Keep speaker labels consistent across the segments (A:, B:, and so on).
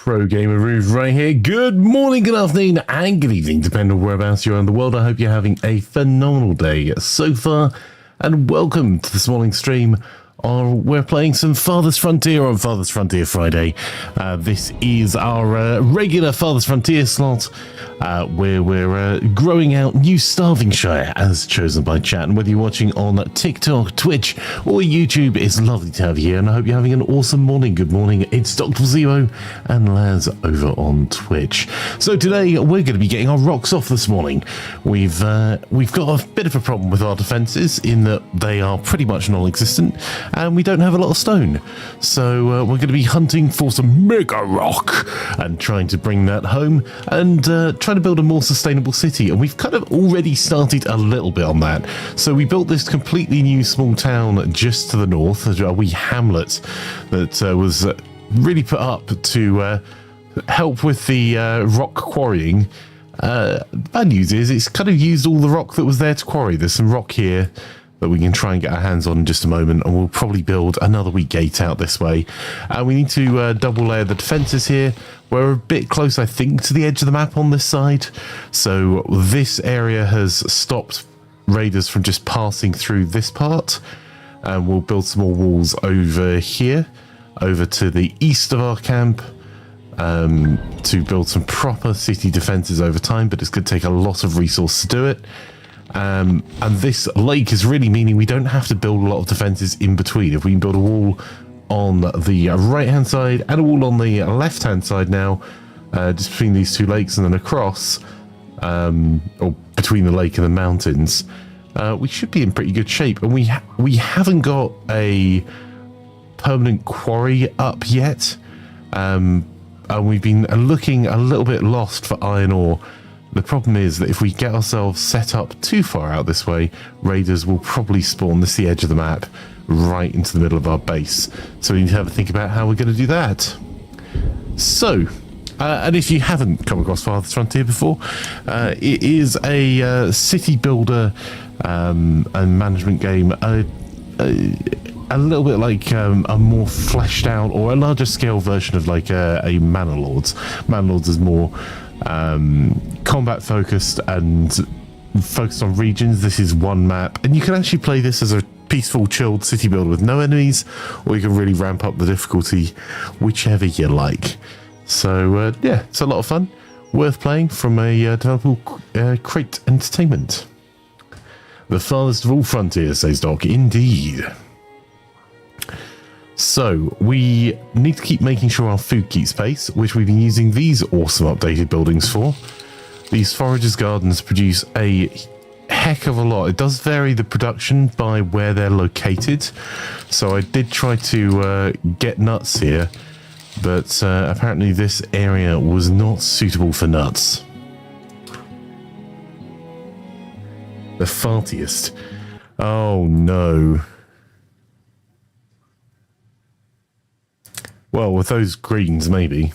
A: Pro Gamer Ruth right here. Good morning, good afternoon, and good evening, depending on whereabouts you are in the world. I hope you're having a phenomenal day so far, and welcome to this morning's stream. We're playing some Farthest Frontier on Farthest Frontier Friday. This is our regular Farthest Frontier slot, where we're growing out new Starvingshire as chosen by chat. And whether you're watching on TikTok, Twitch, or YouTube, it's lovely to have you here. And I hope you're having an awesome morning. Good morning. It's Dr. Zero and Laz over on Twitch. So today we're going to be getting our rocks off this morning. We've got a bit of a problem with our defences in that they are pretty much non-existent. And we don't have a lot of stone, so we're going to be hunting for some mega rock and trying to bring that home and trying to build a more sustainable city. And we've kind of already started a little bit on that. So we built this completely new small town just to the north, a wee hamlet that was really put up to help with the rock quarrying. Bad news is it's kind of used all the rock that was there to quarry. There's some rock here that we can try and get our hands on in just a moment, and we'll probably build another wee gate out this way. We need to double layer the defences here. We're a bit close, I think, to the edge of the map on this side, so this area has stopped raiders from just passing through this part, and we'll build some more walls over here, over to the east of our camp, to build some proper city defences over time, but it's going to take a lot of resource to do it. And this lake is really meaning we don't have to build a lot of defences in between. If we can build a wall on the right-hand side and a wall on the left-hand side now, just between these two lakes and then across, or between the lake and the mountains, we should be in pretty good shape. And we haven't got a permanent quarry up yet, and we've been looking a little bit lost for iron ore. The problem is that if we get ourselves set up too far out this way, raiders will probably spawn, this is the edge of the map, right into the middle of our base. So we need to have a think about how we're going to do that. So, and if you haven't come across Farthest Frontier before, it is a city builder and management game, a little bit like a more fleshed out or a larger scale version of like a Manor Lords. Manor Lords is more combat focused and focused on regions. This is one map, and you can actually play this as a peaceful, chilled city builder with no enemies, or you can really ramp up the difficulty, whichever you like. So yeah, it's a lot of fun, worth playing from a developer Crate Entertainment. The farthest of all frontiers, says Doc. Indeed. So we need to keep making sure our food keeps pace, which we've been using these awesome updated buildings for. These foragers' gardens produce a heck of a lot. It does vary the production by where they're located. So I did try to get nuts here, but apparently this area was not suitable for nuts. The fartiest. Oh no. Well, with those greens, maybe.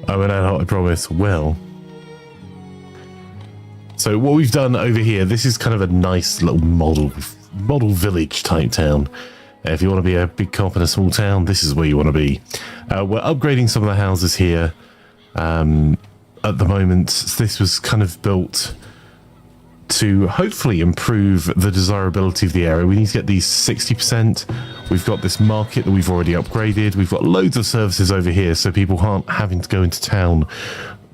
A: I went out, I promise. Well. So what we've done over here, this is kind of a nice little model village type town. If you want to be a big cop in a small town, this is where you want to be. We're upgrading some of the houses here. At the moment, this was kind of built to hopefully improve the desirability of the area. We need to get these 60%. We've got this market that we've already upgraded. We've got loads of services over here, so people aren't having to go into town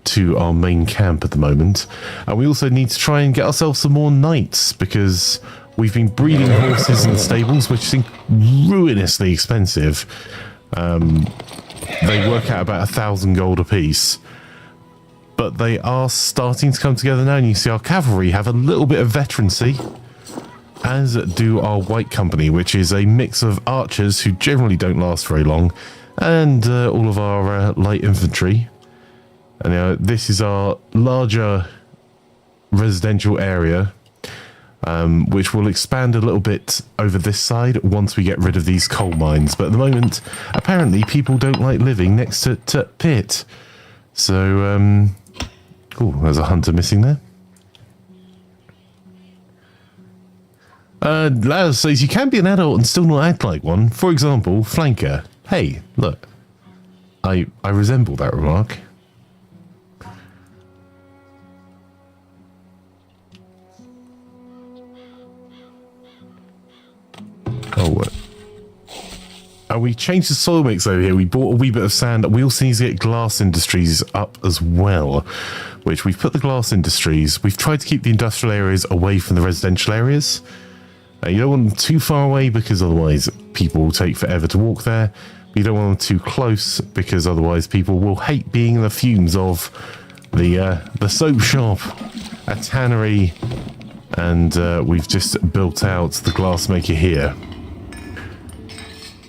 A: to our main camp at the moment. And we also need to try and get ourselves some more knights, because we've been breeding horses in the stables, which seem ruinously expensive. They work out about 1,000 gold a piece. But they are starting to come together now, and you see our cavalry have a little bit of veterancy, as do our white company, which is a mix of archers who generally don't last very long, and all of our light infantry. And this is our larger residential area, which will expand a little bit over this side once we get rid of these coal mines. But at the moment, apparently people don't like living next to pit. So, oh, there's a hunter missing there. Laz says you can be an adult and still not act like one. For example, Flanker. Hey, look. I resemble that remark. Oh, what? And we changed the soil mix over here. We bought a wee bit of sand. We also need to get glass industries up as well, which we've put the glass industries. We've tried to keep the industrial areas away from the residential areas. You don't want them too far away because otherwise people will take forever to walk there. But you don't want them too close because otherwise people will hate being in the fumes of the soap shop, a tannery, and we've just built out the glass maker here.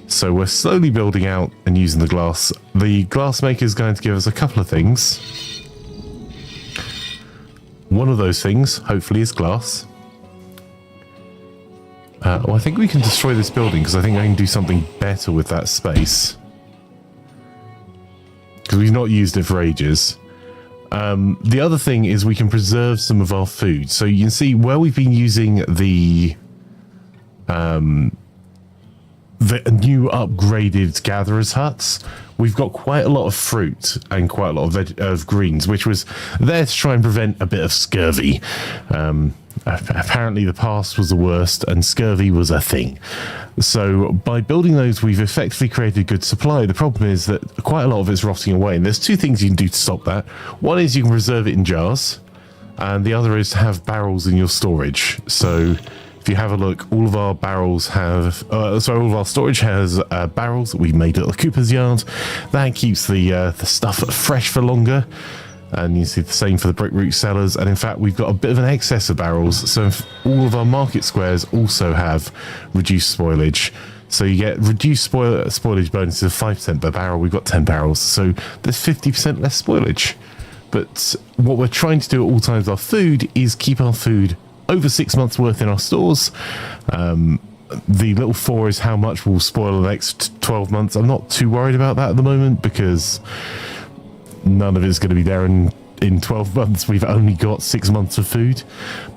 A: So we're slowly building out and using the glass. The glass maker is going to give us a couple of things. One of those things, hopefully, is glass. Well, I think we can destroy this building because I think I can do something better with that space. Because we've not used it for ages. The other thing is we can preserve some of our food. So you can see where we've been using the new upgraded gatherer's huts, we've got quite a lot of fruit and quite a lot of greens, which was there to try and prevent a bit of scurvy. Apparently the past was the worst and scurvy was a thing. So by building those, we've effectively created good supply. The problem is that quite a lot of it's rotting away, and there's two things you can do to stop that. One is you can preserve it in jars, and the other is to have barrels in your storage. So if you have a look, all of our barrels have, all of our storage has barrels that we made at the Cooper's Yard. That keeps the stuff fresh for longer. And you see the same for the brick root cellars. And in fact, we've got a bit of an excess of barrels. So all of our market squares also have reduced spoilage. So you get reduced spoilage bonuses of 5% per barrel. We've got 10 barrels. So there's 50% less spoilage. But what we're trying to do at all times with our food is keep our food over 6 months worth in our stores. The little 4 is how much will spoil in the next 12 months. I'm not too worried about that at the moment because none of it's going to be there in 12 months. We've only got 6 months of food.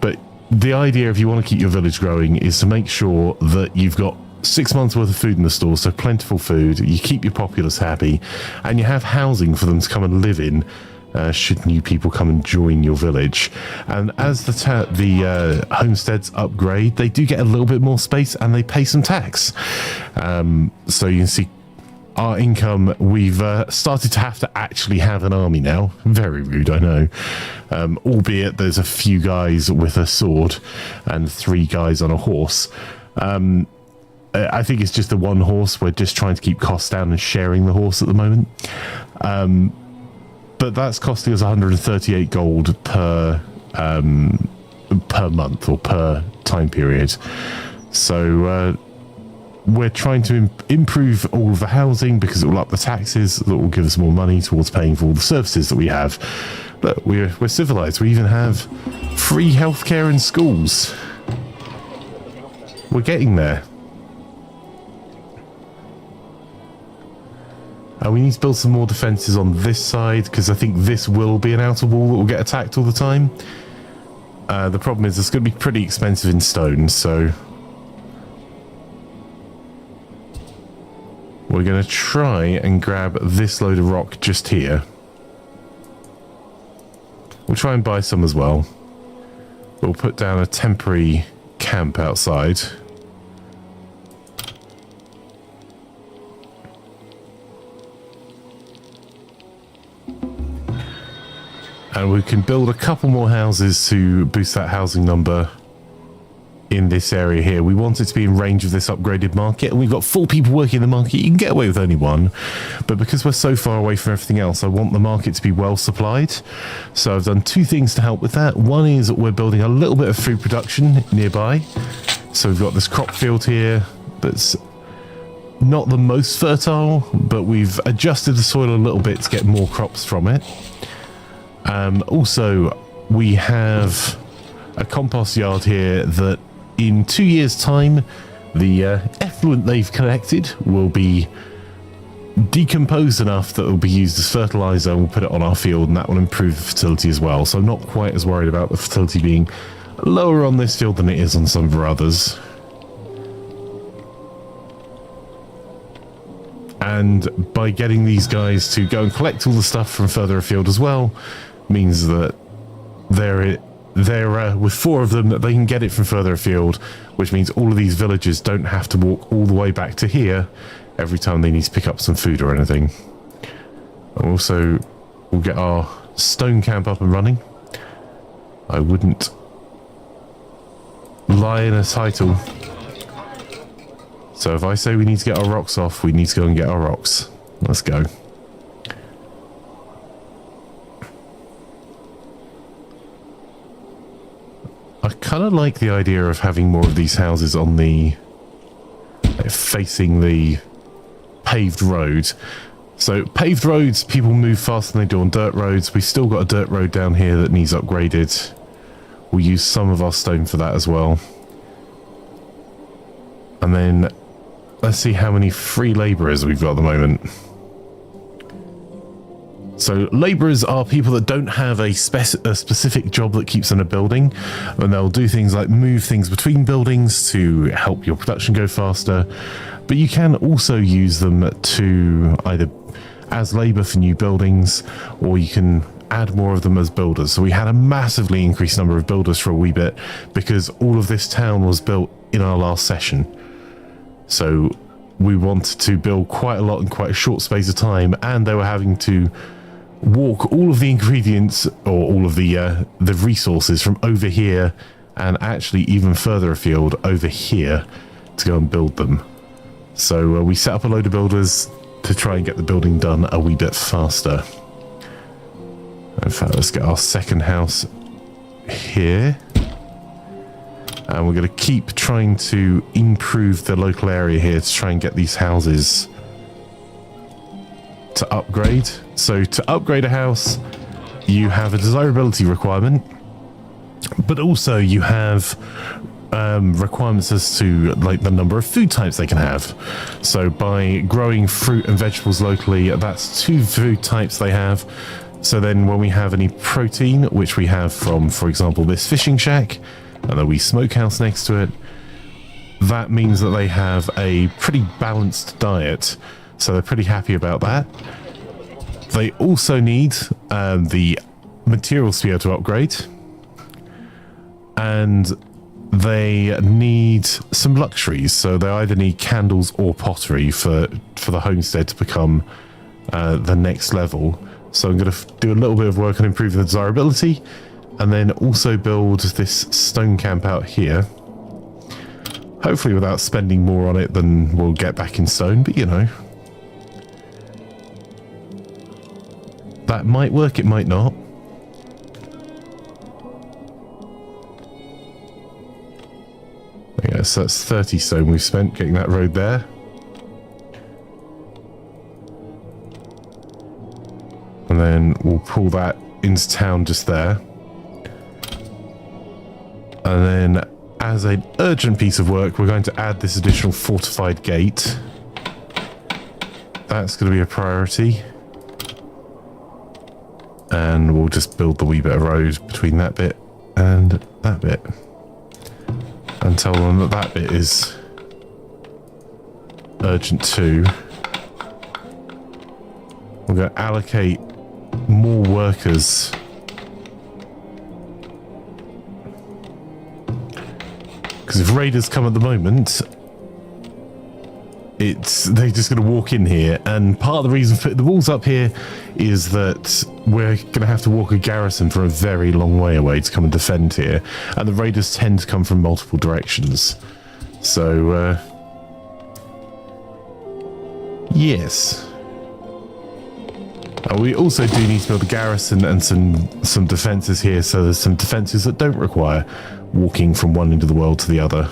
A: But the idea, if you want to keep your village growing, is to make sure that you've got 6 months worth of food in the store, so plentiful food, you keep your populace happy, and you have housing for them to come and live in should new people come and join your village. And as the homesteads upgrade, they do get a little bit more space and they pay some tax. So you can see our income, we've started to have to actually have an army now. Very rude, I know. Albeit there's a few guys with a sword and 3 guys on a horse. I think it's just the one horse. We're just trying to keep costs down and sharing the horse at the moment. But that's costing us 138 gold per month or per time period. So we're trying to improve all of the housing because it will up the taxes. That will give us more money towards paying for all the services that we have. Look, we're civilized. We even have free healthcare in schools. We're getting there. We need to build some more defences on this side because I think this will be an outer wall that will get attacked all the time. The problem is it's going to be pretty expensive in stone, so we're going to try and grab this load of rock just here. We'll try and buy some as well. We'll put down a temporary camp outside. And we can build a couple more houses to boost that housing number in this area here. We want it to be in range of this upgraded market, and we've got 4 people working in the market. You can get away with only 1, but because we're so far away from everything else, I want the market to be well supplied. So I've done 2 things to help with that. One is we're building a little bit of food production nearby. So we've got this crop field here that's not the most fertile, but we've adjusted the soil a little bit to get more crops from it. Also, we have a compost yard here that in 2 years' time, the effluent they've collected will be decomposed enough that it will be used as fertilizer, and we'll put it on our field, and that will improve the fertility as well. So I'm not quite as worried about the fertility being lower on this field than it is on some of our others. And by getting these guys to go and collect all the stuff from further afield as well, means that they're with 4 of them, that they can get it from further afield, which means all of these villagers don't have to walk all the way back to here every time they need to pick up some food or anything. And also, we'll get our stone camp up and running. I wouldn't lie in a title. So if I say we need to get our rocks off, we need to go and get our rocks. Let's go. I kind of like the idea of having more of these houses on the facing the paved road. So paved roads, people move faster than they do on dirt roads. We've still got a dirt road down here that needs upgraded. We'll use some of our stone for that as well. And then let's see how many free labourers we've got at the moment. So labourers are people that don't have a specific job that keeps in a building, and they'll do things like move things between buildings to help your production go faster. But you can also use them to either as labour for new buildings, or you can add more of them as builders. So we had a massively increased number of builders for a wee bit because all of this town was built in our last session. So we wanted to build quite a lot in quite a short space of time, and they were having to walk all of the ingredients or all of the resources from over here and actually even further afield over here to go and build them. So we set up a load of builders to try and get the building done a wee bit faster. In fact, let's get our second house here. And we're going to keep trying to improve the local area here to try and get these houses to upgrade. So to upgrade a house, you have a desirability requirement, but also you have requirements as to like the number of food types they can have. So by growing fruit and vegetables locally, that's 2 food types they have. So then when we have any protein, which we have from, for example, this fishing shack, and a wee smokehouse next to it, that means that they have a pretty balanced diet. So they're pretty happy about that. They also need the materials to be able to upgrade. And they need some luxuries. So they either need candles or pottery for the homestead to become the next level. So I'm going to do a little bit of work on improving the desirability, and then also build this stone camp out here. Hopefully without spending more on it than we'll get back in stone, but you know. That might work, it might not. There you go, so that's 30 stone we've spent getting that road there. And then we'll pull that into town just there. And then as an urgent piece of work, we're going to add this additional fortified gate. That's going to be a priority. And we'll just build the wee bit of road between that bit and that bit. And tell them that that bit is urgent too. We're going to allocate more workers. Because if raiders come at the moment, they're just going to walk in here. And part of the reason for the walls up here is that we're going to have to walk a garrison from a very long way away to come and defend here. And the raiders tend to come from multiple directions. So, yes. We also do need to build a garrison and some defences here, so there's some defences that don't require walking from one end of the world to the other.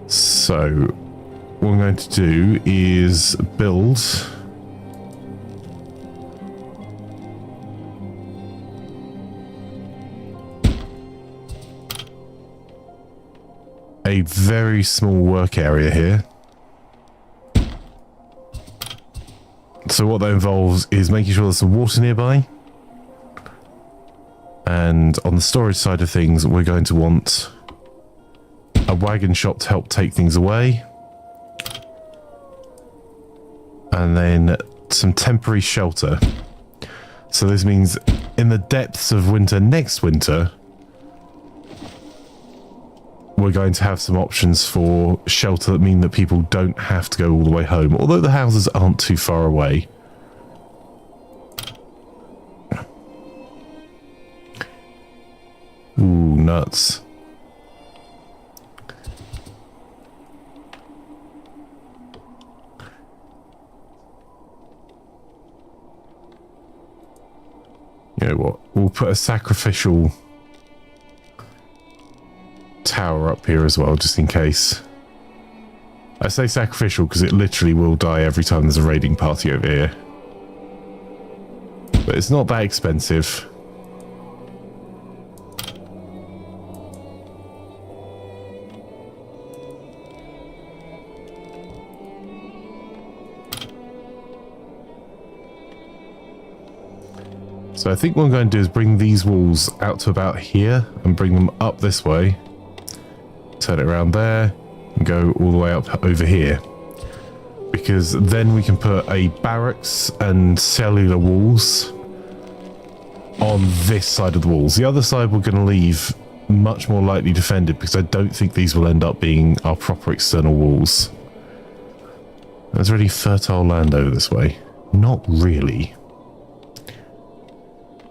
A: So, what I'm going to do is build a very small work area here. So what that involves is making sure there's some water nearby. And And on the storage side of things, we're going to want a wagon shop to help take things away. And then some temporary shelter. So this means in the depths of winter next winter, we're going to have some options for shelter that mean that people don't have to go all the way home, although the houses aren't too far away. Ooh, nuts. You know what? We'll put a sacrificial tower up here as well, just in case. I say sacrificial because it literally will die every time there's a raiding party over here. But it's not that expensive. So I think what I'm going to do is bring these walls out to about here and bring them up this way. Turn it around there and go all the way up over here. Because then we can put a barracks and cellular walls on this side of the walls. The other side we're going to leave much more lightly defended because I don't think these will end up being our proper external walls. There's really fertile land over this way. Not really.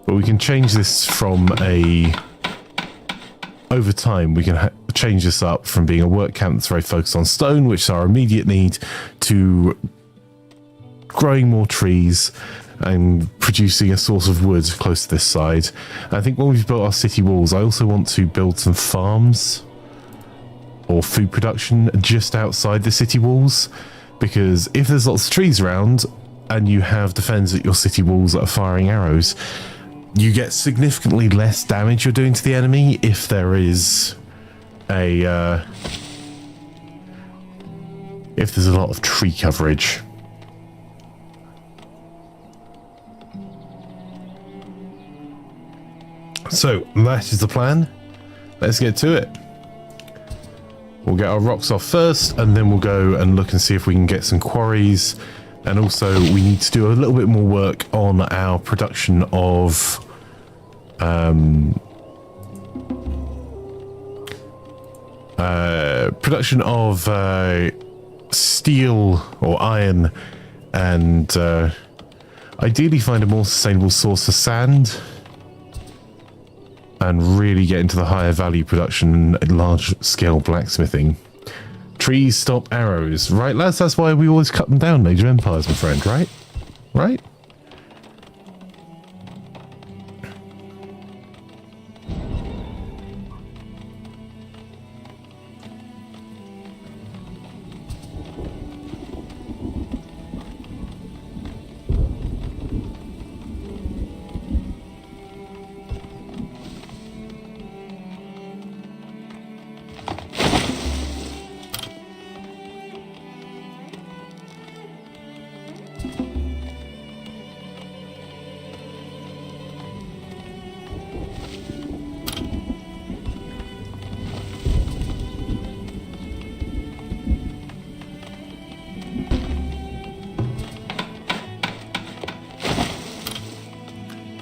A: But we can change this from a... Over time, we can change this up from being a work camp that's very focused on stone, which is our immediate need, to growing more trees and producing a source of wood close to this side. And I think when we've built our city walls, I also want to build some farms or food production just outside the city walls. Because if there's lots of trees around and you have defenders at your city walls that are firing arrows, you get significantly less damage you're doing to the enemy if there is a if there's a lot of tree coverage. So that is the plan. Let's get to it. We'll get our rocks off first, and then we'll go and look and see if we can get some quarries. And also we need to do a little bit more work on our production of steel or iron, and ideally find a more sustainable source of sand and really get into the higher value production and large scale blacksmithing. Trees stop arrows. Right, lads? That's why we always cut them down, major empires, my friend, right? Right?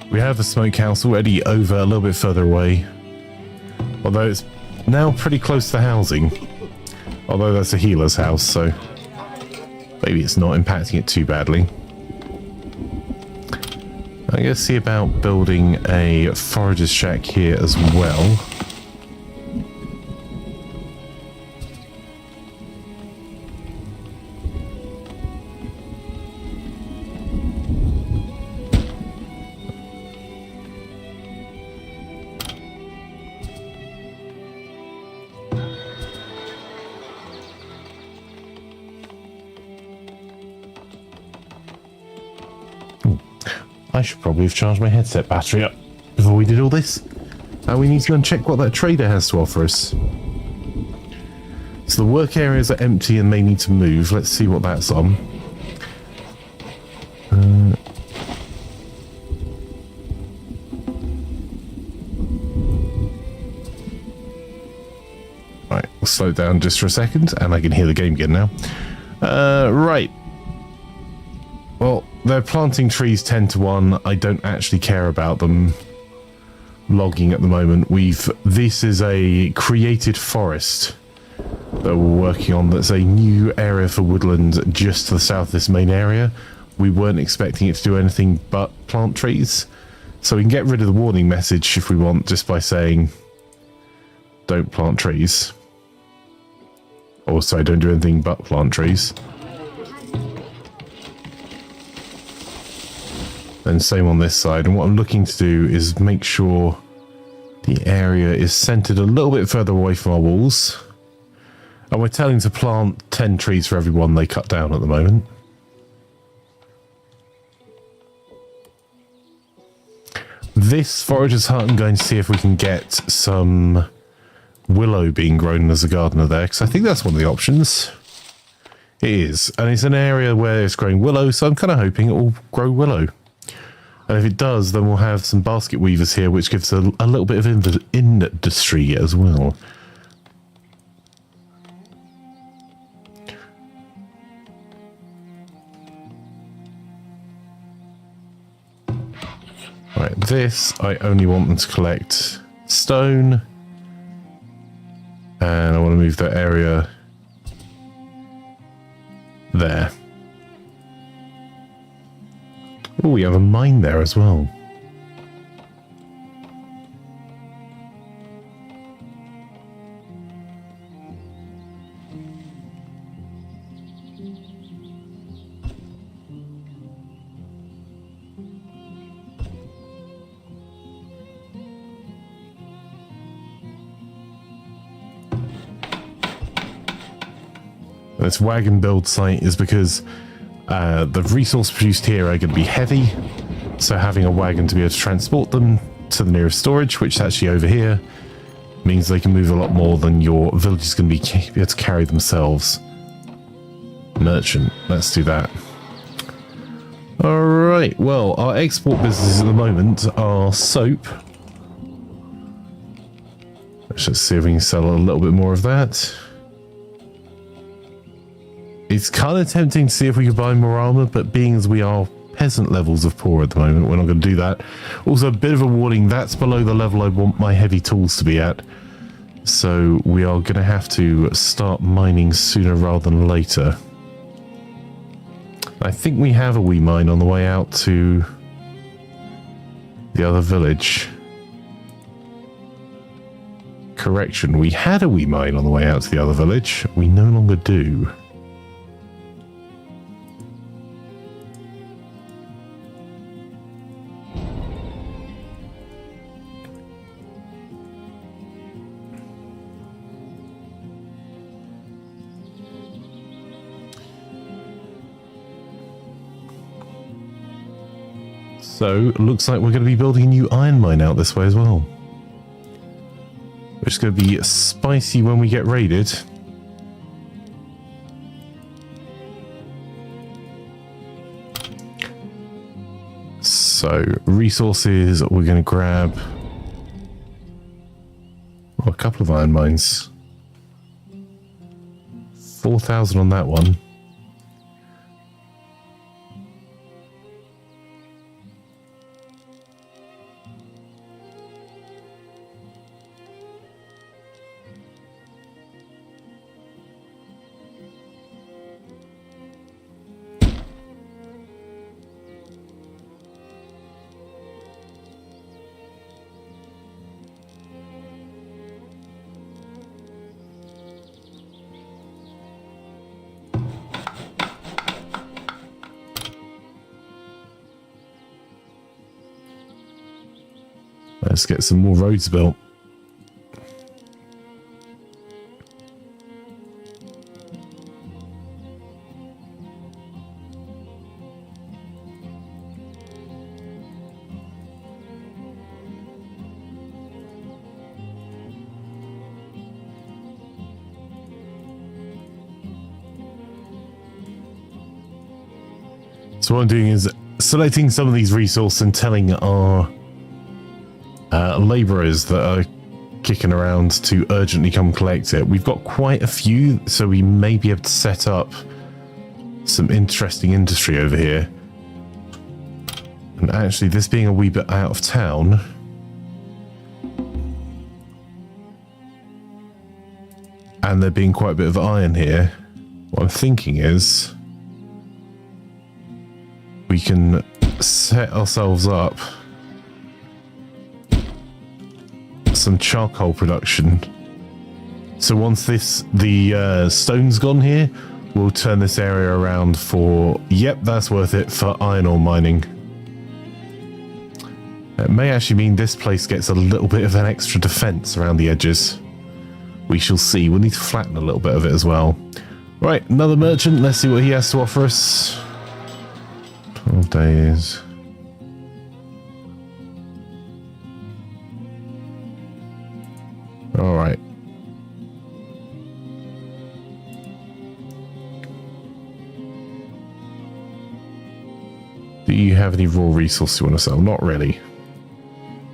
A: We have a smokehouse already over a little bit further away, although it's now pretty close to housing, although that's a healer's house, so maybe it's not impacting it too badly. I'm going to see about building a forager's shack here as well. I should probably have charged my headset battery up before we did all this. And we need to go and check what that trader has to offer us. So the work areas are empty and may need to move. Let's see what that's on. Right, we'll slow down just for a second, and I can hear the game again now. Right. Well, they're planting trees 10 to 1. I don't actually care about them logging at the moment. This is a created forest that we're working on. That's a new area for woodland just to the south of this main area. We weren't expecting it to do anything but plant trees. So we can get rid of the warning message if we want, just by saying don't plant trees. Also, don't do anything but plant trees. And same on this side. And what I'm looking to do is make sure the area is centered a little bit further away from our walls. And we're telling to plant 10 trees for every one they cut down at the moment. This forager's hut, I'm going to see if we can get some willow being grown as a gardener there, because I think that's one of the options. It is, and it's an area where it's growing willow, so I'm kind of hoping it will grow willow. And if it does, then we'll have some basket weavers here, which gives a little bit of industry as well. Right, this, I only want them to collect stone. And I want to move that area there. Oh, we have a mine there as well. This wagon build site is because the resource produced here are going to be heavy, so having a wagon to be able to transport them to the nearest storage, which is actually over here, means they can move a lot more than your village is going to be able to carry themselves. Merchant, let's do that. Alright, well, our export businesses at the moment are soap. Let's just see if we can sell a little bit more of that. It's kind of tempting to see if we could buy more armor, but being as we are peasant levels of poor at the moment, we're not going to do that. Also, a bit of a warning, that's below the level I want my heavy tools to be at. So we are going to have to start mining sooner rather than later. I think we have a wee mine on the way out to the other village. Correction, we had a wee mine on the way out to the other village. We no longer do. So, it looks like we're going to be building a new iron mine out this way as well. Which is going to be spicy when we get raided. So, resources, we're going to grab a couple of iron mines. 4,000 on that one. Let's get some more roads built. So what I'm doing is selecting some of these resources and telling our laborers that are kicking around to urgently come collect it. We've got quite a few, so we may be able to set up some interesting industry over here. And actually, this being a wee bit out of town, and there being quite a bit of iron here, what I'm thinking is we can set ourselves up some charcoal production. So once the stone's gone here, we'll turn this area around for, yep, that's worth it, for iron ore mining. It may actually mean this place gets a little bit of an extra defense around the edges. We shall see. We'll need to flatten a little bit of it as well. Right, another merchant. Let's see what he has to offer us. 12 days. All right. Do you have any raw resources you want to sell? Not really.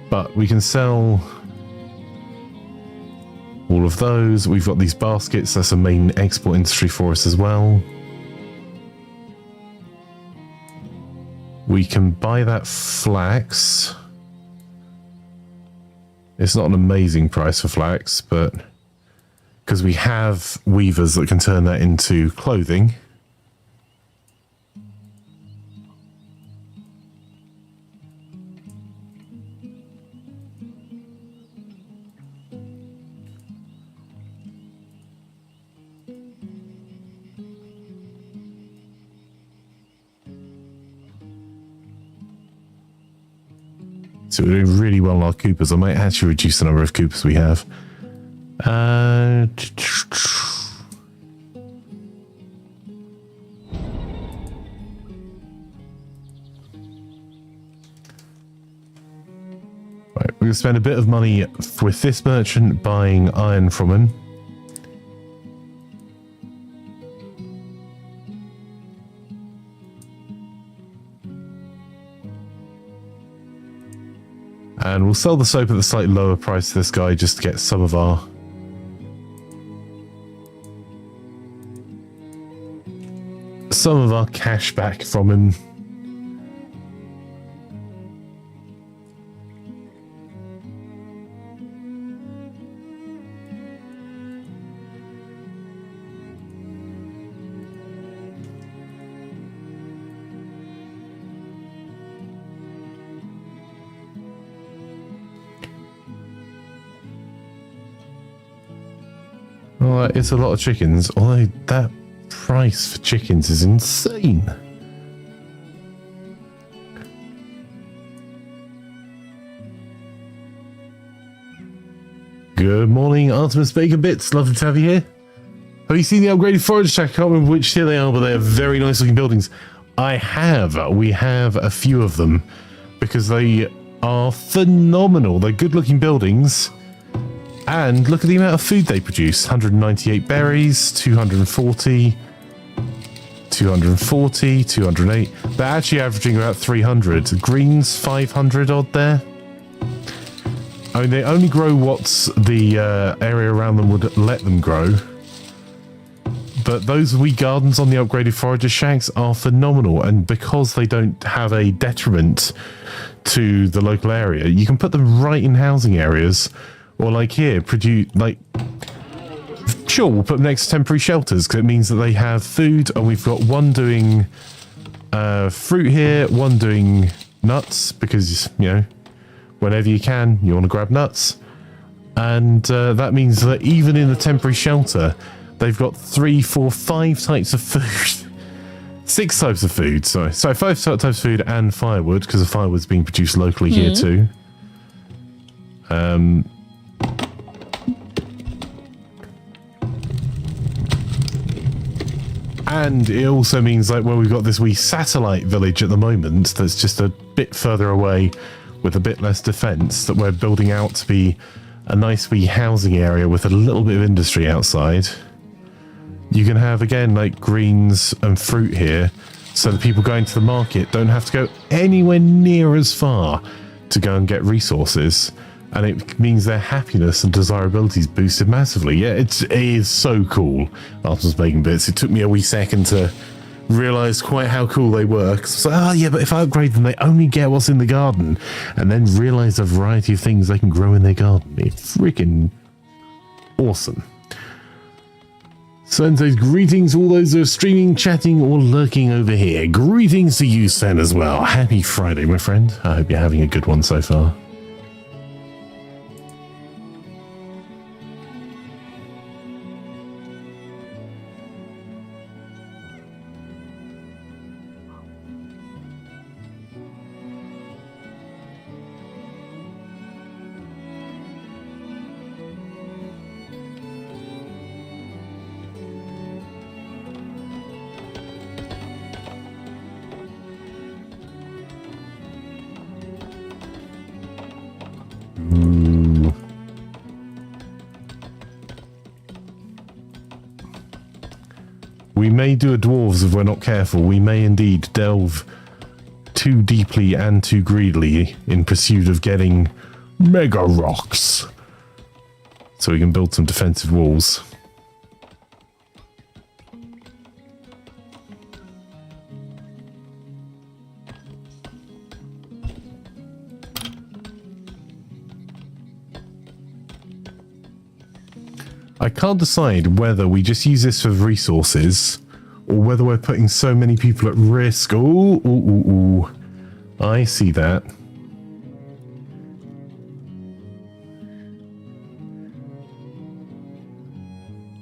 A: But we can sell all of those. We've got these baskets. That's a main export industry for us as well. We can buy that flax. It's not an amazing price for flax, but because we have weavers that can turn that into clothing. So we're doing really well on our Coopers. I might actually reduce the number of Coopers we have. Right, we're going to spend a bit of money with this merchant buying iron from him. And we'll sell the soap at a slightly lower price to this guy just to get some of our cash back from him. Well, it's a lot of chickens, although that price for chickens is insane. Good morning, Artemis Bacon Bits. Lovely to have you here. Have you seen the upgraded forage shack? I can't remember which tier they are, but they are very nice looking buildings. I have. We have a few of them because they are phenomenal. They're good looking buildings. And look at the amount of food they produce. 198 berries, 240, 240, 208. They're actually averaging about 300. Greens, 500 odd there. I mean, they only grow what's the area around them would let them grow. But those wee gardens on the upgraded forager shacks are phenomenal. And because they don't have a detriment to the local area, you can put them right in housing areas. Or like here, produce, like, sure, we'll put them next to temporary shelters because it means that they have food, and we've got one doing fruit here, one doing nuts, because, you know, whenever you can, you want to grab nuts. And that means that even in the temporary shelter, they've got 3, 4, 5 types of food. 6 types of food, sorry. So 5 types of food and firewood, because the firewood's being produced locally here too. And it also means, like, well, we've got this wee satellite village at the moment that's just a bit further away with a bit less defense that we're building out to be a nice wee housing area with a little bit of industry outside. You can have, again, like, greens and fruit here, so the people going to the market don't have to go anywhere near as far to go and get resources. And it means their happiness and desirability is boosted massively. Yeah, it is so cool. Artemis Bacon Bits. It took me a wee second to realise quite how cool they were. So, yeah, but if I upgrade them, they only get what's in the garden. And then realise the variety of things they can grow in their garden. It's freaking awesome. Sven says, greetings all those who are streaming, chatting, or lurking over here. Greetings to you, Sven, as well. Happy Friday, my friend. I hope you're having a good one so far. We may do a dwarves if we're not careful. We may indeed delve too deeply and too greedily in pursuit of getting mega rocks. So we can build some defensive walls. I can't decide whether we just use this for resources or whether we're putting so many people at risk. Ooh. I see that.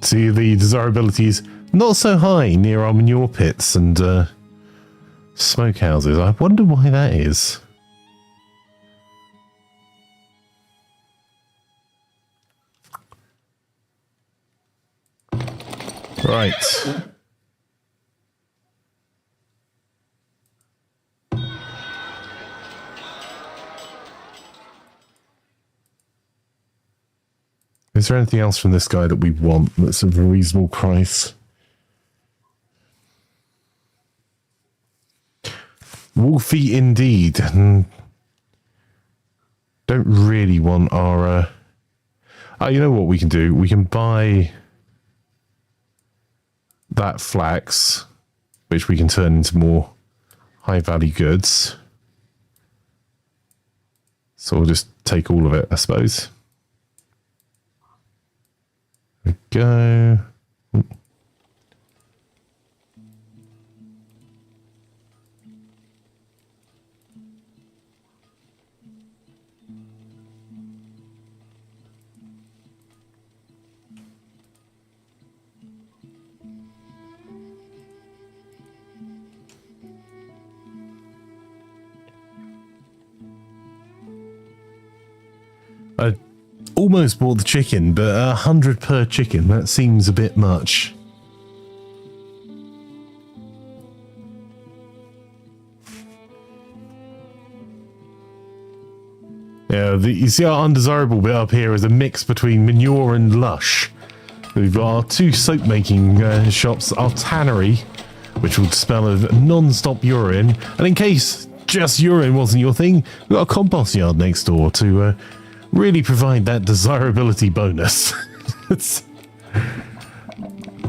A: See, the desirability is not so high near our manure pits and smokehouses. I wonder why that is. Right. Is there anything else from this guy that we want that's of a reasonable price? Wolfie indeed. Don't really want our... you know what we can do? We can buy that flax, which we can turn into more high-value goods. So we'll just take all of it, I suppose. There we go. I almost bought the chicken, but 100 per chicken, that seems a bit much. Yeah, you see our undesirable bit up here is a mix between manure and lush. We've got our two soap making shops, our tannery, which will smell of non-stop urine, and in case just urine wasn't your thing, we've got a compost yard next door to really provide that desirability bonus.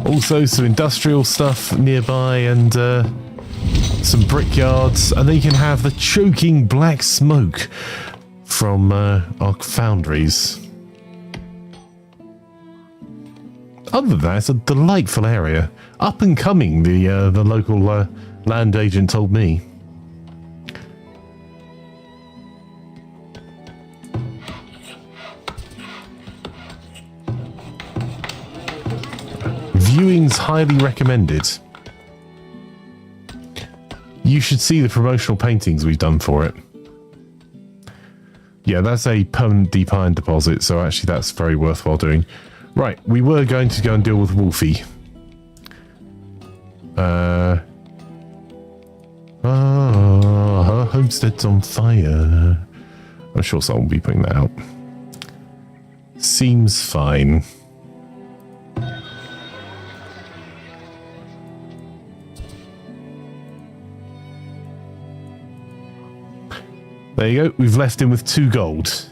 A: Also some industrial stuff nearby and some brickyards, and then you can have the choking black smoke from our foundries. Other than that, it's a delightful area. Up and coming, the local land agent told me. Viewing's highly recommended. You should see the promotional paintings we've done for it. Yeah, that's a permanent deep iron deposit, so actually that's very worthwhile doing. Right, we were going to go and deal with Wolfie. Her homestead's on fire. I'm sure someone will be putting that out. Seems fine. There you go. We've left him with 2 gold.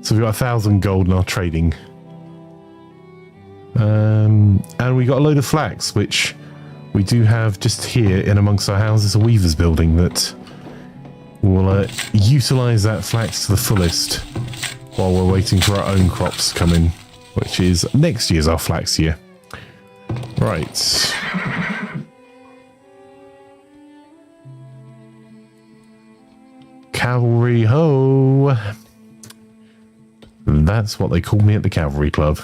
A: So we've got 1,000 gold in our trading. And we got a load of flax, which we do have just here in amongst our houses, a weaver's building that will utilise that flax to the fullest while we're waiting for our own crops to come in, which is next year's our flax year. Right. Cavalry ho! That's what they call me at the Cavalry Club.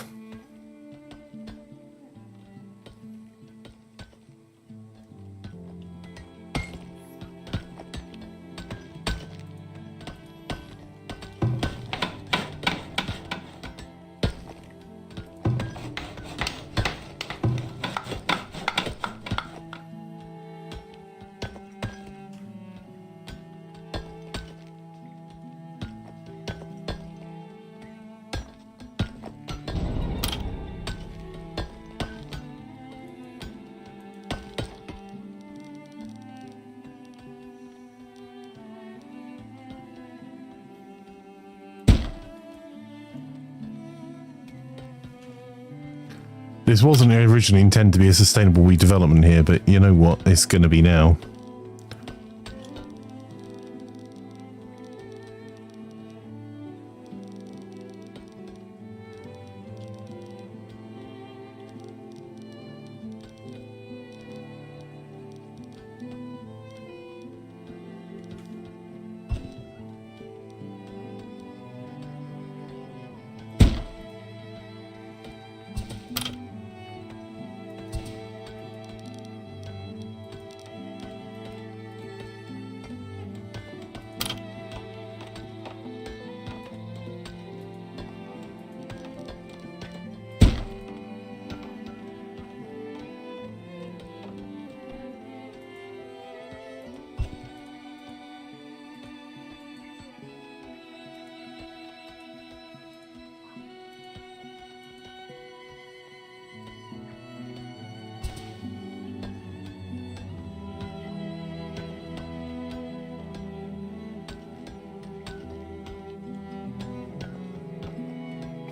A: This wasn't originally intended to be a sustainable redevelopment here, but you know what? It's going to be now.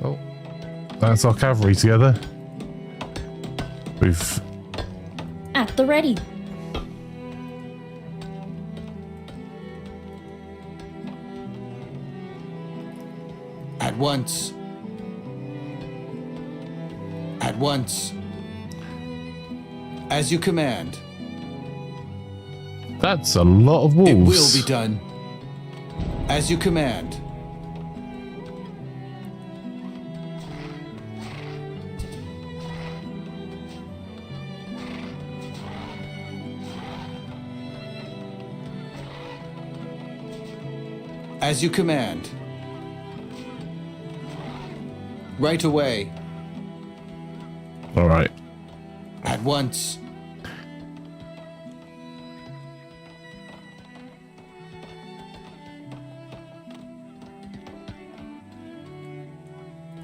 A: Oh, that's our cavalry together. We've...
B: At the ready.
C: At once. At once. As you command.
A: That's a lot of wolves.
C: It will be done. As you command. As you command. Right away.
A: All right.
C: At once.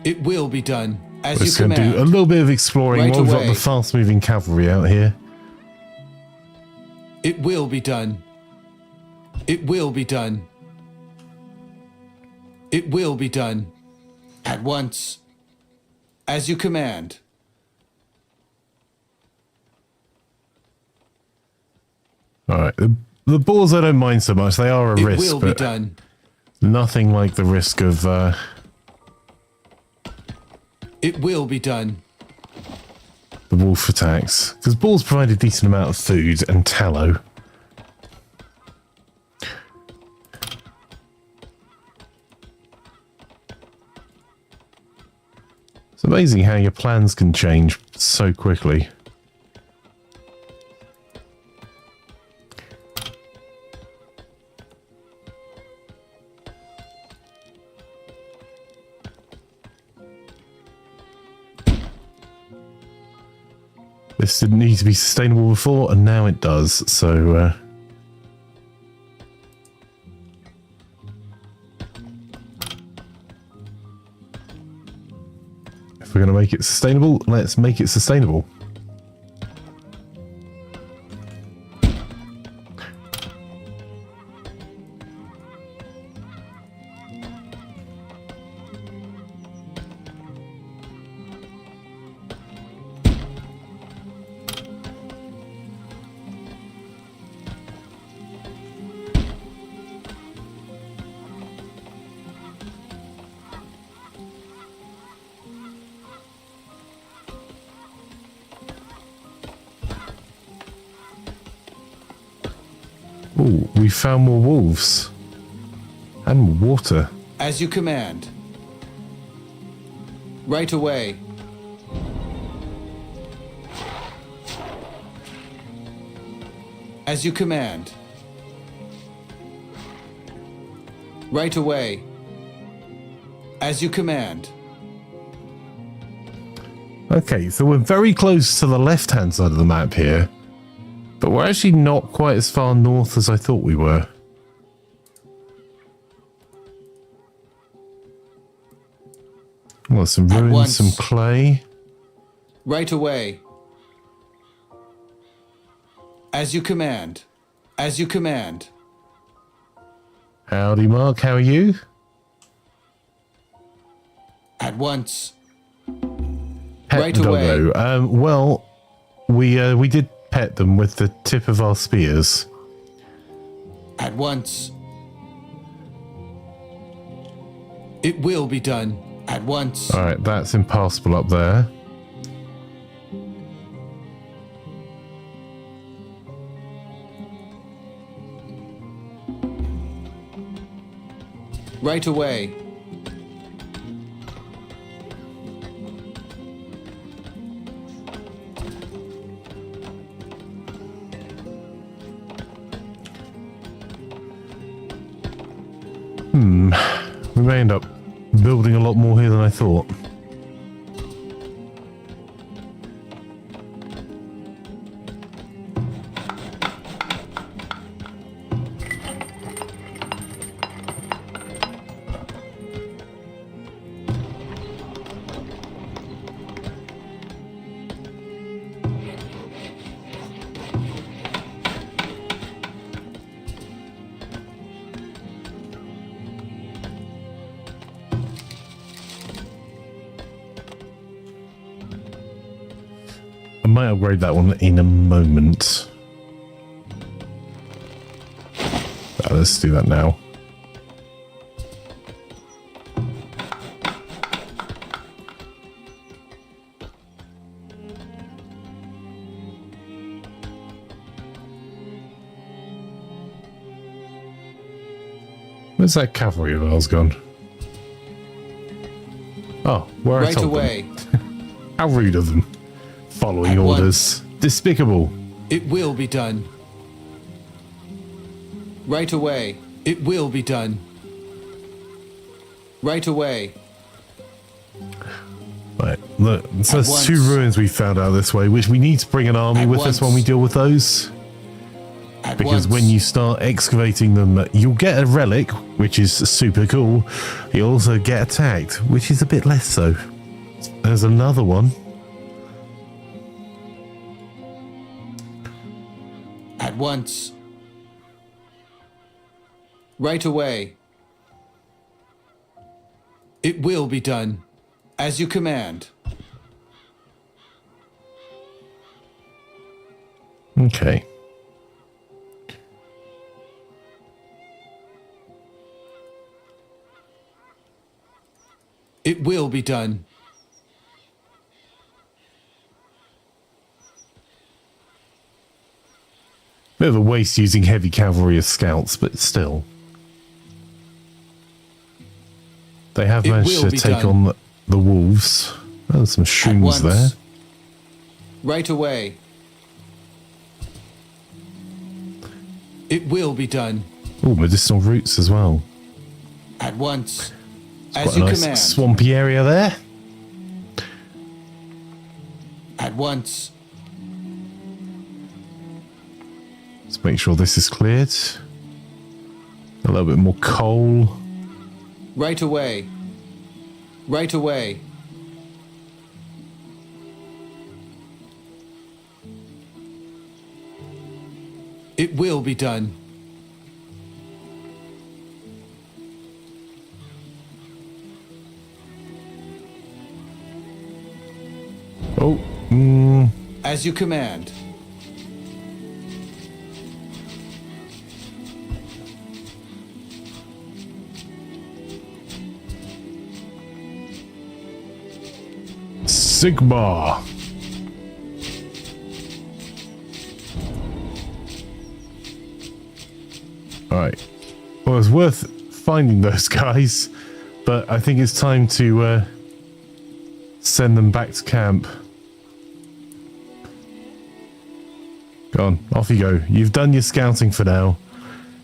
C: It will be done. As
A: We're
C: you
A: just going to
C: command.
A: do a little bit of exploring
C: Right
A: while we've got
C: away.
A: the fast-moving cavalry out here.
C: It will be done. It will be done. It will be done. At once. As you command.
A: All right. The boars I don't mind so much. They are a
C: It
A: risk,
C: will be
A: but
C: done.
A: nothing like the risk of
C: It will be done.
A: the wolf attacks. Because boars provide a decent amount of food and tallow. It's amazing how your plans can change so quickly. This didn't need to be sustainable before, and now it does, so... if we're going to make it sustainable, let's make it sustainable. Oh, we found more wolves. And more water.
C: As you command. Right away. As you command. Right away. As you command.
A: Okay, so we're very close to the left-hand side of the map here. But we're actually not quite as far north as I thought we were. Well, some ruins, some clay.
C: Right away. As you command. As you command.
A: Howdy, Mark. How are you?
C: At once.
A: Pet
C: Right
A: the
C: away.
A: doggo. Well, we did pet them with the tip of our spears.
C: At once. It will be done. At once.
A: All right, that's impassable up there.
C: Right away.
A: We may end up building a lot more here than I thought. I might upgrade that one in a moment. Let's do that now. Where's that cavalry of ours gone? Oh, where I
C: Right
A: told
C: away.
A: them. How rude of them. Following
C: At
A: orders. Despicable.
C: It will be done. Right away. It will be done. Right away.
A: Right, look, so
C: At
A: there's two
C: once.
A: ruins we found out this way, which we need to bring an army
C: At
A: with us when
C: once.
A: we deal with those.
C: At
A: Because
C: once.
A: when you start excavating them, you'll get a relic, which is super cool. You'll also get attacked, which is a bit less so. There's another one.
C: At once. Right away. It will be done. As you command.
A: Okay.
C: It will be done.
A: Bit of a waste using heavy cavalry as scouts, but still. They have
C: It
A: managed
C: will
A: to
C: be
A: take
C: done.
A: on the wolves. Oh, there's some
C: At
A: shooms
C: once.
A: there.
C: Right away. It will be done.
A: Oh, medicinal roots as well.
C: At once.
A: Quite
C: As
A: a
C: you
A: nice
C: command.
A: swampy area there.
C: At once.
A: Let's make sure this is cleared. A little bit more coal.
C: Right away. Right away. It will be done.
A: Oh,
C: As you command.
A: Sigma. Alright. Well, it's worth finding those guys, but I think it's time to send them back to camp. Go on, off you go. You've done your scouting for now.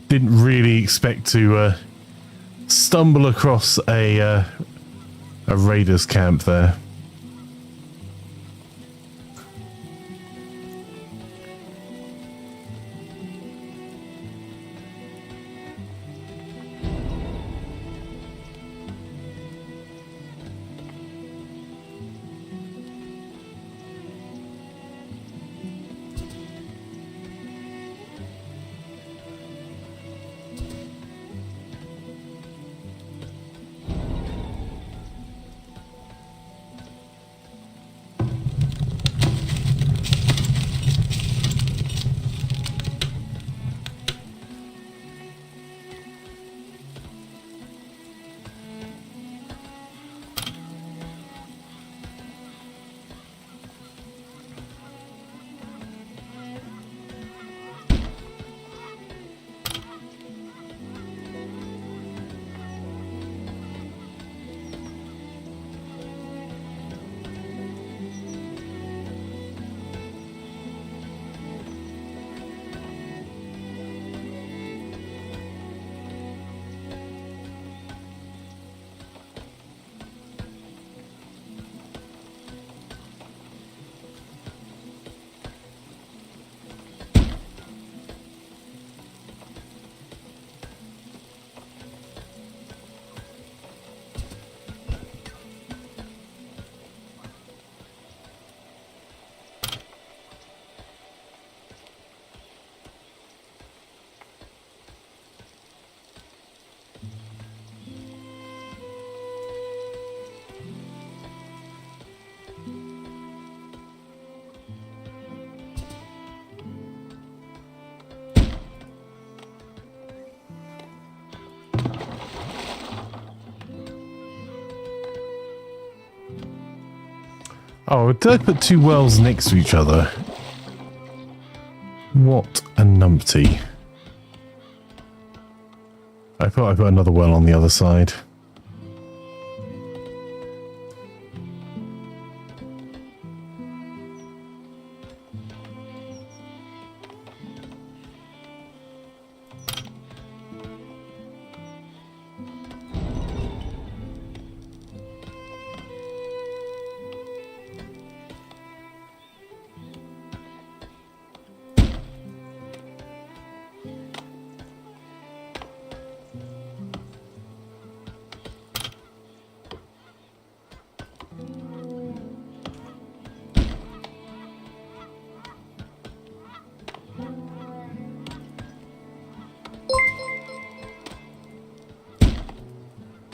A: Didn't really expect to stumble across a raiders camp there. Oh, did I put two wells next to each other? What a numpty. I thought I put another well on the other side.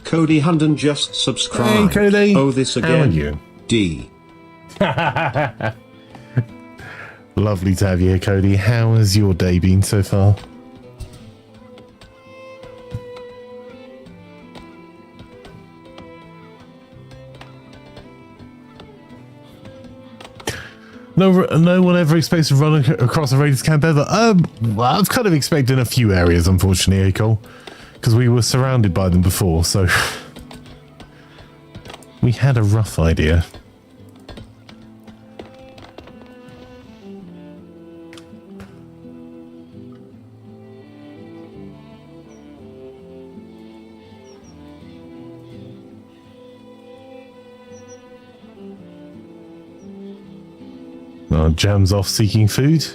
D: Cody Hunden just subscribed.
A: Hey, Cody.
D: Oh, this again.
A: How are you?
D: D.
A: Lovely to have you here, Cody. How has your day been so far? No one ever expects to run across a raiders camp ever. Well, I've kind of expected a few areas, unfortunately, Cole, because we were surrounded by them before, so we had a rough idea. Jam's off seeking food.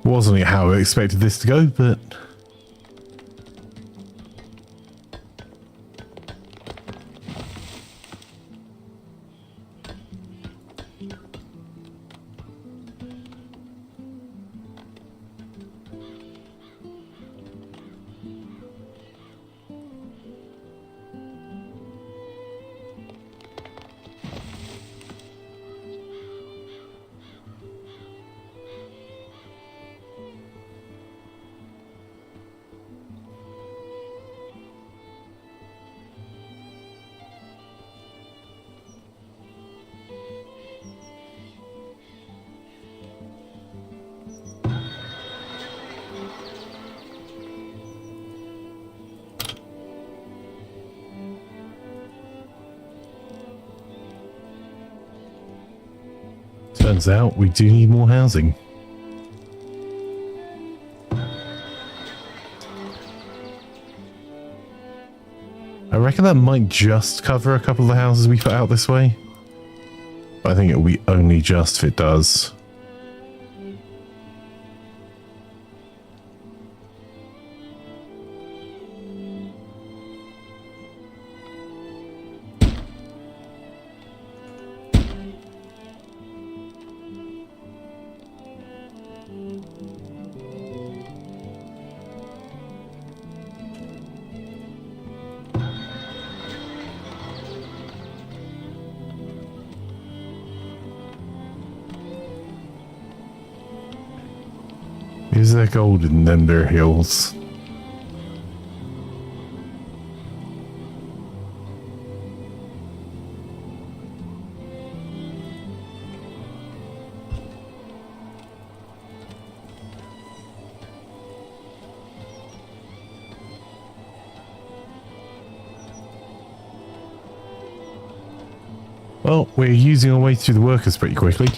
A: Wasn't how I expected this to go, but Turns out we do need more housing. I reckon that might just cover a couple of the houses we put out this way. But I think it'll be only just if it does. Is there gold in them there hills? Well, we're using our way through the workers pretty quickly.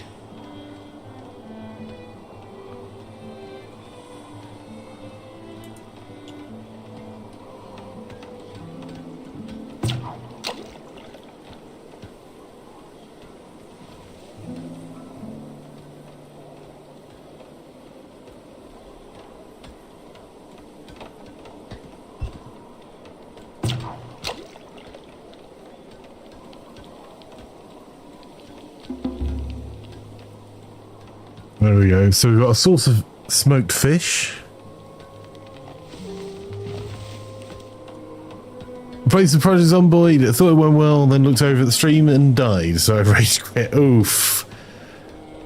A: There we go. So we've got a source of smoked fish. Placed the project on Boyd. Thought it went well, then looked over at the stream and died. So I've rage quit. Oof.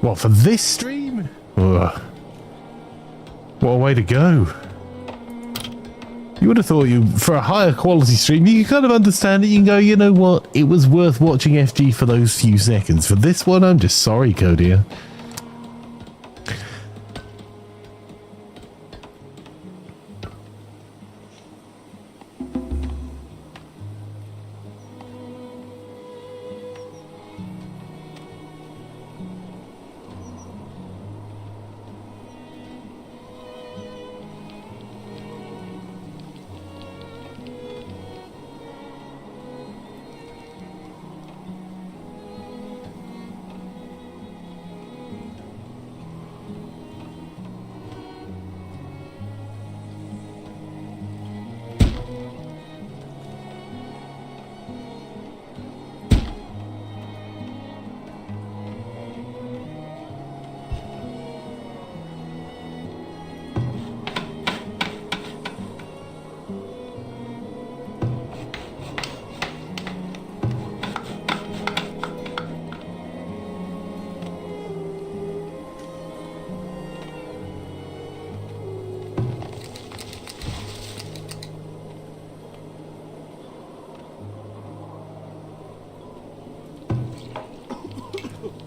A: What, for this stream? Ugh. What a way to go. You would have thought for a higher quality stream, you can kind of understand it. You can go, you know what? It was worth watching FG for those few seconds. For this one, I'm just sorry, Codia.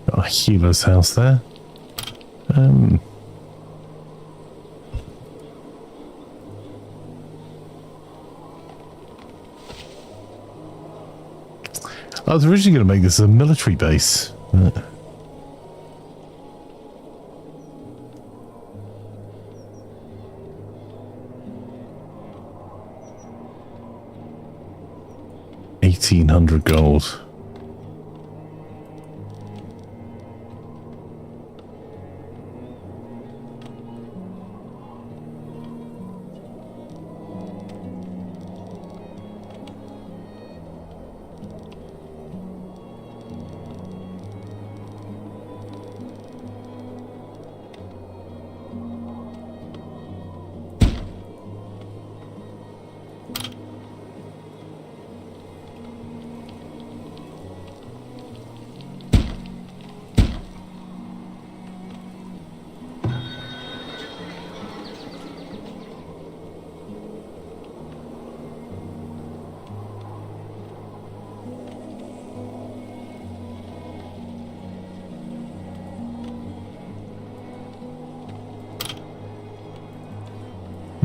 A: A healer's house there. I was originally going to make this a military base. 1,800 gold.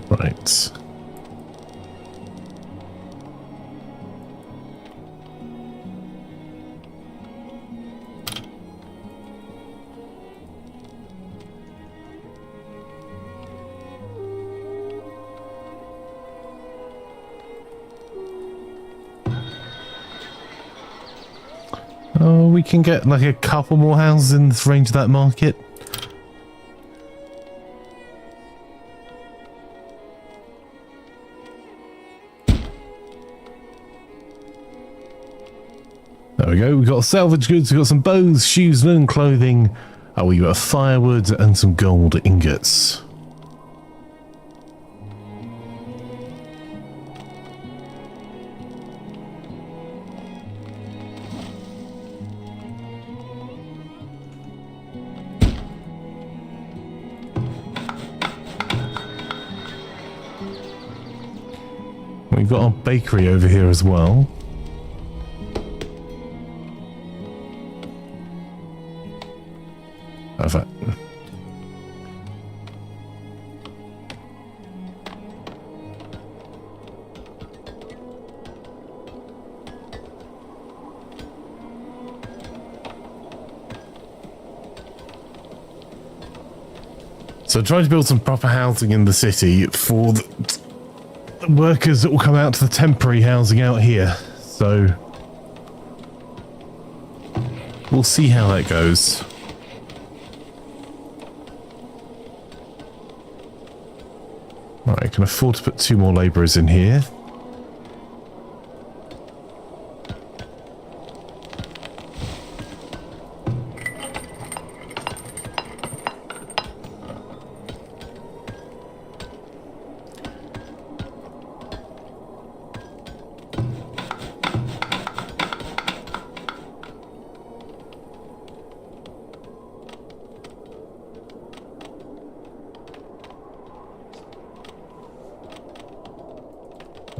A: Right. Oh, we can get like a couple more houses in this range of that market. There we go. We've got salvage goods. We've got some bows, shoes, linen clothing. Oh, we got firewood and some gold ingots. We've got our bakery over here as well. Perfect. So trying to build some proper housing in the city for the workers that will come out to the temporary housing out here. So we'll see how that goes. Right, I can afford to put 2 more labourers in here.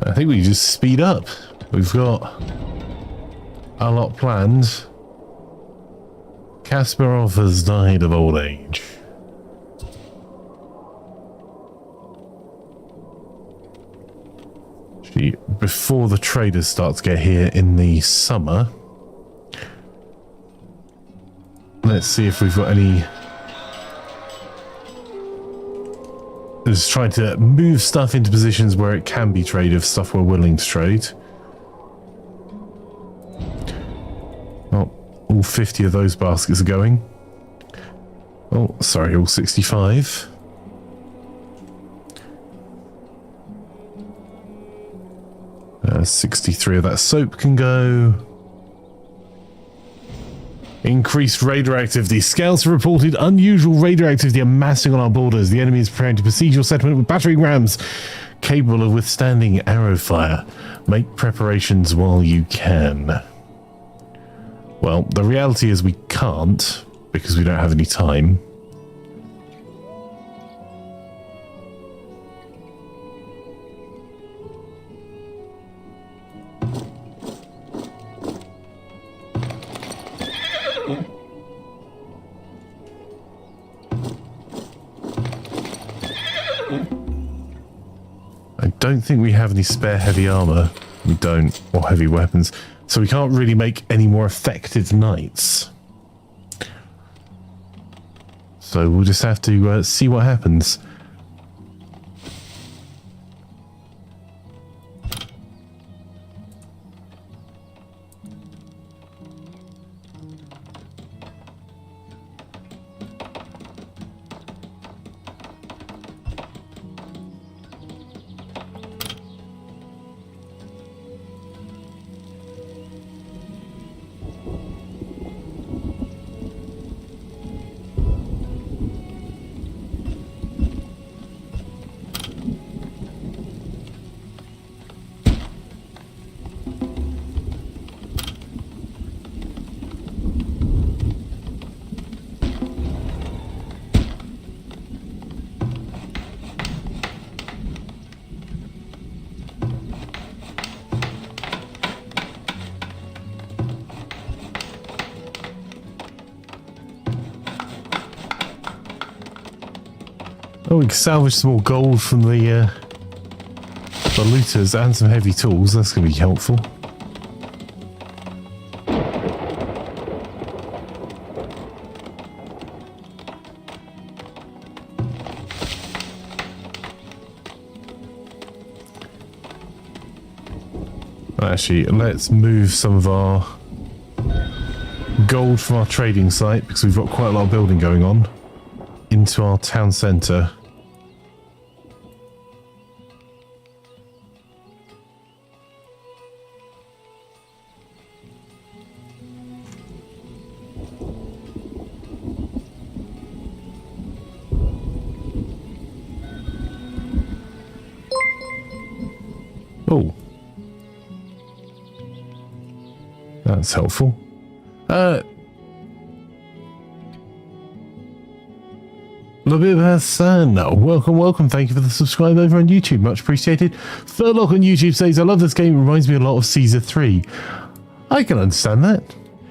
A: I think we just speed up. We've got a lot planned. Kasparov has died of old age. Actually, before the traders start to get here in the summer, let's see if we've got any. Just trying to move stuff into positions where it can be traded, if stuff we're willing to trade. Oh, all 50 of those baskets are going. Oh, sorry, all 65. Uh, 63 of that soap can go. Increased radioactivity. Scouts have reported unusual radioactivity amassing on our borders. The enemy is preparing to besiege your settlement with battering rams capable of withstanding arrow fire. Make preparations while you can. Well, the reality is we can't because we don't have any time. I don't think we have any spare heavy armor. We don't, or heavy weapons. So we can't really make any more effective knights. So we'll just have to see what happens. Oh, we can salvage some more gold from the looters and some heavy tools. That's going to be helpful. Actually, let's move some of our gold from our trading site, because we've got quite a lot of building going on, into our town centre. Oh. That's helpful. Welcome. Thank you for the subscribe over on YouTube. Much appreciated. Furlock on YouTube says, I love this game. It reminds me a lot of Caesar 3. I can understand that.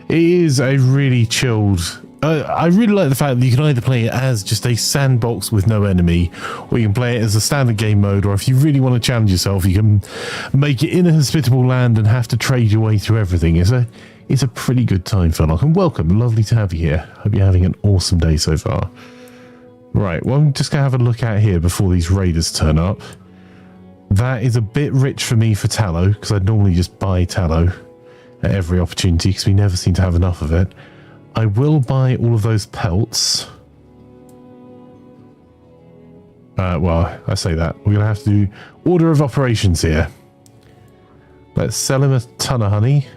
A: It is a really chilled... I really like the fact that you can either play it as just a sandbox with no enemy, or you can play it as a standard game mode, or if you really want to challenge yourself, you can make it in a hospitable land and have to trade your way through everything. It's a pretty good time, Furlock, and welcome. Lovely to have you here. Hope you're having an awesome day so far. Right, well, I'm just going to have a look out here before these raiders turn up. That is a bit rich for me for tallow, because I'd normally just buy tallow at every opportunity, because we never seem to have enough of it. I will buy all of those pelts. Well, I say that. We're going to have to do order of operations here. Let's sell him a ton of honey.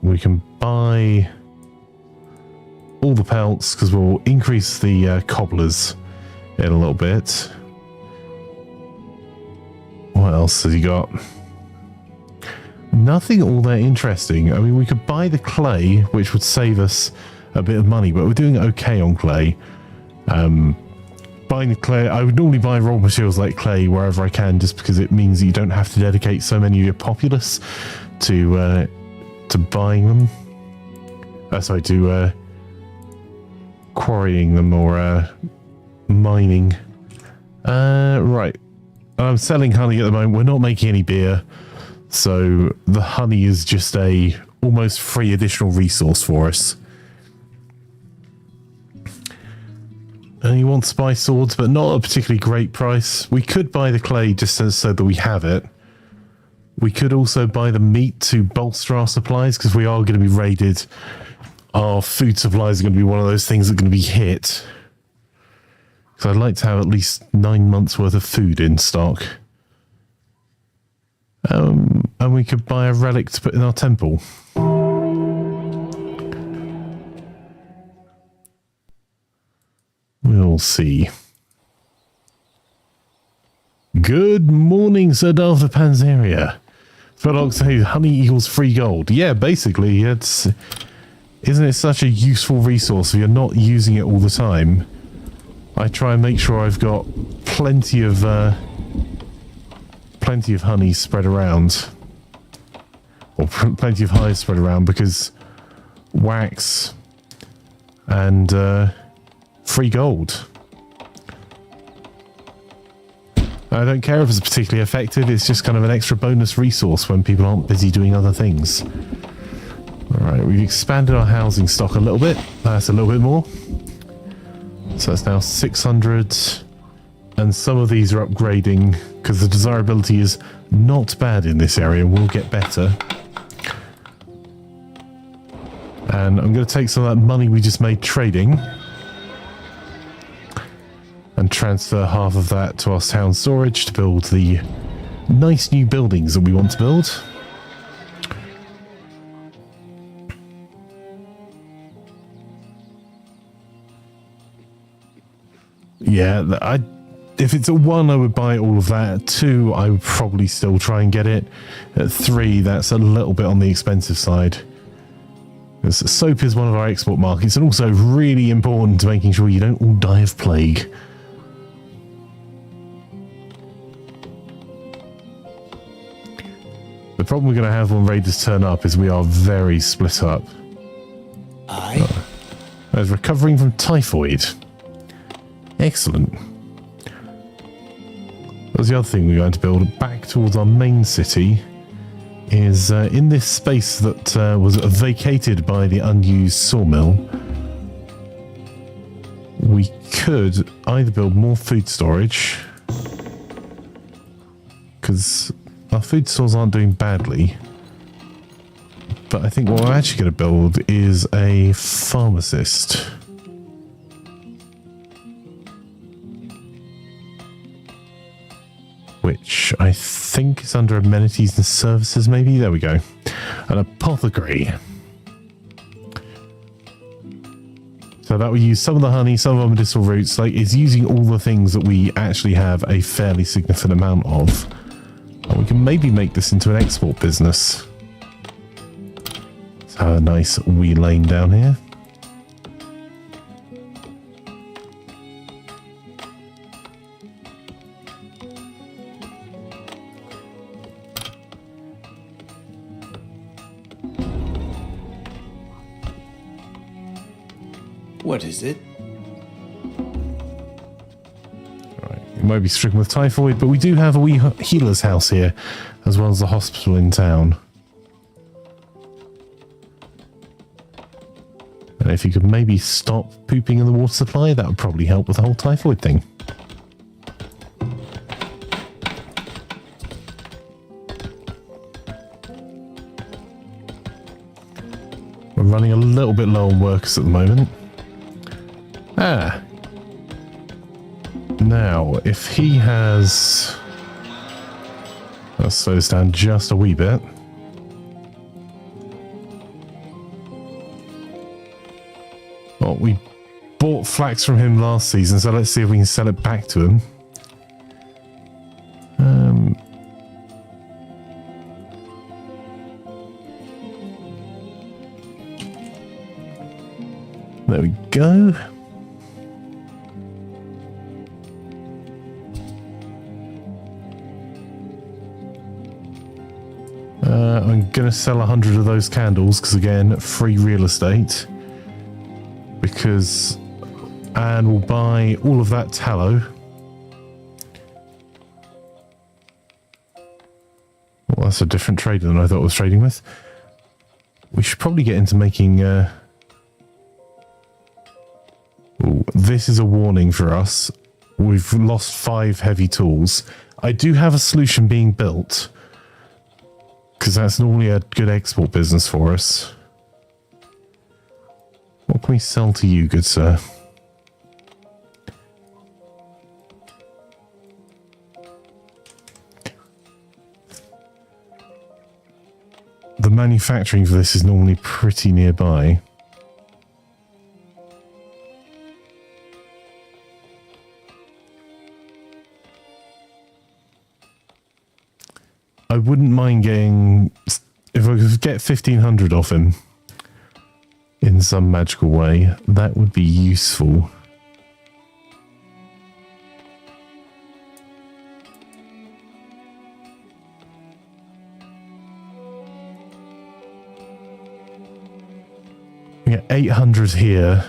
A: We can buy all the pelts, because we'll increase the cobblers in a little bit. What else has he got? Nothing all that interesting. I mean, we could buy the clay, which would save us a bit of money, but we're doing okay on clay. Buying the clay, I would normally buy raw materials like clay wherever I can, just because it means that you don't have to dedicate so many of your populace to buying them. To quarrying them or mining. Right. I'm selling honey at the moment. We're not making any beer. So the honey is just a almost free additional resource for us. And you want spice swords, but not a particularly great price. We could buy the clay just so that we have it. We could also buy the meat to bolster our supplies, because we are going to be raided. Our food supplies are going to be one of those things that are going to be hit. So I'd like to have at least 9 months worth of food in stock. And we could buy a relic to put in our temple. We'll see. Good morning, Sir Darth of Panzeria. Furlock says honey equals free gold. Yeah, basically, isn't it such a useful resource if you're not using it all the time? I try and make sure I've got plenty of honey spread around, or plenty of hives spread around, because wax and free gold. I don't care if it's particularly effective, it's just kind of an extra bonus resource when people aren't busy doing other things. Alright, we've expanded our housing stock a little bit. That's a little bit more. So that's now 600. And some of these are upgrading, because the desirability is not bad in this area. We'll get better. And I'm going to take some of that money we just made trading and transfer half of that to our town storage to build the nice new buildings that we want to build. Yeah, if it's a 1, I would buy all of that. 2, I would probably still try and get it. At 3, that's a little bit on the expensive side. Because soap is one of our export markets, and also really important to making sure you don't all die of plague. The problem we're going to have when raiders turn up is we are very split up. As recovering from typhoid. Excellent. That was the other thing we're going to build back towards our main city. Is in this space that was vacated by the unused sawmill. We could either build more food storage, because our food stores aren't doing badly, But I think what we're actually going to build is a pharmacist. Which I think is under amenities and services, maybe? There we go. An apothecary. So that will use some of the honey, some of the medicinal roots. Like, it's using all the things that we actually have a fairly significant amount of. And we can maybe make this into an export business. Let's have a nice wee lane down here.
C: What is it?
A: Right. It might be stricken with typhoid, but we do have a wee healer's house here, as well as the hospital in town. And if you could maybe stop pooping in the water supply, that would probably help with the whole typhoid thing. We're running a little bit low on workers at the moment. Ah. Now, if he has... Let's slow this down just a wee bit. Well, we bought flax from him last season, so let's see if we can sell it back to him. There we go. I'm going to sell 100 of those candles because, again, free real estate. And we'll buy all of that tallow. Well, that's a different trader than I thought I was trading with. We should probably get into making... Ooh, this is a warning for us. We've lost 5 heavy tools. I do have a solution being built, because that's normally a good export business for us. What can we sell to you, good sir? The manufacturing for this is normally pretty nearby. I wouldn't mind getting... If I could get 1,500 off him in some magical way, that would be useful. We get 800 here.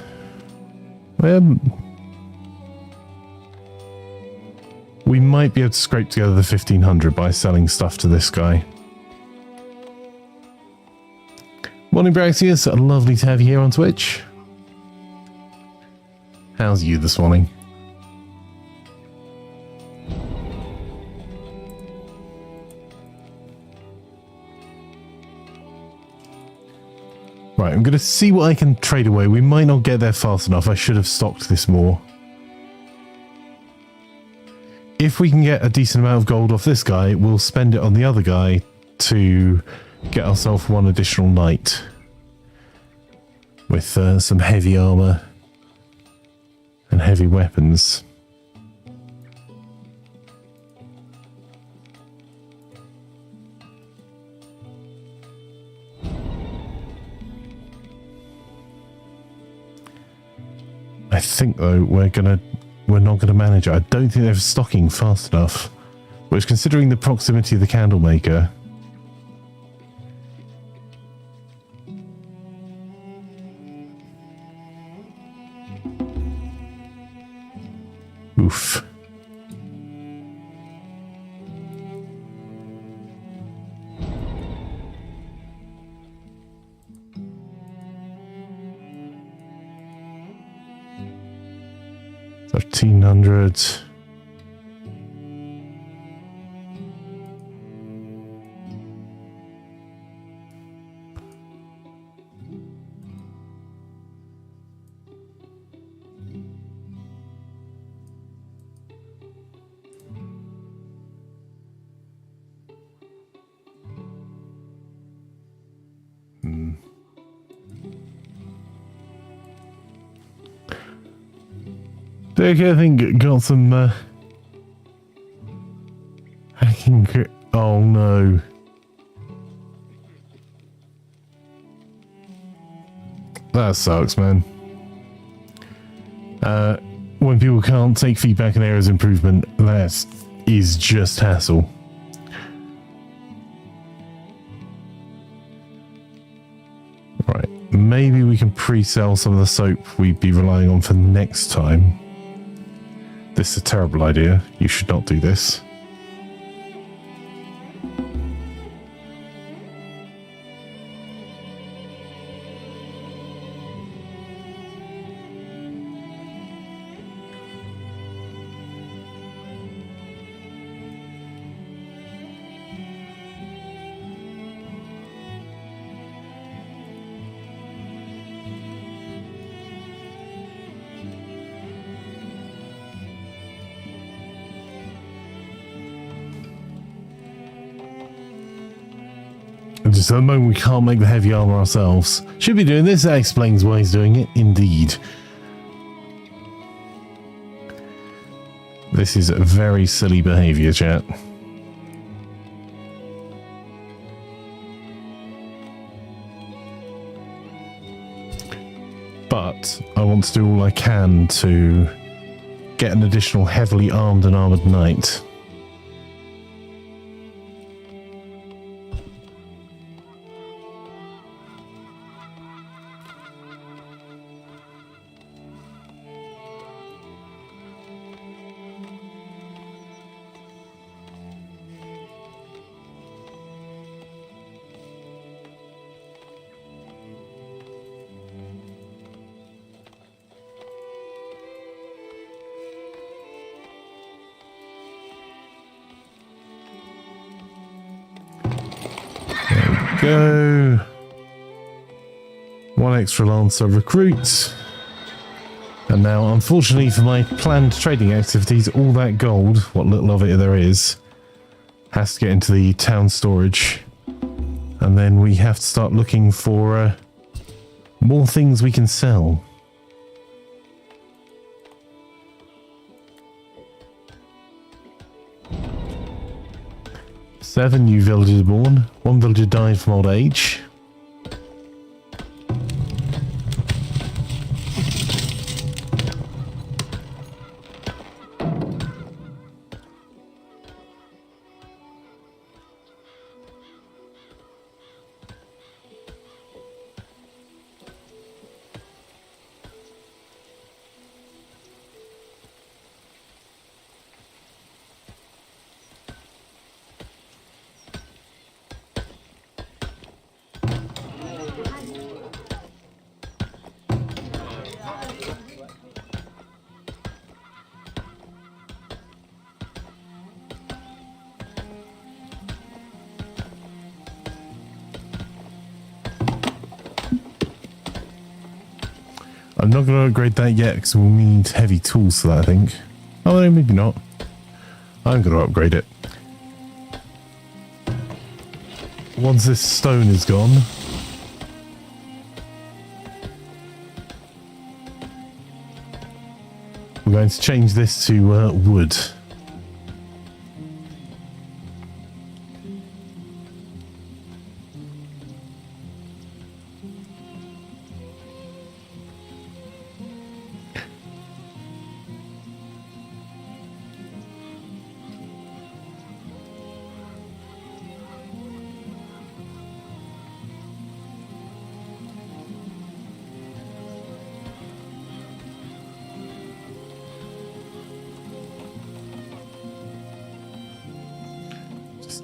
A: We might be able to scrape together the 1,500 by selling stuff to this guy. Morning, Braxius. Lovely to have you here on Twitch. How's you this morning? Right, I'm going to see what I can trade away. We might not get there fast enough. I should have stocked this more. If we can get a decent amount of gold off this guy, we'll spend it on the other guy to get ourselves one additional knight with some heavy armor and heavy weapons. I think though we're not gonna manage it. I don't think they're stocking fast enough, which, considering the proximity of the candle maker. Oof. $1,300. Okay, I think got some hacking. Oh no. That sucks, man. When people can't take feedback and errors improvement, that is just hassle. Right, maybe we can pre-sell some of the soap we'd be relying on for next time. This is a terrible idea. You should not do this. Just at the moment we can't make the heavy armor ourselves. Should be doing this. That explains why he's doing it. Indeed. This is very silly behavior, chat. But I want to do all I can to get an additional heavily armed and armored knight. Go. One extra Lancer recruits. And now, unfortunately for my planned trading activities, all that gold, what little of it there is, has to get into the town storage. And then we have to start looking for more things we can sell. Seven new villagers born. One villager died from old age. I'm not going to upgrade that yet because we'll need heavy tools for that, I think. Oh, no, maybe not. I'm going to upgrade it. Once this stone is gone, we're going to change this to wood.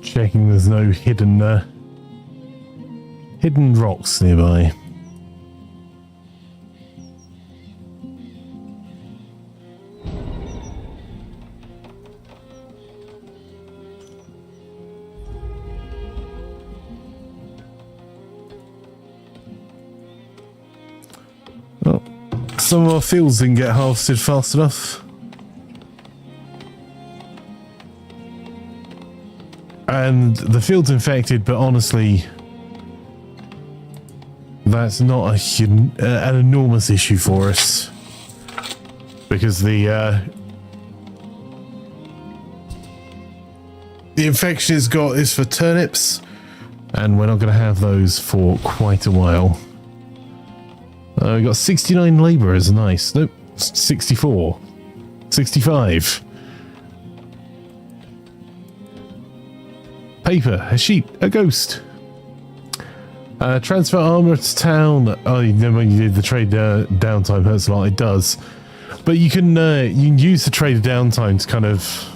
A: Checking there's no hidden rocks nearby. Well, some of our fields didn't get harvested fast enough. And the field's infected, but honestly, that's not an enormous issue for us, because the infection it's got is for turnips, and we're not going to have those for quite a while. We got 69 labourers, nice. Nope, 64. 65. Paper, a sheep, a ghost. Transfer armour to town. Oh, then when you did the trade downtime hurts a lot, it does. But you can use the trade downtime to kind of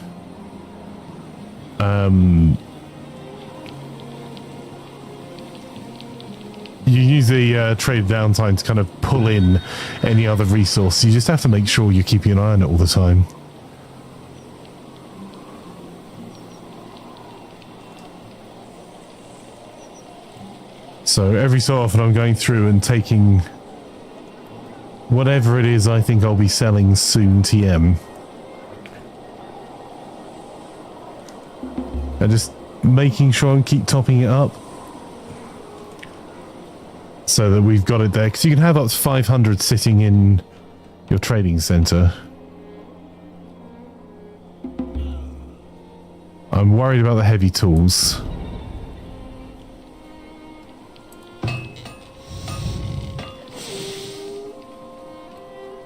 A: you use the trade downtime to kind of pull in any other resource. You just have to make sure you're keeping an eye on it all the time. So every so often I'm going through and taking whatever it is I think I'll be selling soon TM. And just making sure I keep topping it up. So that we've got it there. Because you can have up to 500 sitting in your trading centre. I'm worried about the heavy tools.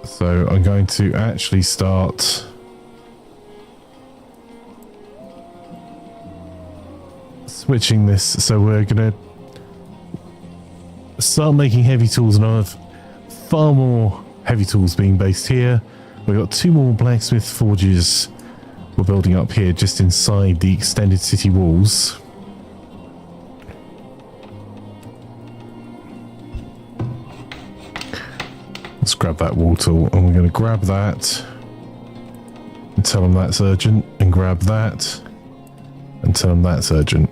A: So I'm going to actually start switching this. So we're going to start making heavy tools, and I have far more heavy tools being based here. We've got 2 more blacksmith forges we're building up here just inside the extended city walls. Let's grab that wall tool, and we're going to grab that and tell them that's urgent, and grab that and tell them that's urgent.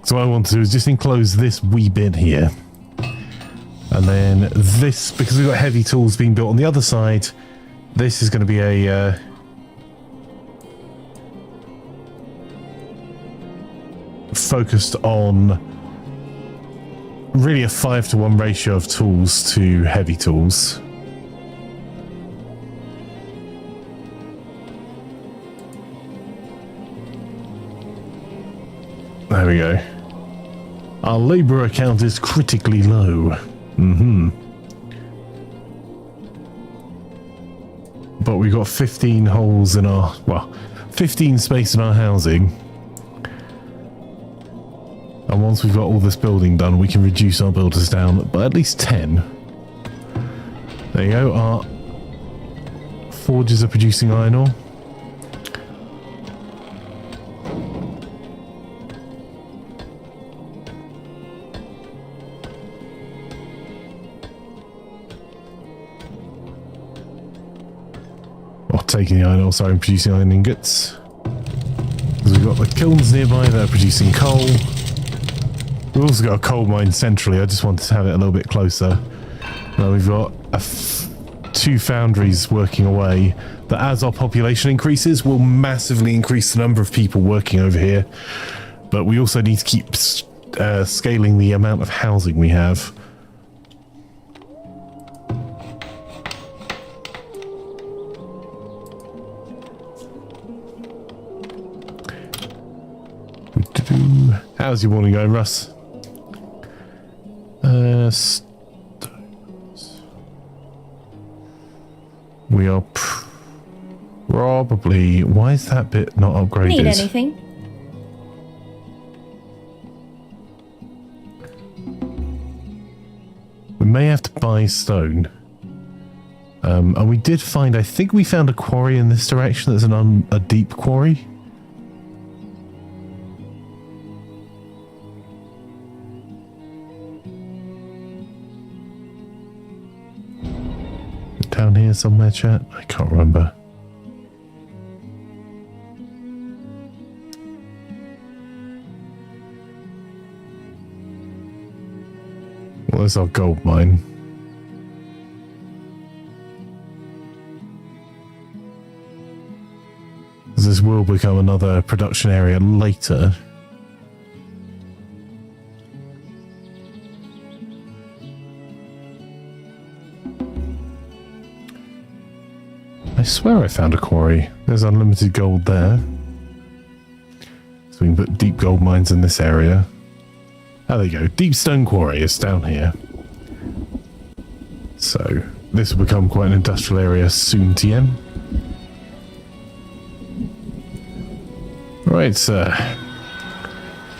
A: So what I want to do is just enclose this wee bit here. And then this, because we've got heavy tools being built on the other side, this is going to be a focused on really a 5-to-1 ratio of tools to heavy tools. There we go. Our labour account is critically low. But we've got 15 holes in our, well, 15 space in our housing. And once we've got all this building done, we can reduce our builders down by at least 10. There you go. Our forges are producing iron ore. Or taking the iron ore, sorry, and producing iron ingots. Because we've got the kilns nearby that are producing coal. We've also got a coal mine centrally. I just wanted to have it a little bit closer. Now we've got 2 foundries working away that, as our population increases, will massively increase the number of people working over here. But we also need to keep scaling the amount of housing we have. How's your morning going, Russ? We are probably... Why is that bit not upgraded?
B: Need anything?
A: We may have to buy stone. And we did find... I think we found a quarry in this direction that's a deep quarry. Down here somewhere, chat? I can't remember. Well, there's our gold mine. Because this will become another production area later. I swear I found a quarry. There's unlimited gold there. So we can put deep gold mines in this area. Oh, there you go. Deep stone quarry is down here. So this will become quite an industrial area soon, TM. Right, sir.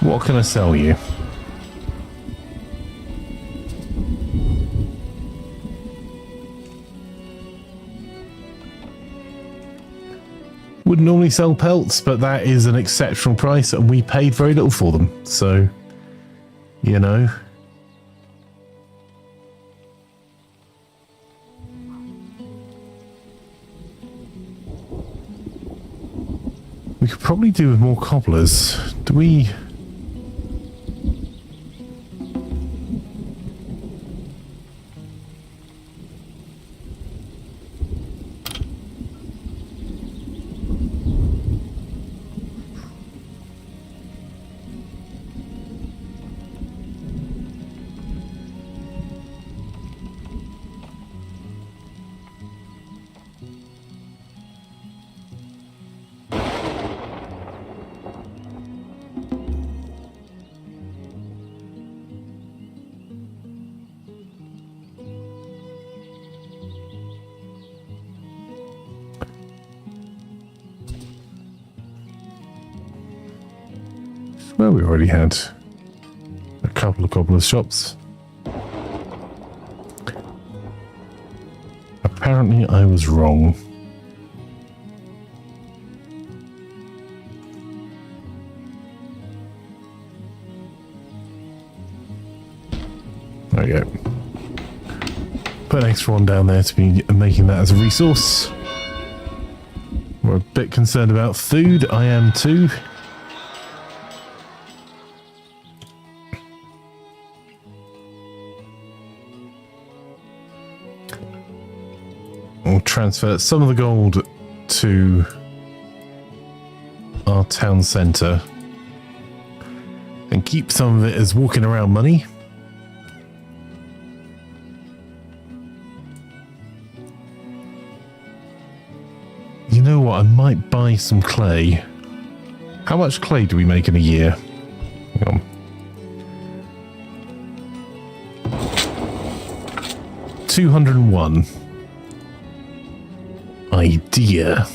A: What can I sell you? Would normally sell pelts, but that is an exceptional price and we paid very little for them. So, you know. We could probably do with more cobblers. Do we... Well, we already had a couple of cobbler's shops. Apparently I was wrong. There we go. Put an extra one down there to be making that as a resource. We're a bit concerned about food. I am too. We'll transfer some of the gold to our town centre and keep some of it as walking around money. You know what? I might buy some clay. How much clay do we make in a year? Hang on. $201. Idea.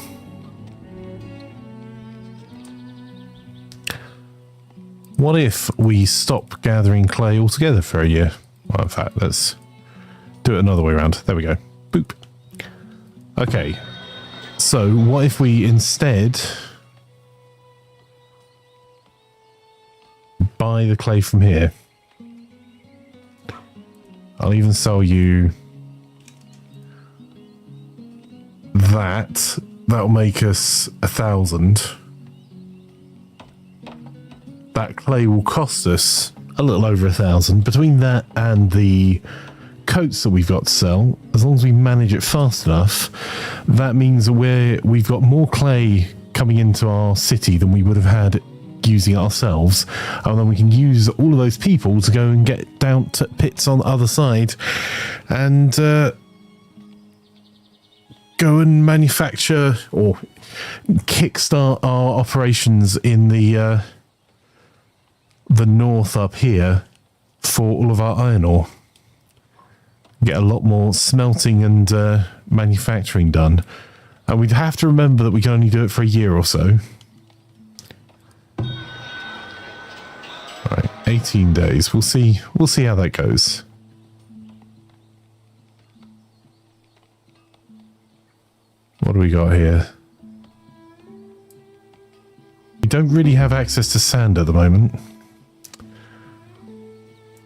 A: What if we stop gathering clay altogether for a year? Well, in fact, let's do it another way around. There we go. Boop. Okay. So, what if we instead buy the clay from here? I'll even sell you that. That'll make us 1,000. That clay will cost us a little over 1,000. Between that and the coats that we've got to sell, as long as we manage it fast enough, that means we've got more clay coming into our city than we would have had using it ourselves, and then we can use all of those people to go and get down to pits on the other side and go and manufacture or kickstart our operations in the north up here for all of our iron ore. Get a lot more smelting and manufacturing done, and we'd have to remember that we can only do it for a year or so. Right, 18 days. We'll see how that goes. What do we got here? We don't really have access to sand at the moment.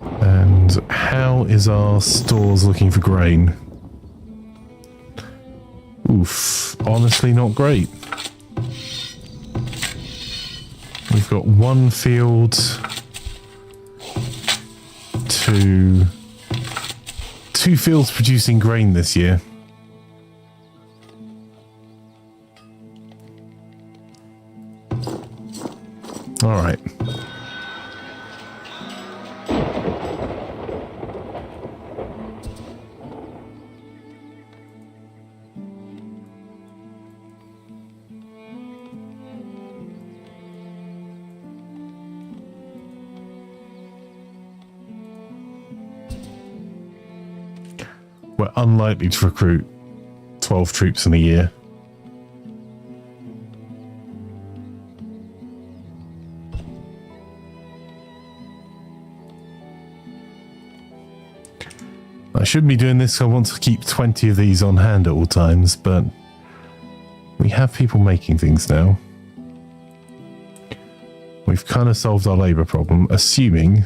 A: And how is our stores looking for grain? Oof, honestly not great. We've got one field to two fields producing grain this year. All right. We're unlikely to recruit 12 troops in a year. I shouldn't be doing this, so I want to keep 20 of these on hand at all times, but we have people making things now. We've kind of solved our labour problem, assuming...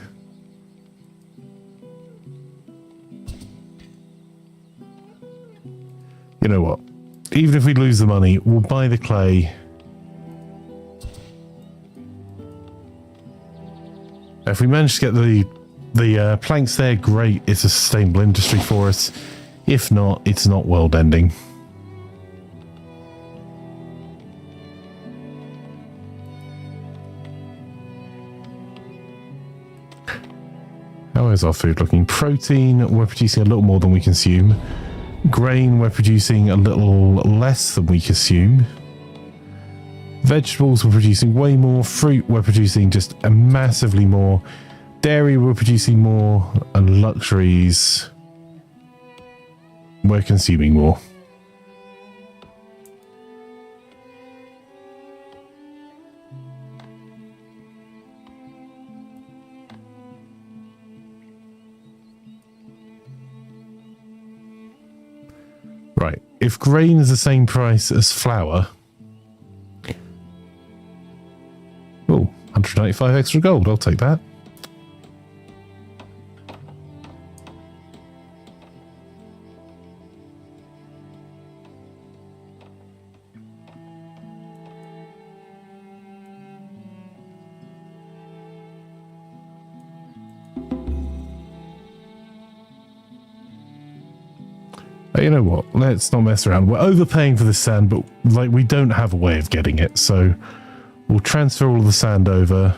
A: You know what? Even if we lose the money, we'll buy the clay. If we manage to get the planks there, great. It's a sustainable industry for us. If not, it's not world ending. How is our food looking? Protein, we're producing a little more than we consume. Grain, we're producing a little less than we consume. Vegetables, we're producing way more. Fruit, we're producing just a massively more. Dairy, we're producing more. And luxuries, we're consuming more. Right, if grain is the same price as flour... Oh, 195 extra gold, I'll take that. You know what? Let's not mess around. We're overpaying for the sand, but like we don't have a way of getting it, so we'll transfer all of the sand over.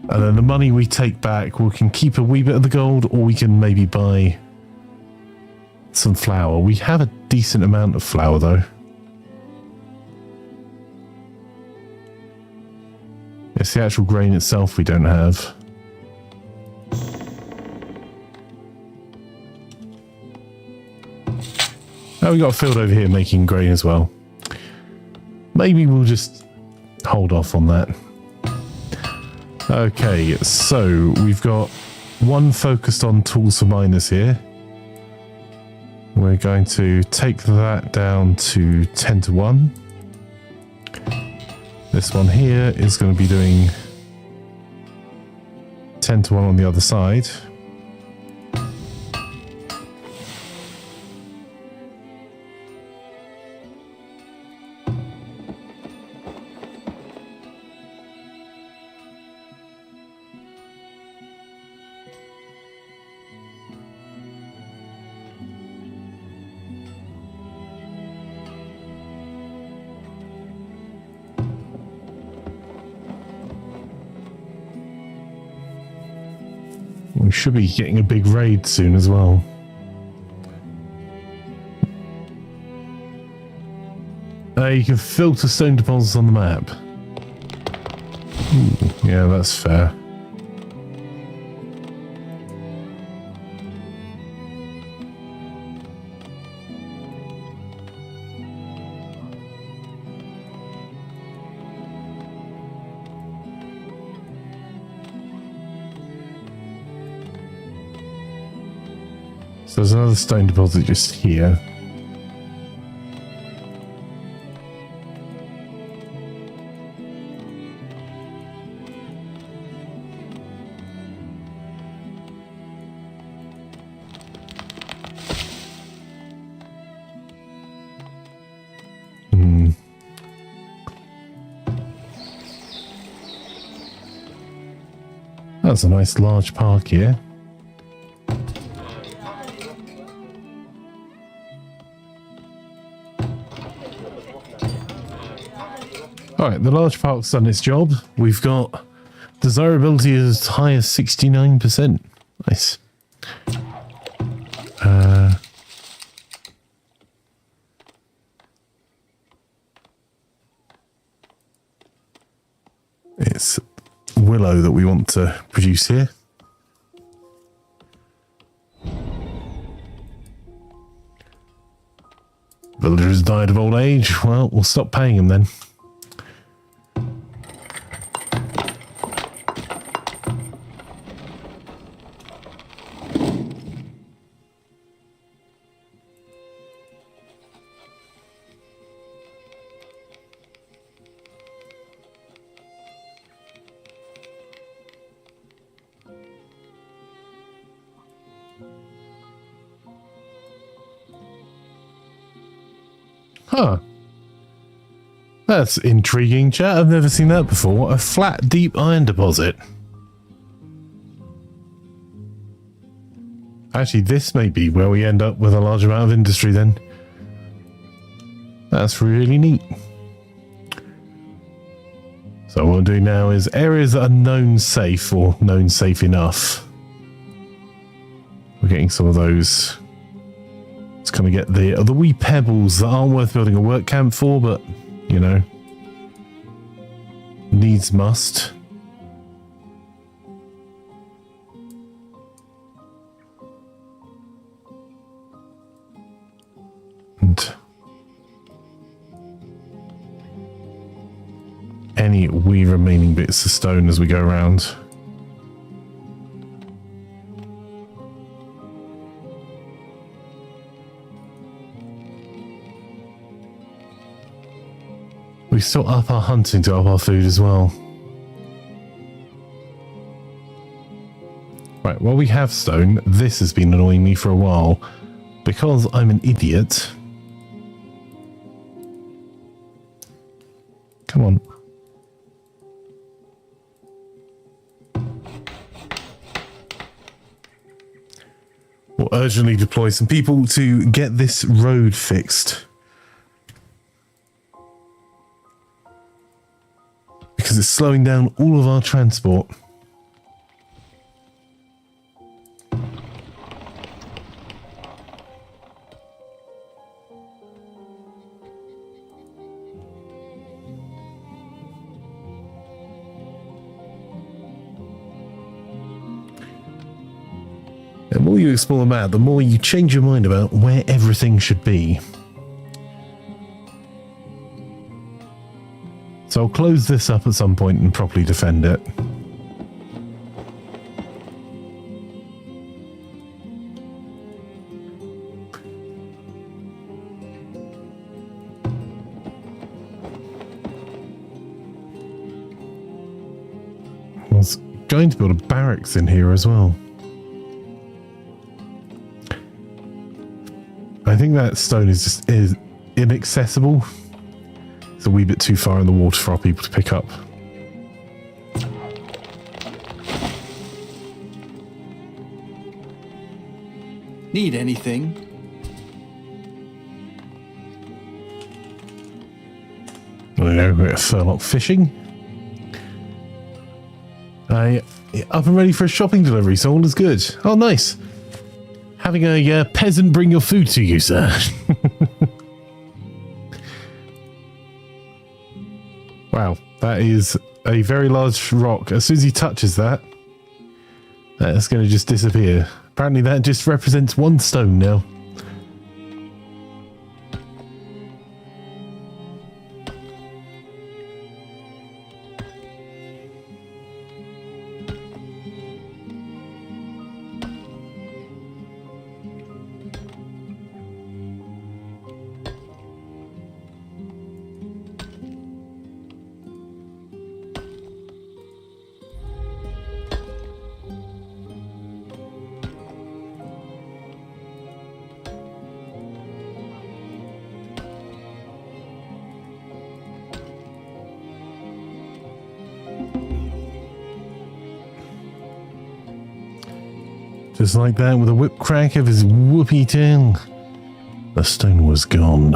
A: And then the money we take back, we can keep a wee bit of the gold, or we can maybe buy some flour. We have a decent amount of flour, though. It's the actual grain itself we don't have. Oh, we got a field over here making grain as well. Maybe we'll just hold off on that. Okay, so we've got one focused on tools for miners here. We're going to take that down to 10 to 1. This one here is going to be doing 10 to 1 on the other side. We should be getting a big raid soon as well. You can filter stone deposits on the map. Ooh, yeah, that's fair. So there's another stone deposit just here. That's a nice large park here. Alright, the large park's done its job. We've got desirability as high as 69%. Nice. It's willow that we want to produce here. Villagers died of old age. Well, we'll stop paying them then. Huh. That's intriguing, chat. I've never seen that before. A flat, deep iron deposit. Actually, this may be where we end up with a large amount of industry then. That's really neat. So what we'll do now is areas that are known safe or known safe enough. We're getting some of those. It's going to get the wee pebbles that aren't worth building a work camp for, but, you know, needs must. And any wee remaining bits of stone as we go around. We still up our hunting to up our food as well. Right, well we have stone. This has been annoying me for a while because I'm an idiot. Come on. We'll urgently deploy some people to get this road fixed. Because it's slowing down all of our transport. The more you explore the map, the more you change your mind about where everything should be. So I'll close this up at some point and properly defend it. I was going to build a barracks in here as well. I think that stone is inaccessible. It's a wee bit too far in the water for our people to pick up.
C: Need anything?
A: I don't know, we're at Furlock fishing. Up and ready for a shopping delivery, so all is good. Oh, nice. Having a peasant bring your food to you, sir. Wow, that is a very large rock. As soon as he touches that, that's going to just disappear. Apparently that just represents one stone now. Just like that, with a whip crack of his whoopee tail, the stone was gone.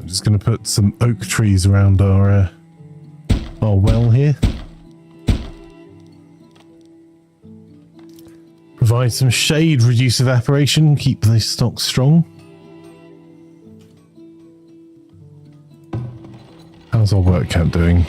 A: just going to put some oak trees around our well here. Provide some shade, reduce evaporation, keep the stock strong. How's our work camp doing?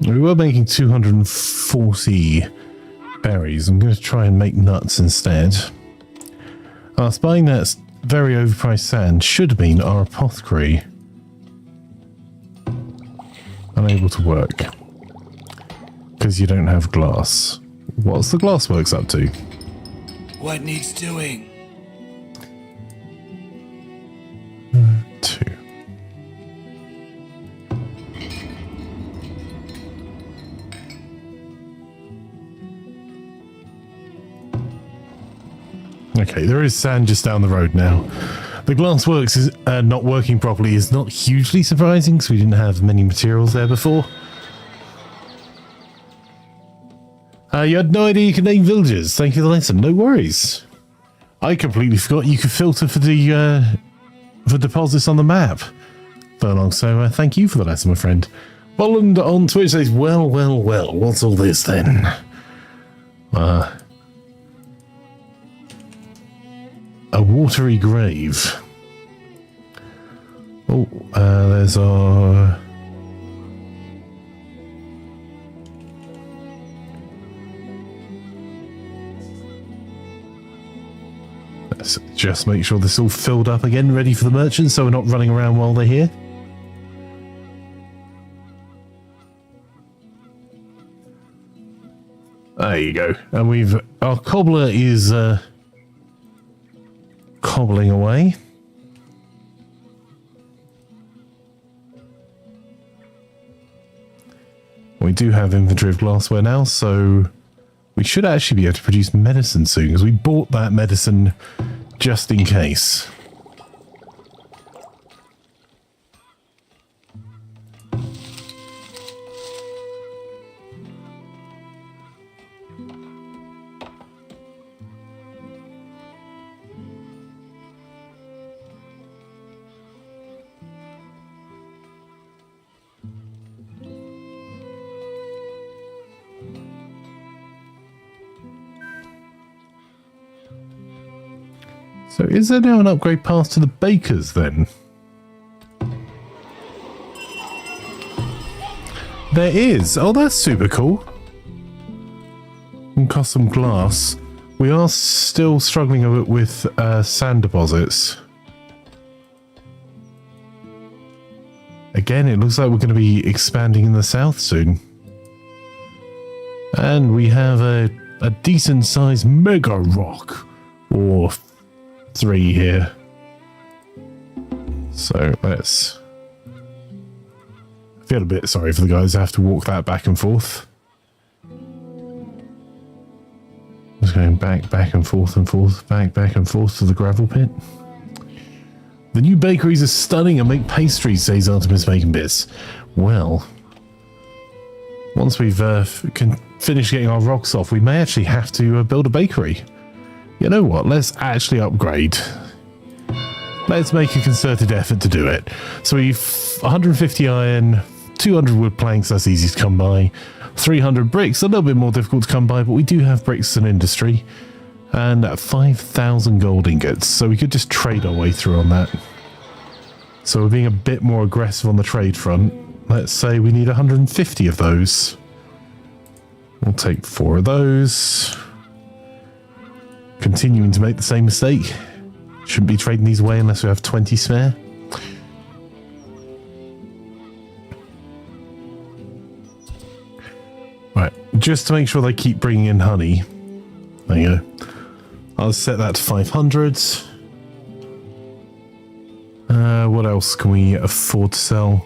A: We were making 240 berries. I'm going to try and make nuts instead. Us buying that very overpriced sand should mean our apothecary unable to work because you don't have glass. What's the glassworks up to?
C: What needs doing?
A: 2. Okay, there is sand just down the road now. The glassworks is not working properly is not hugely surprising because we didn't have many materials there before. You had no idea you could name villages. Thank you for the lesson. No worries. I completely forgot you could filter for the for deposits on the map. Furlong, so thank you for the lesson, my friend. Bolland on Twitch says, well, what's all this then? A watery grave. Oh, there's our... Let's just make sure this is all filled up again, ready for the merchants, so we're not running around while they're here. There you go. And our cobbler is cobbling away. We do have inventory of glassware now, so we should actually be able to produce medicine soon, because we bought that medicine just in case. So is there now an upgrade path to the bakers then? There is. Oh, that's super cool. And cost some glass. We are still struggling a bit with sand deposits. Again, it looks like we're going to be expanding in the south soon. And we have a decent sized mega rock. Or 3 here. So let's... I feel a bit sorry for the guys who have to walk that back and forth. Just going back and forth and forth, back and forth to the gravel pit. The new bakeries are stunning and make pastries, says Artemis Bacon Bits. Well, once we've finished getting our rocks off, we may actually have to build a bakery. You know what? Let's actually upgrade. Let's make a concerted effort to do it. So we've 150 iron, 200 wood planks, that's easy to come by. 300 bricks, a little bit more difficult to come by, but we do have bricks and industry. And 5,000 gold ingots, so we could just trade our way through on that. So we're being a bit more aggressive on the trade front. Let's say we need 150 of those. We'll take 4 of those. Continuing to make the same mistake. Shouldn't be trading these away unless we have 20 spare. Right, just to make sure they keep bringing in honey. There you go. I'll set that to 500. What else can we afford to sell?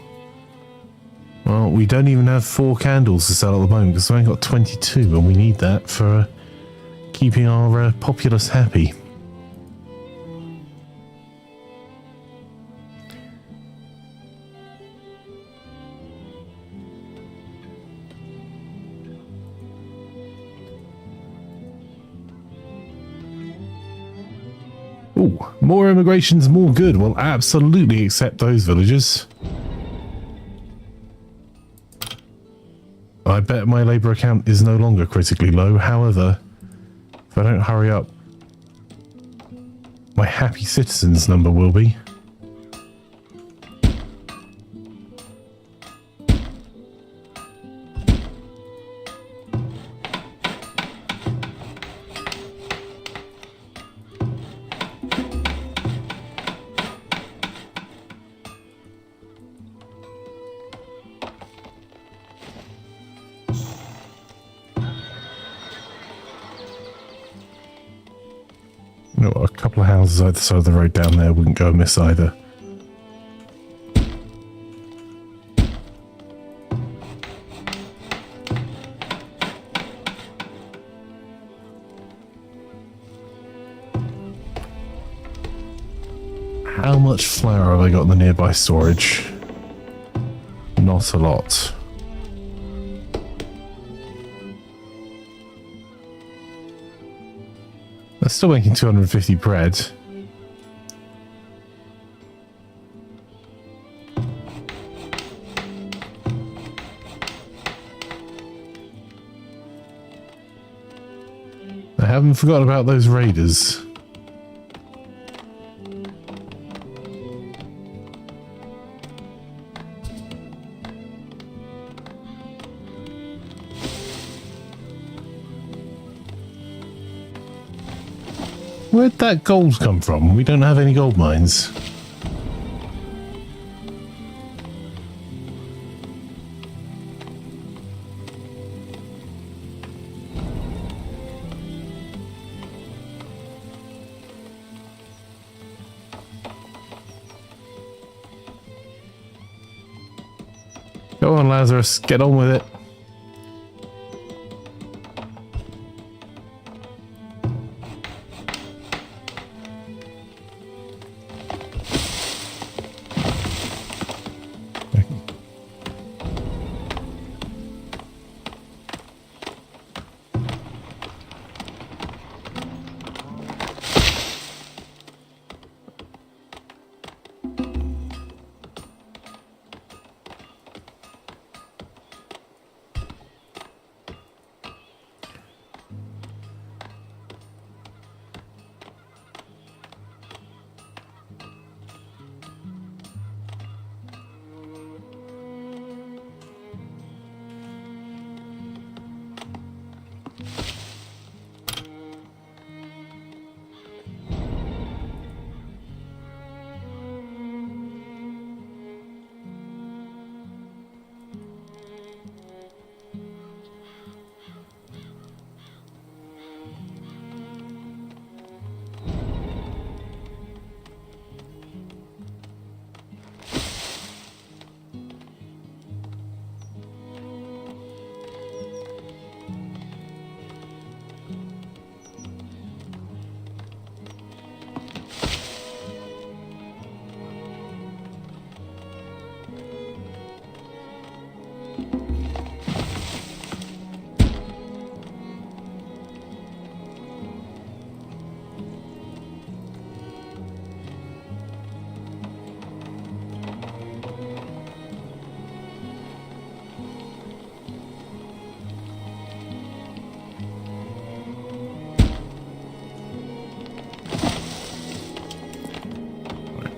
A: Well, we don't even have 4 candles to sell at the moment because we only got 22 and we need that for keeping our populace happy. Ooh, more immigration's more good. We'll absolutely accept those villagers. I bet my labour account is no longer critically low. However, if I don't hurry up, my happy citizens number will be. No, a couple of houses either side of the road down there wouldn't go amiss either. How much flour have I got in the nearby storage? Not a lot. They're still making 250 bread. I haven't forgotten about those raiders. Where'd that gold come from? We don't have any gold mines. Go on, Lazarus, get on with it.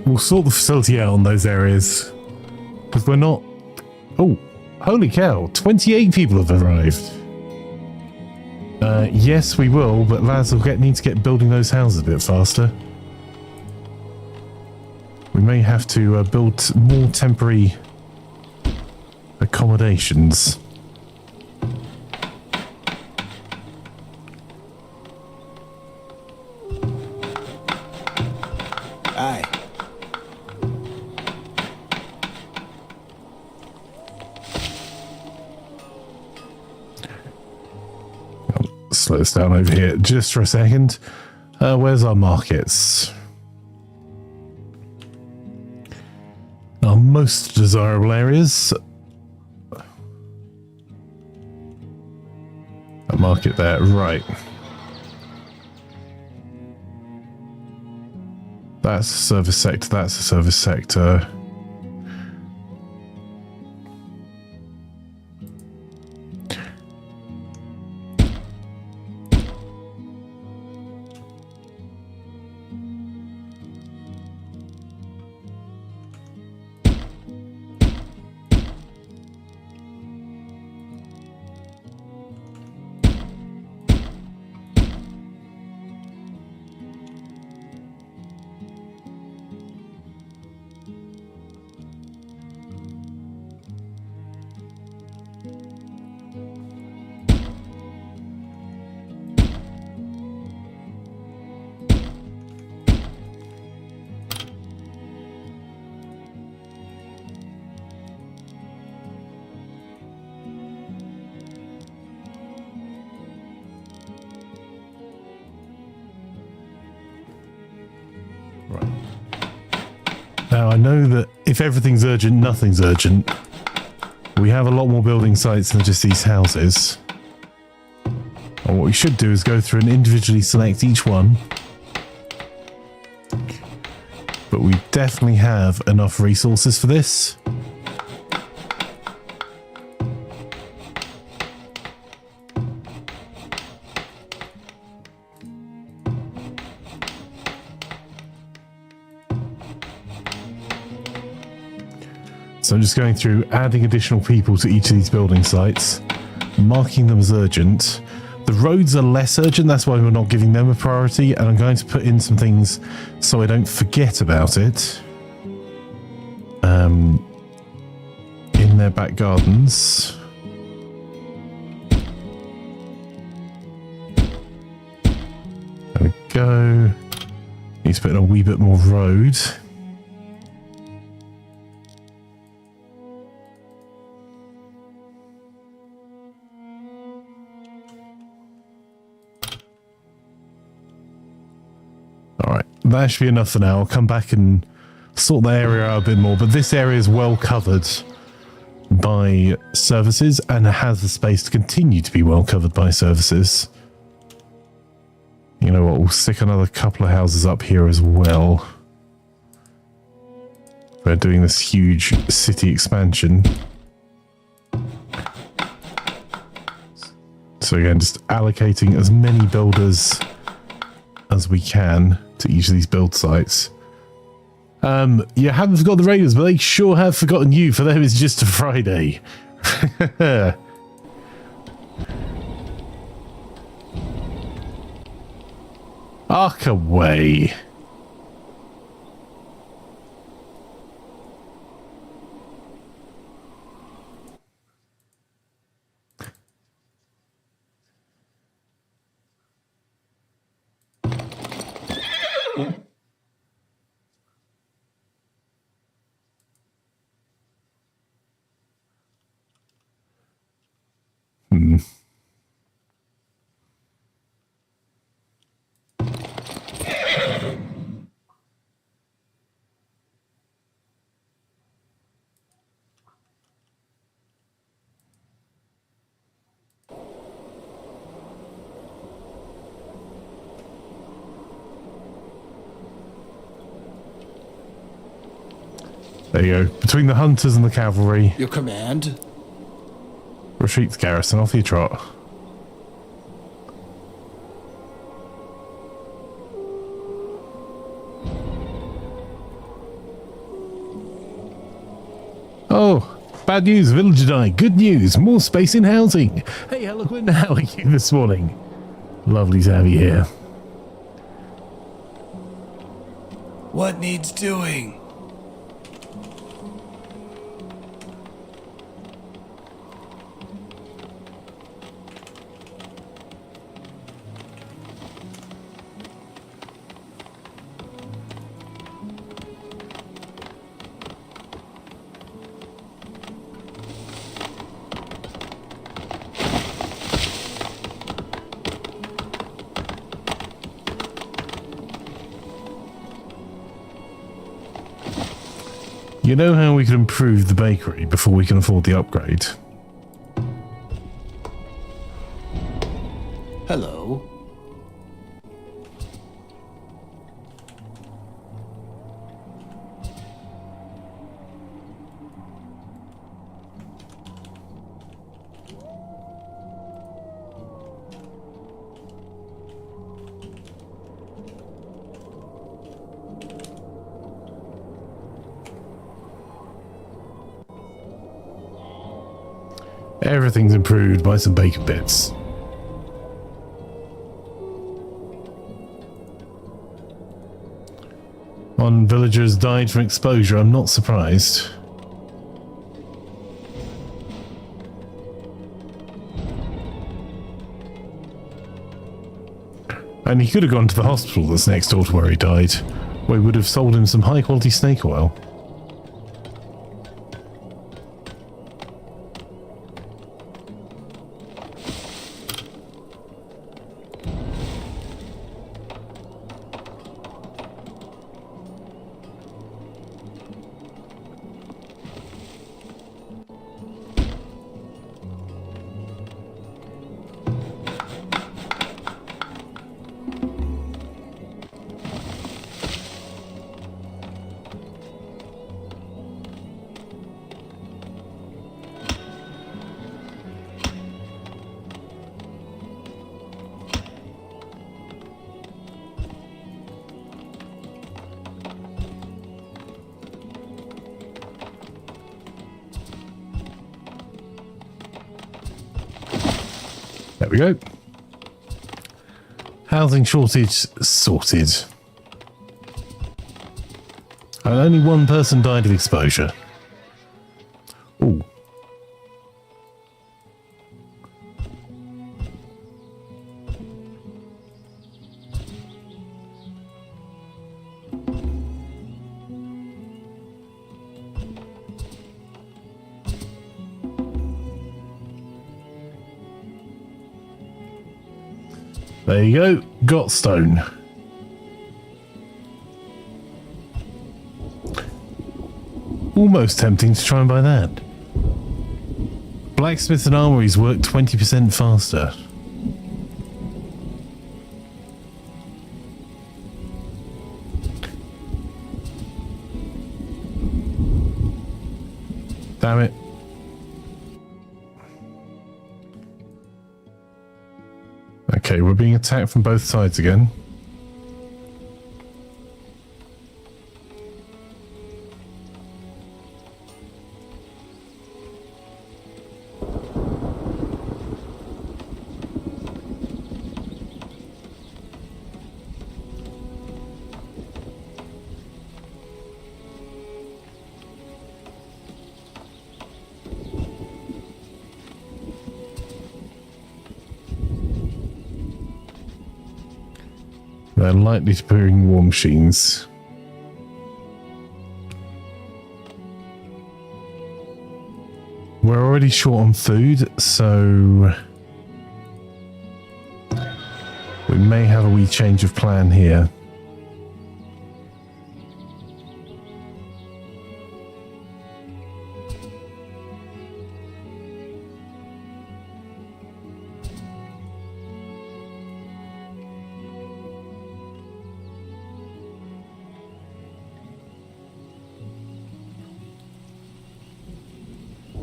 A: We'll sort the facility out on those areas. Because we're not... Oh, holy cow. 28 people have arrived. Yes, we will, but Laz will need to get building those houses a bit faster. We may have to build more temporary accommodations. this down over here just for a second. Where's our markets? Our most desirable areas. A market there, right. That's a service sector, that's a service sector. Now, I know that if everything's urgent, nothing's urgent. We have a lot more building sites than just these houses. And what we should do is go through and individually select each one. But we definitely have enough resources for this. So I'm just going through, adding additional people to each of these building sites, marking them as urgent. The roads are less urgent, that's why we're not giving them a priority, and I'm going to put in some things so I don't forget about it. In their back gardens. There we go. Need to put in a wee bit more road. That should be enough for now. I'll come back and sort the area out a bit more, but this area is well covered by services and has the space to continue to be well covered by services. You know what, we'll stick another couple of houses up here as well. We're doing this huge city expansion. So again, just allocating as many builders as we can to each of these build sites. You haven't forgot the Raiders, but they sure have forgotten you. For them, it's just a Friday. Arc away. There you go. Between the hunters and the cavalry.
C: Your command?
A: Retreat the garrison, off you trot. Oh, bad news, villager died. Good news, more space in housing. Hey, Eloquent, how are you this morning? Lovely to have you here.
C: What needs doing?
A: You know how we can improve the bakery before we can afford the upgrade?
C: Hello.
A: Everything's improved by some bacon bits. One villager has died from exposure. I'm not surprised. And he could have gone to the hospital that's next door to where he died. We would have sold him some high quality snake oil. There we go. Housing shortage sorted. And only one person died of exposure. Ooh. There you go, got stone. Almost tempting to try and buy that. Blacksmiths and armories work 20% faster. Damn it. Okay, we're being attacked from both sides again. They're likely to bring war machines. We're already short on food, so we may have a wee change of plan here.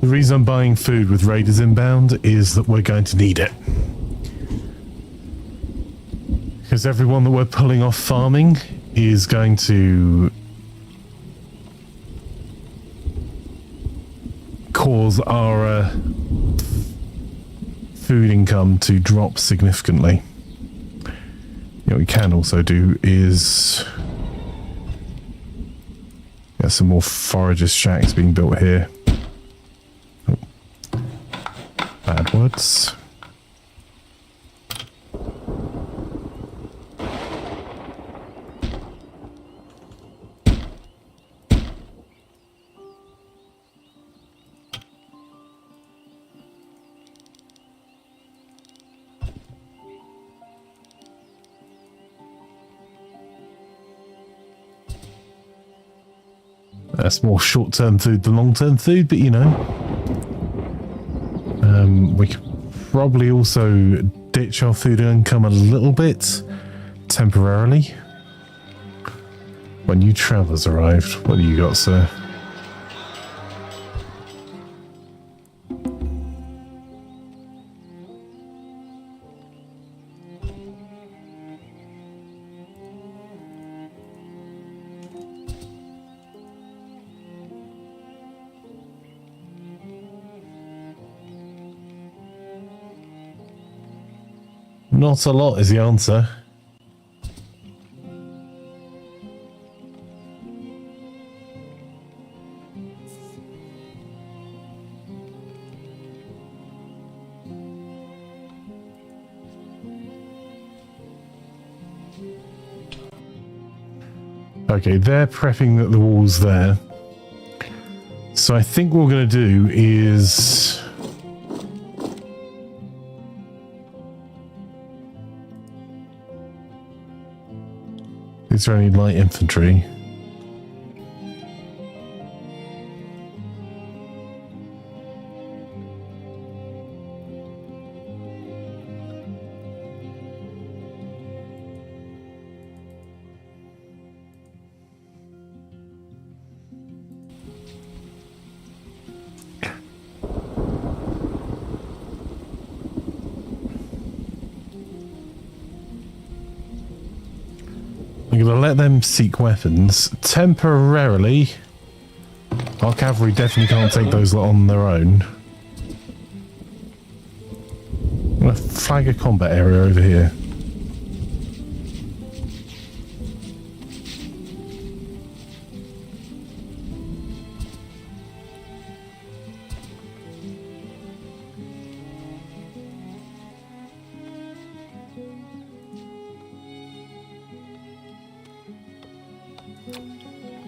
A: The reason I'm buying food with raiders inbound is that we're going to need it. Because everyone that we're pulling off farming is going to cause our food income to drop significantly. What we can also do is get some more foragers shacks being built here. Bad words. That's more short-term food than long-term food, but you know. We could probably also ditch our food income a little bit temporarily. When new travellers arrived, what do you got, sir? Not a lot is the answer. Okay, they're prepping the walls there. So I think what we're going to do is... Is there any light infantry? I'm going to let them seek weapons. Temporarily, our cavalry definitely can't take those lot on their own. I'm going to flag a combat area over here.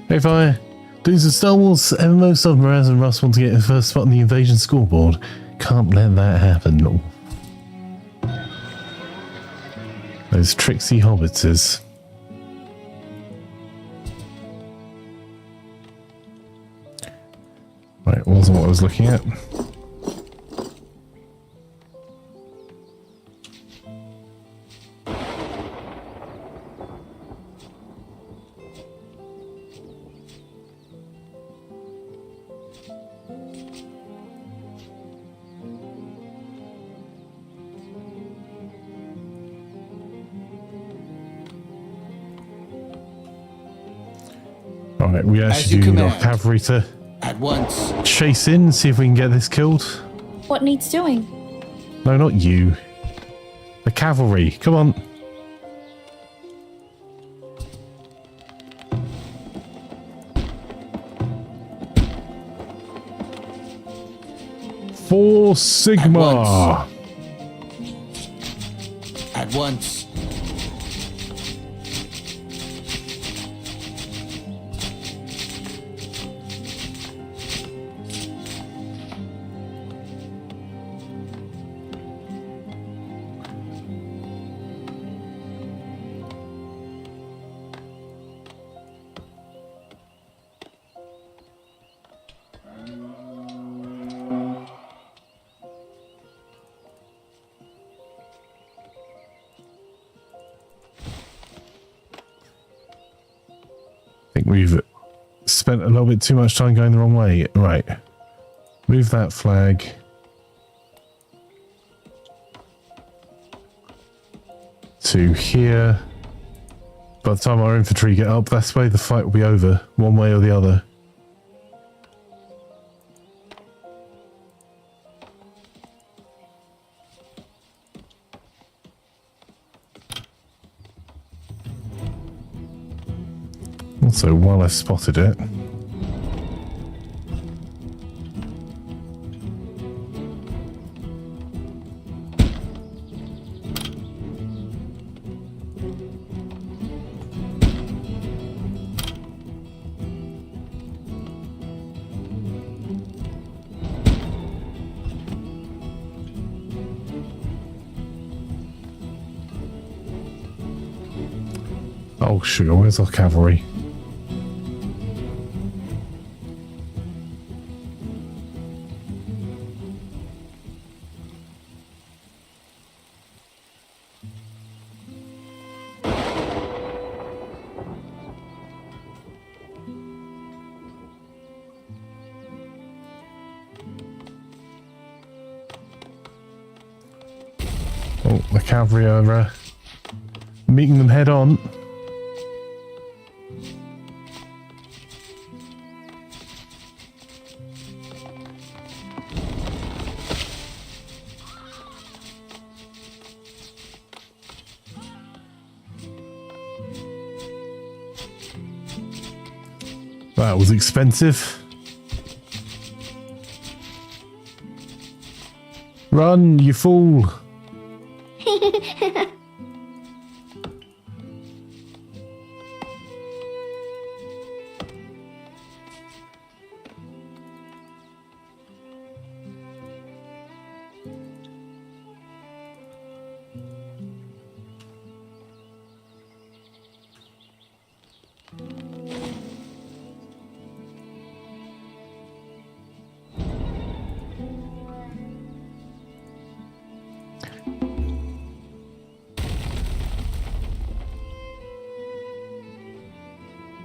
A: Hey Fire, doing some Star Wars MMO stuff. Miraz and Russ want to get a first spot on the invasion scoreboard. Can't let that happen. No. Those tricksy hobbitses. Right, wasn't what I was looking at. Alright, we actually do need our cavalry to
C: At once.
A: chase in, see if we can get this killed.
B: What needs doing?
A: No, not you. The cavalry, come on. For Sigma.
C: At once.
A: I think we've spent a little bit too much time going the wrong way. Right. Move that flag. To here. By the time our infantry get up, that's where the fight will be over, one way or the other. Also, while I've spotted it, oh sugar, where's our cavalry? Oh, the cavalry are meeting them head on. That was expensive. Run, you fool!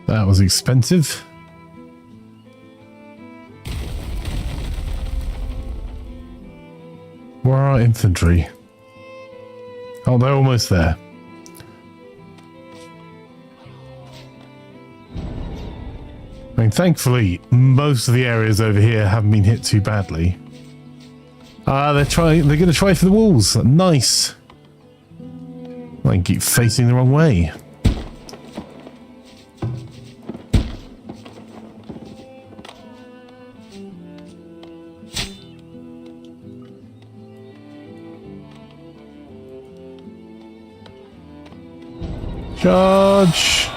A: That was expensive. Where are our infantry? Oh, they're almost there. I mean, thankfully, most of the areas over here haven't been hit too badly. They're going to try for the walls. Nice. I can keep facing the wrong way. Charge!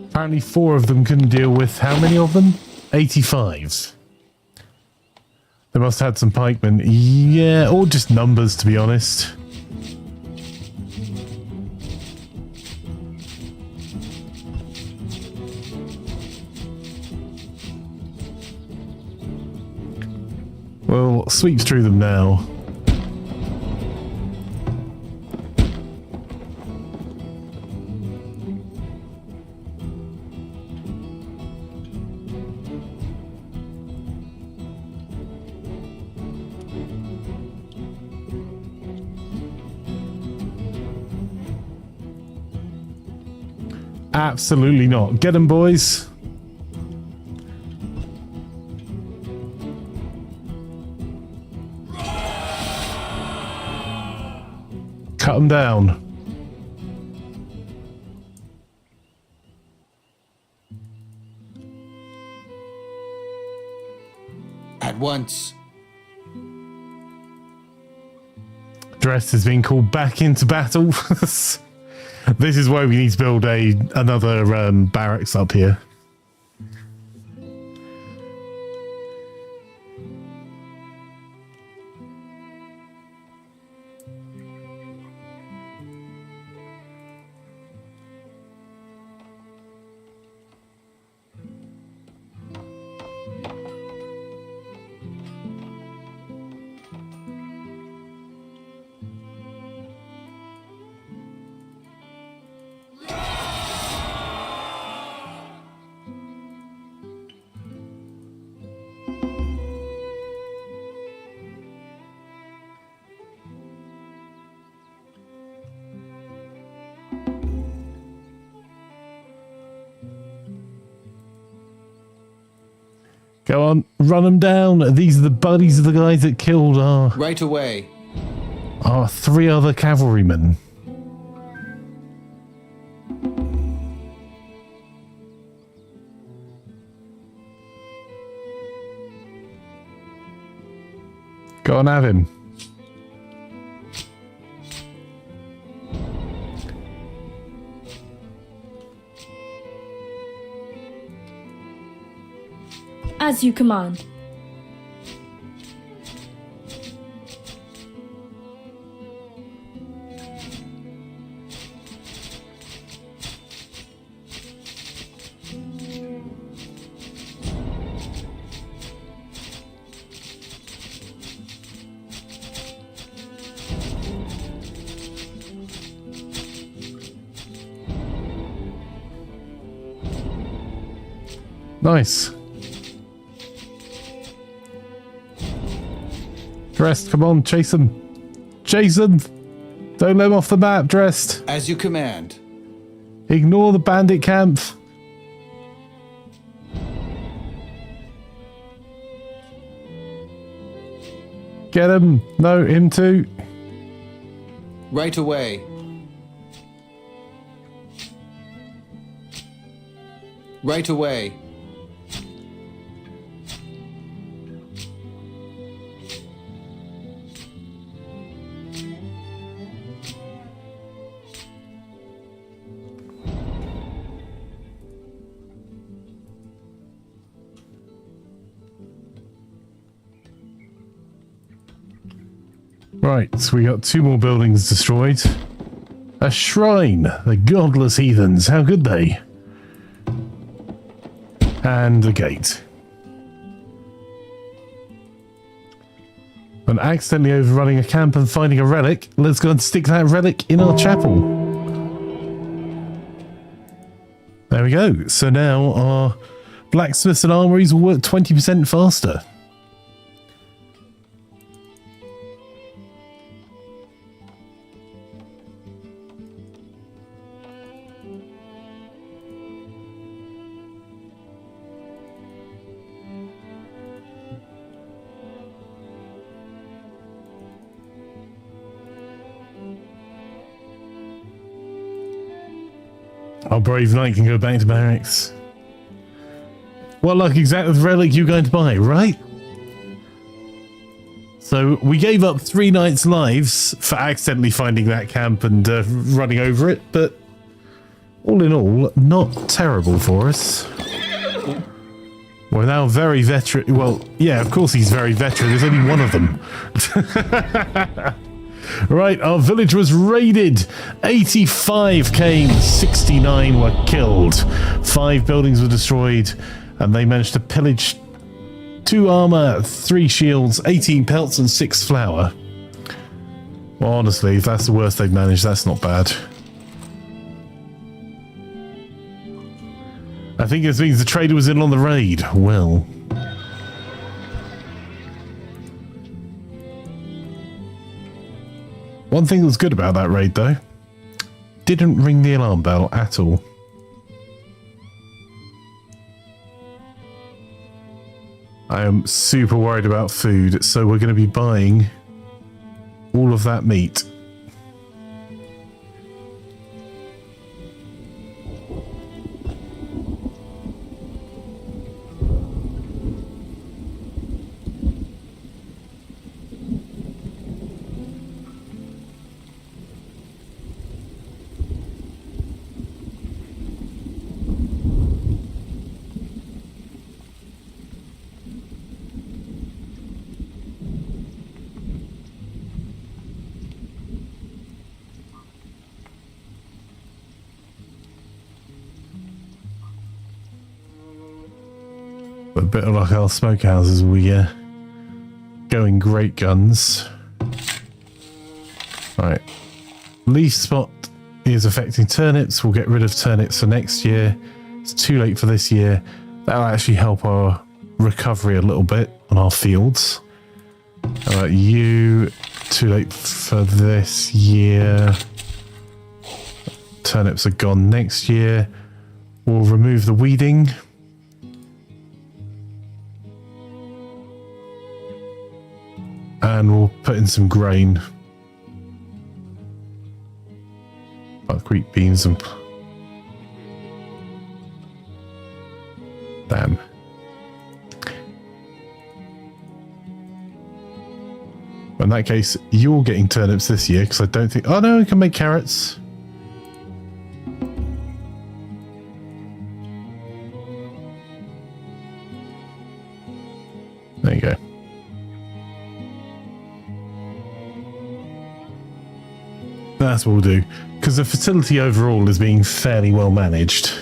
A: Apparently 4 of them couldn't deal with how many of them? 85. They must have had some pikemen. Yeah, or just numbers, to be honest. Well, sweeps through them now. Absolutely not. Get them, boys. Cut them down.
C: At once.
A: Drest has been called back into battle. This is why we need to build another barracks up here. Go on, run them down. These are the buddies of the guys that killed our
C: Right away.
A: 3 other cavalrymen. Go on, have him.
B: As you command.
A: Nice. Dressed, come on, chase them. Jason, don't let him off the map, Dressed.
C: As you command.
A: Ignore the bandit camp. Get him. No, him too.
C: Right away. Right away.
A: Right, so we got 2 more buildings destroyed. A shrine. The godless heathens. How could they? And a gate. And accidentally overrunning a camp and finding a relic. Let's go and stick that relic in our chapel. There we go. So now our blacksmiths and armories will work 20% faster. Our brave knight can go back to barracks. What luck exactly with the relic you're going to buy, right? So we gave up 3 knights' lives for accidentally finding that camp and running over it, but all in all, not terrible for us. We're now very veteran. Well, yeah, of course he's very veteran. There's only one of them. Right, our village was raided. 85 came, 69 were killed. 5 buildings were destroyed, and they managed to pillage 2 armor, 3 shields, 18 pelts, and 6 flour. Well, honestly, if that's the worst they've managed, that's not bad. I think this means the trader was in on the raid. Well. One thing that was good about that raid, though, didn't ring the alarm bell at all. I am super worried about food, so we're going to be buying all of that meat. A bit of like our smokehouses, we going great guns. Right, leaf spot is affecting turnips. We'll get rid of turnips for next year. It's too late for this year. That'll actually help our recovery a little bit on our fields. How about you? Too late for this year. Turnips are gone next year. We'll remove the weeding. And we'll put in some grain. Buckwheat, beans, and... Damn. In that case, you're getting turnips this year, because I don't think... Oh no, we can make carrots. There you go. That's what we'll do, because the fertility overall is being fairly well managed.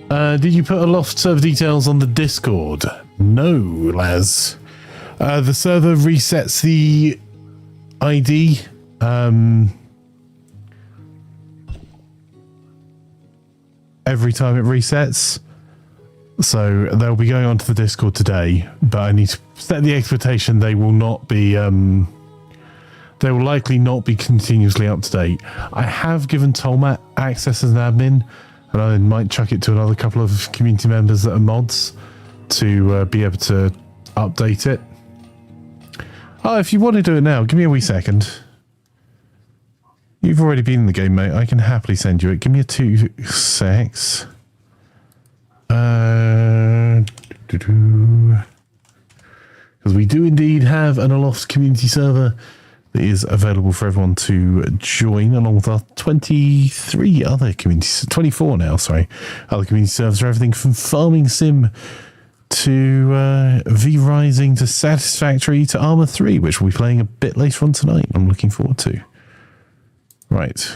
A: Did you put a lot of server details on the Discord? No, Laz. The server resets the ID every time it resets. So they'll be going onto the Discord today, but I need to set the expectation they will not be, they will likely not be continuously up to date. I have given Tolmat access as an admin, and I might chuck it to another couple of community members that are mods to be able to update it. Oh, if you want to do it now, give me a wee second. You've already been in the game, mate. I can happily send you it. Give me a 2 secs. Because we do indeed have an Aloft community server that is available for everyone to join, along with our 23 other communities, 24 now, sorry, other community servers for everything from Farming Sim to V-Rising to Satisfactory to Armour 3, which we'll be playing a bit later on tonight. I'm looking forward to. Right.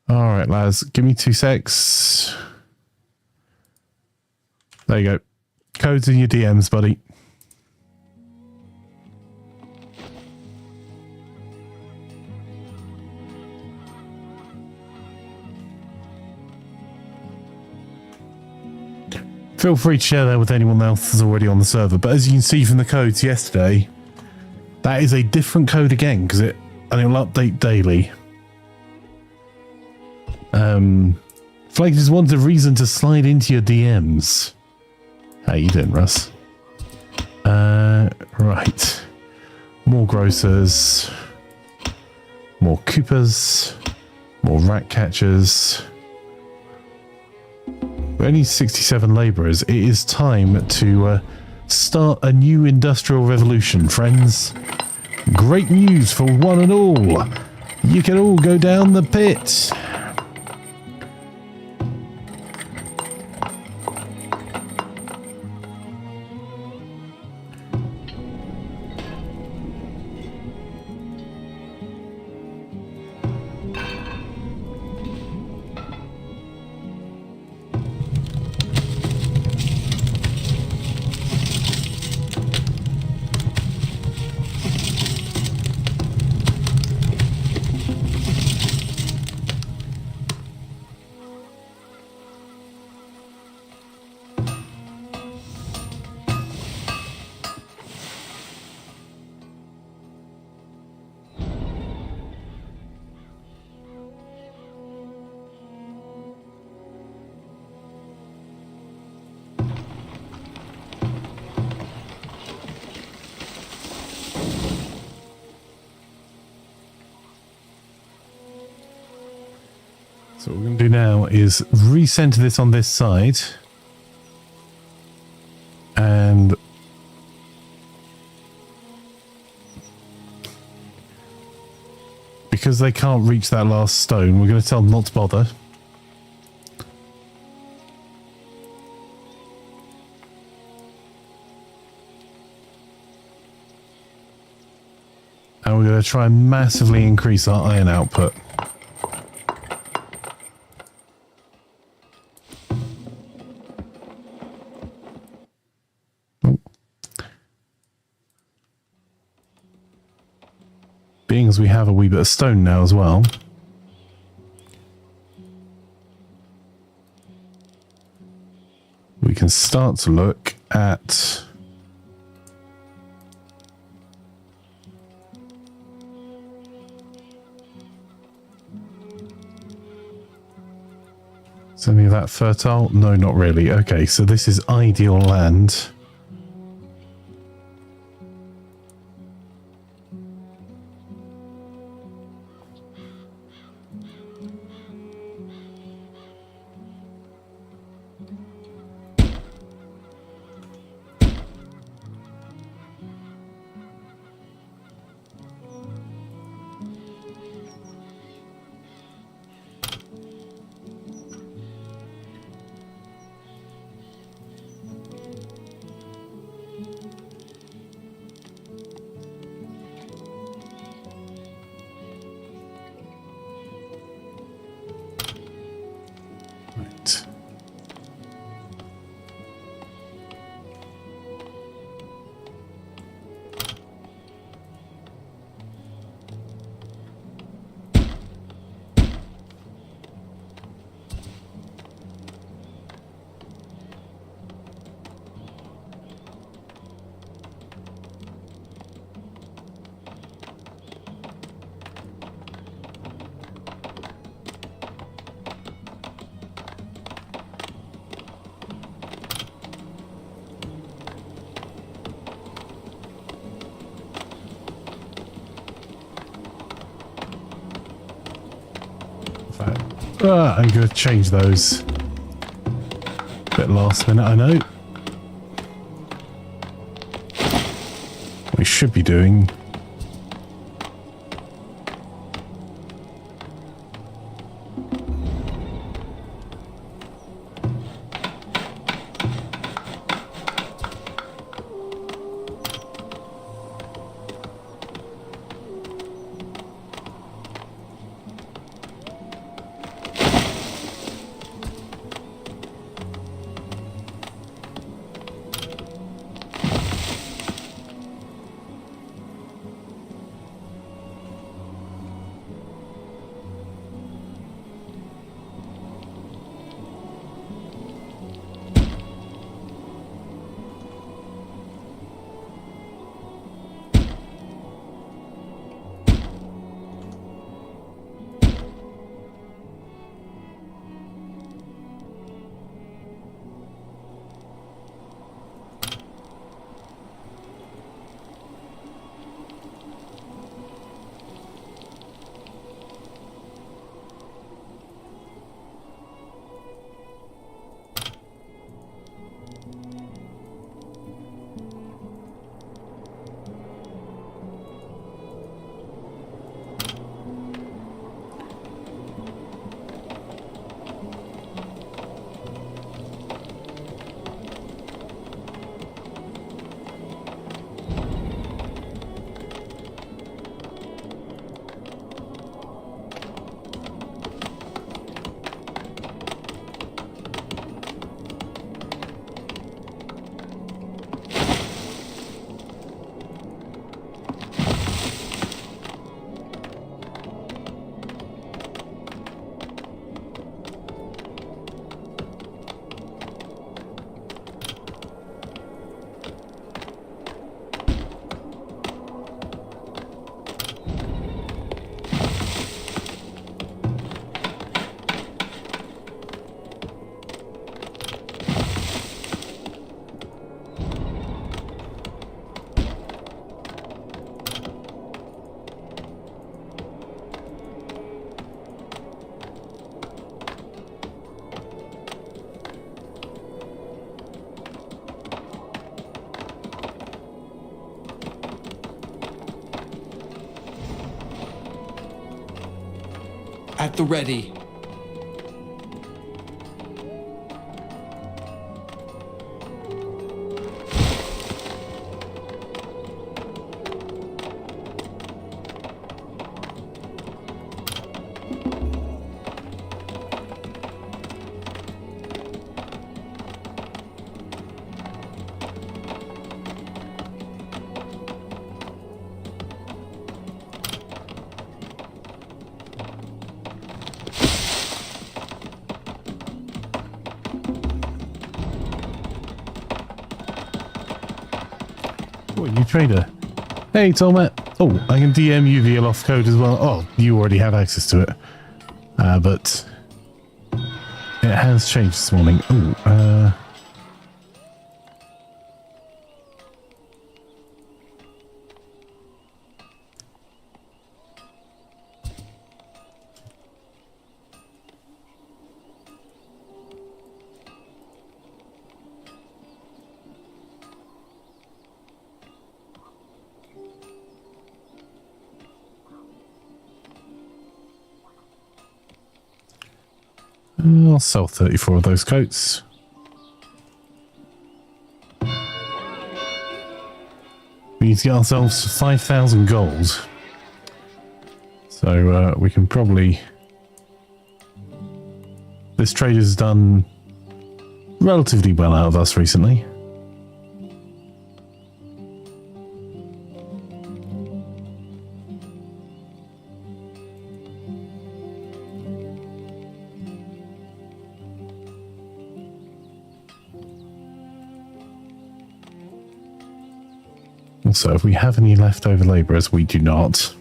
A: All right, lads, give me 2 secs. There you go. Codes in your DMs, buddy. Feel free to share that with anyone else that's already on the server. But as you can see from the codes yesterday, that is a different code again, because it will update daily. Flake just wanted a reason to slide into your DMs. How you doing, Russ? Right. More grocers. More coopers. More rat catchers. We only 67 labourers. It is time to start a new industrial revolution, friends. Great news for one and all. You can all go down the pit. So what we're going to do now is recenter this on this side. And because they can't reach that last stone, we're going to tell them not to bother. And we're going to try and massively increase our iron output. Being as we have a wee bit of stone now as well. We can start to look at is any of that fertile? No, not really. Okay, so this is ideal land. I'm going to change those. Bit last minute, I know. We should be doing...
C: At the ready.
A: Oh, new trader. Hey, Tomat. Oh, I can DM you the aloft code as well. Oh, you already have access to it. But it has changed this morning. Oh, I'll sell 34 of those coats. We need to get ourselves 5,000 gold. So we can probably... This trader's done relatively well out of us recently. Also, if we have any leftover labourers, we do not.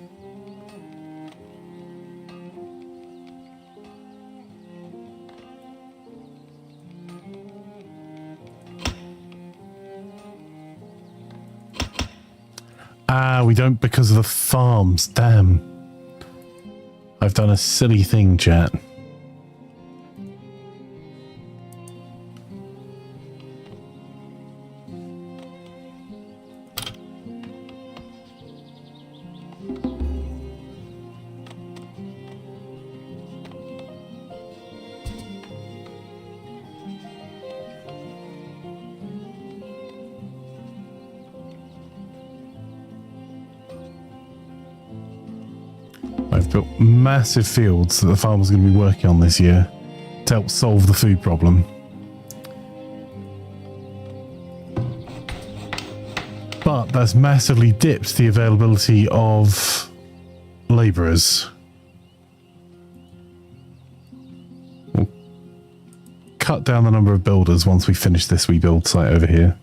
A: Ah, we don't because of the farms. Damn. I've done a silly thing, chat. I've built massive fields that the farmers are going to be working on this year to help solve the food problem. But that's massively dipped the availability of labourers. We'll cut down the number of builders once we finish this wee build site over here.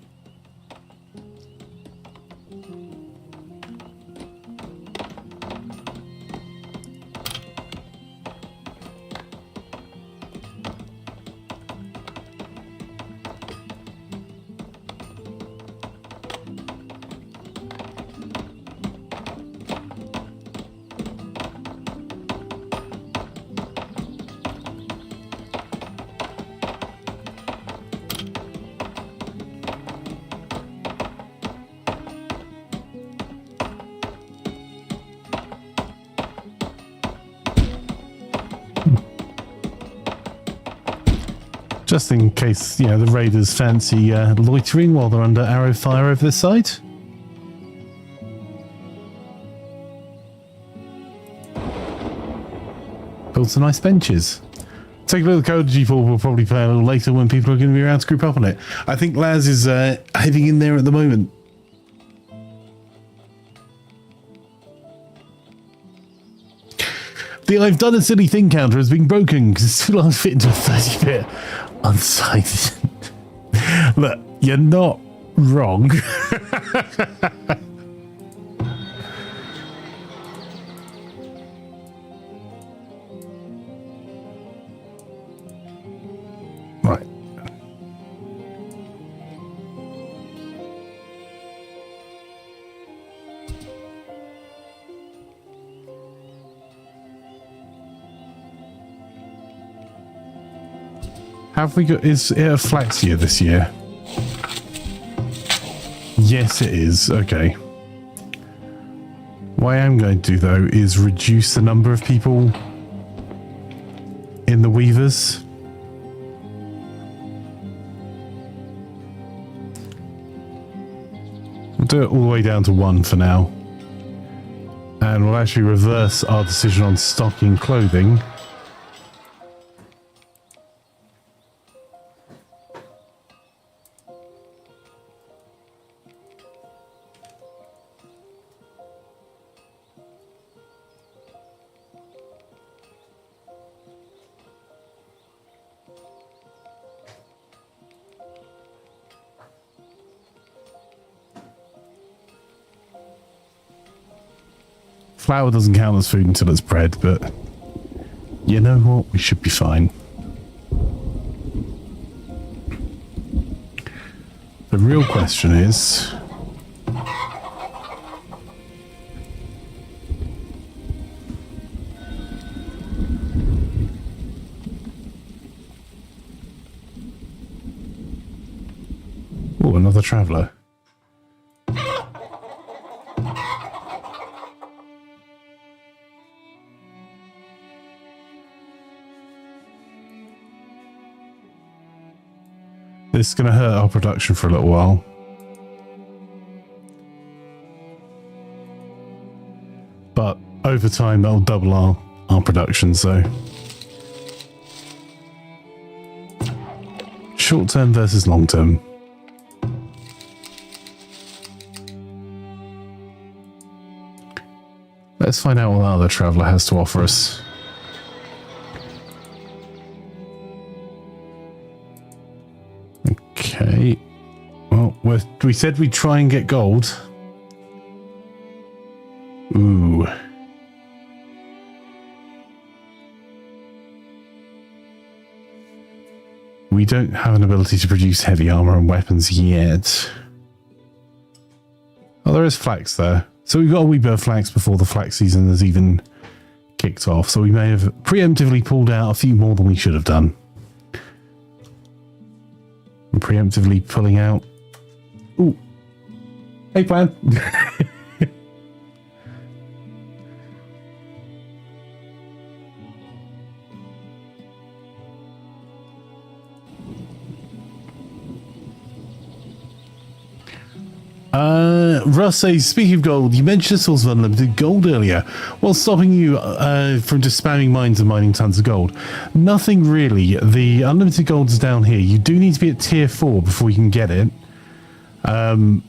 A: Just in case, you know, the raiders fancy loitering while they're under arrow fire over this side. Build some nice benches. Take a look at the code. G4 will probably play a little later when people are going to be around to group up on it. I think Laz is heading in there at the moment. The I've done a silly thing counter has been broken because it's too large to fit into a 30-bit unsighted. Look, you're not wrong. Right. Have we got, is it a flax year this year? Yes, it is. Okay. What I am going to do, though, is reduce the number of people in the weavers. We'll do it all the way down to 1 for now. And we'll actually reverse our decision on stocking clothing. Flour doesn't count as food until it's bread, but you know what? We should be fine. The real question is... oh, another traveller. This is going to hurt our production for a little while. But over time, that'll double our production, so... short term versus long term. Let's find out what the other traveller has to offer us. Okay. Well, we said we'd try and get gold. Ooh. We don't have an ability to produce heavy armor and weapons yet. Oh, there is flax there. So we've got a wee bit of flax before the flax season has even kicked off. So we may have preemptively pulled out a few more than we should have done. I'm preemptively pulling out... ooh. Hey, plan. Russ says, speaking of gold, you mentioned a source of unlimited gold earlier. What's stopping you from just spamming mines and mining tons of gold? Nothing really. The unlimited gold's down here. You do need to be at tier 4 before you can get it. But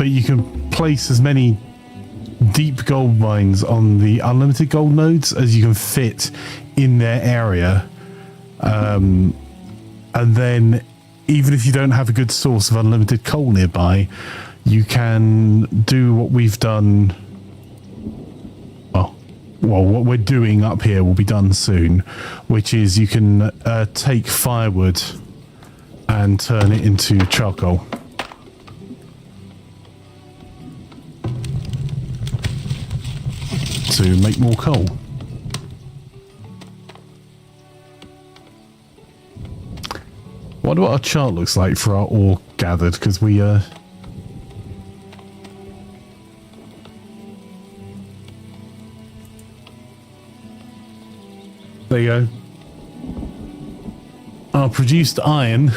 A: you can place as many deep gold mines on the unlimited gold nodes as you can fit in their area. And then even if you don't have a good source of unlimited coal nearby, you can do what we've done. Well, what we're doing up here will be done soon, which is you can take firewood and turn it into charcoal. To make more coal. Wonder what our chart looks like for our ore gathered, because we there you go. Our produced iron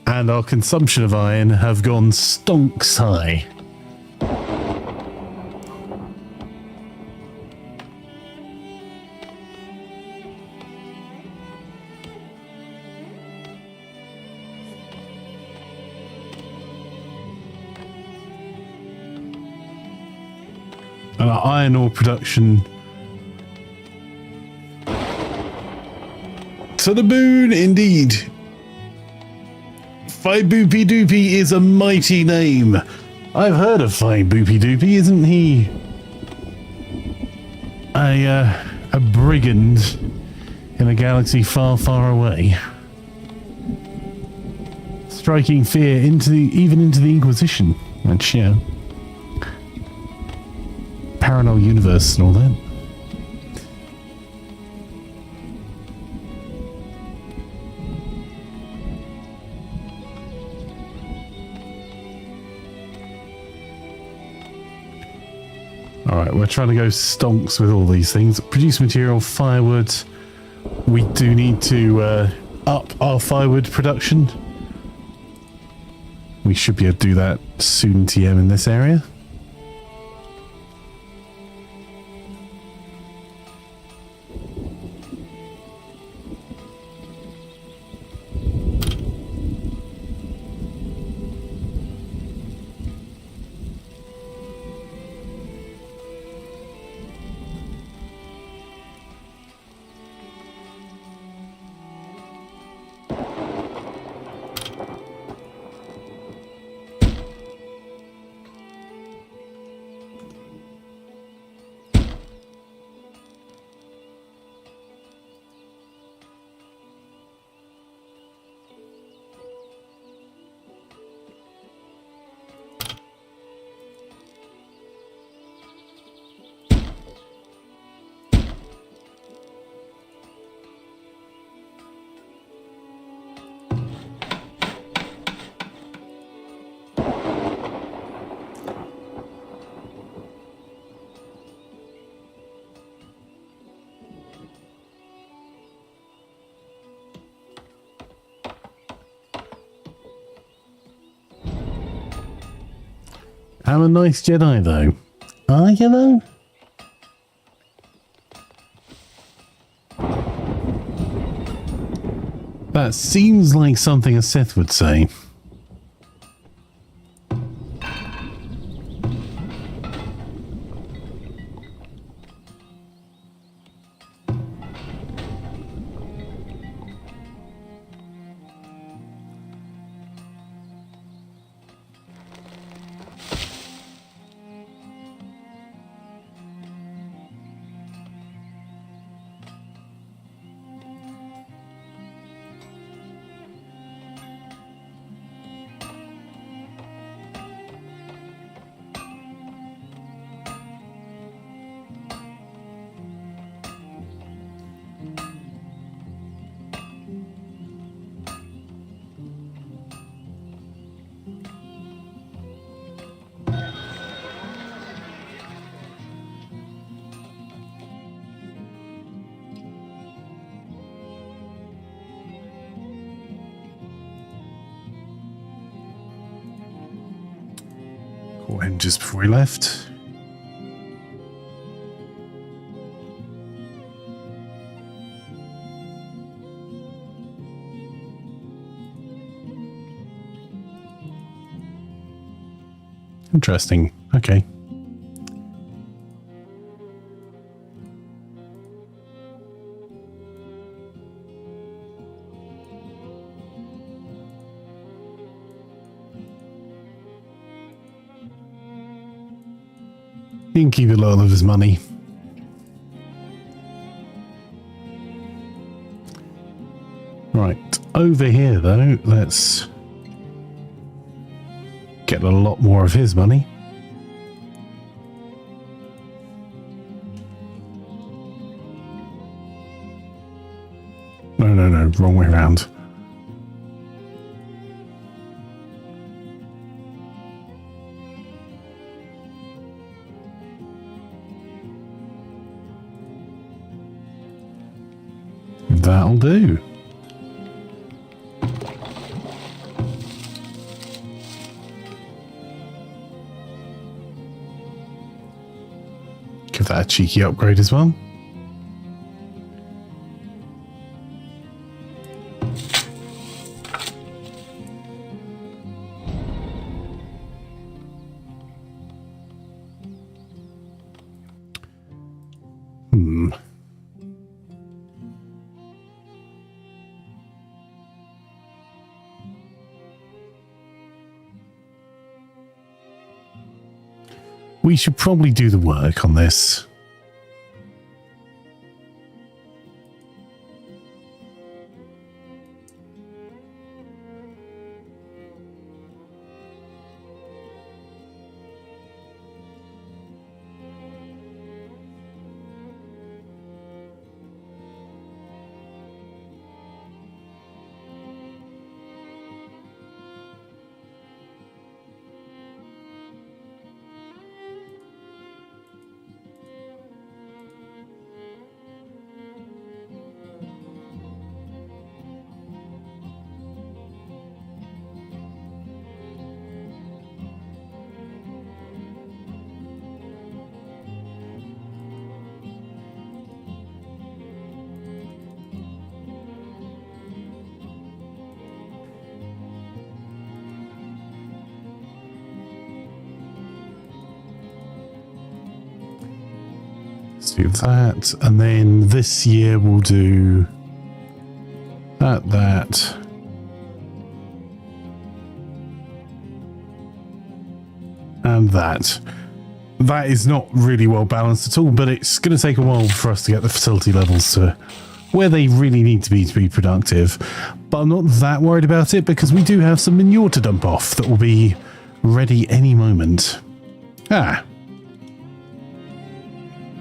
A: and our consumption of iron have gone stonks high. And our iron ore production to the moon, indeed. Fine Boopy Doopy is a mighty name. I've heard of Fine Boopy Doopy. Isn't he a brigand in a galaxy far, far away? Striking fear even into the Inquisition. And yeah. Parallel universe and all that. Alright, we're trying to go stonks with all these things. Produce material, firewood. We do need to up our firewood production. We should be able to do that soon, TM, in this area. I'm a nice Jedi, though. Are you, though? That seems like something a Sith would say. bought him just before he left. Interesting. Okay. He can keep a lot of his money. Right, over here though, let's get a lot more of his money. No, wrong way around. That'll do. Give that a cheeky upgrade as well. We should probably do the work on this. Let's do that, and then this year we'll do that, and that. That is not really well balanced at all, but it's going to take a while for us to get the fertility levels to where they really need to be productive. But I'm not that worried about it because we do have some manure to dump off that will be ready any moment.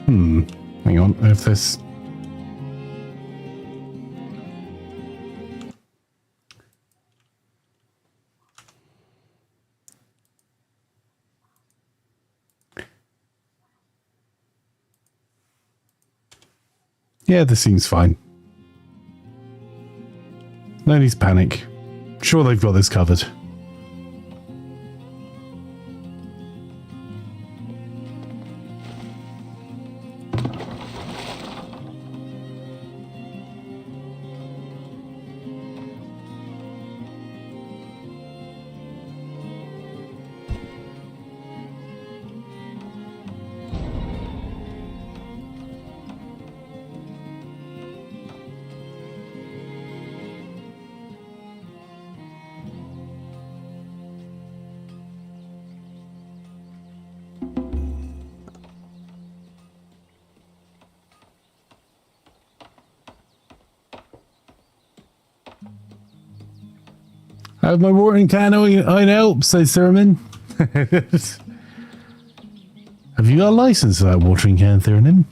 A: Hang on, if this... Yeah, this seems fine. No need to panic. Sure, they've got this covered. I have my watering can, I help, says Thurman. Have you got a license for that watering can, Thurman?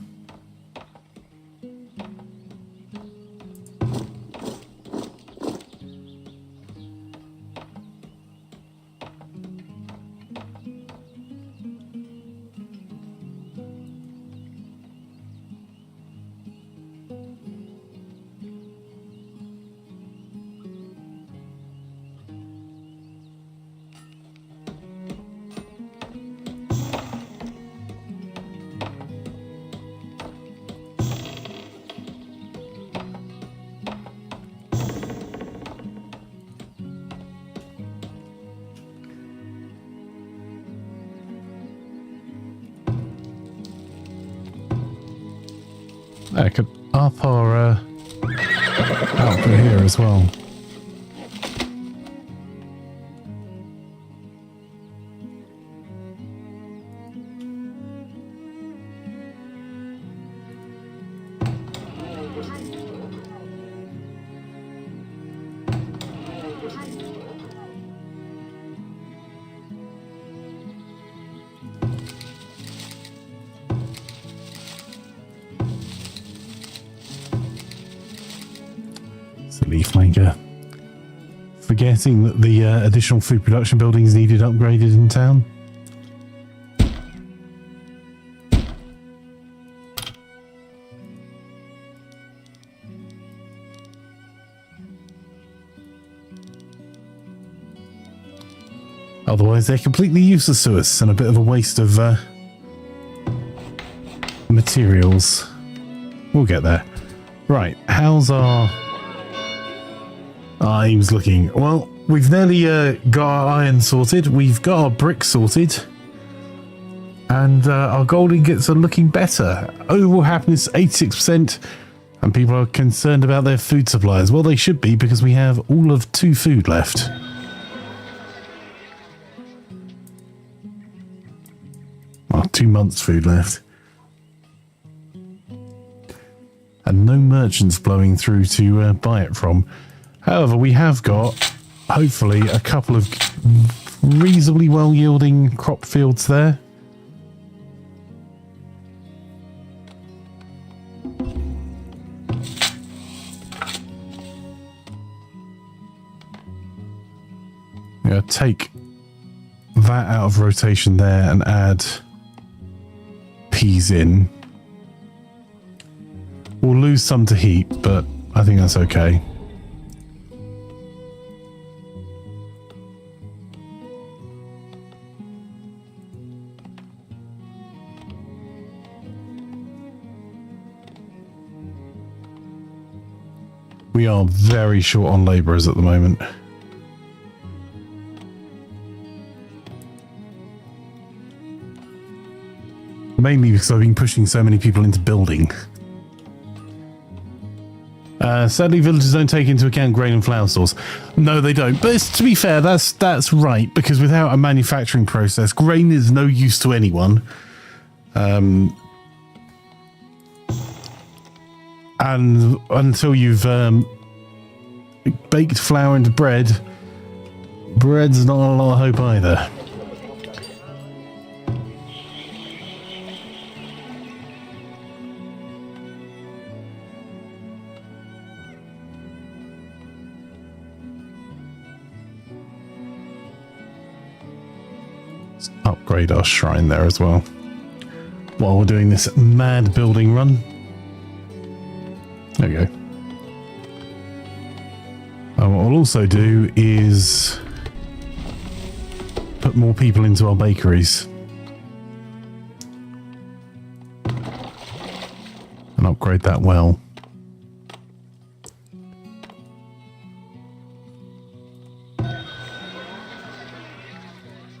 A: I could up our output here as well. Imaflanker. Forgetting that the additional food production buildings needed upgraded in town. Otherwise they're completely useless to us and a bit of a waste of materials. We'll get there. Right, how's our... he was looking. Well, we've nearly got our iron sorted. We've got our brick sorted. And our gold ingots are looking better. Overall happiness, 86%. And people are concerned about their food supplies. Well, they should be, because we have all of 2 food left. Well, 2 months food left. And no merchants blowing through to buy it from. However, we have got, hopefully, a couple of reasonably well-yielding crop fields there. I'm going to take that out of rotation there and add peas in. We'll lose some to heat, but I think that's okay. We are very short on labourers at the moment. Mainly because I've been pushing so many people into building. Sadly, villages don't take into account grain and flour stores. No, they don't. But to be fair, that's right, because without a manufacturing process, grain is no use to anyone. And until you've baked flour into bread, bread's not a lot of hope either. Let's upgrade our shrine there as well, while we're doing this mad building run. There we go. And what we'll also do is put more people into our bakeries. And upgrade that well.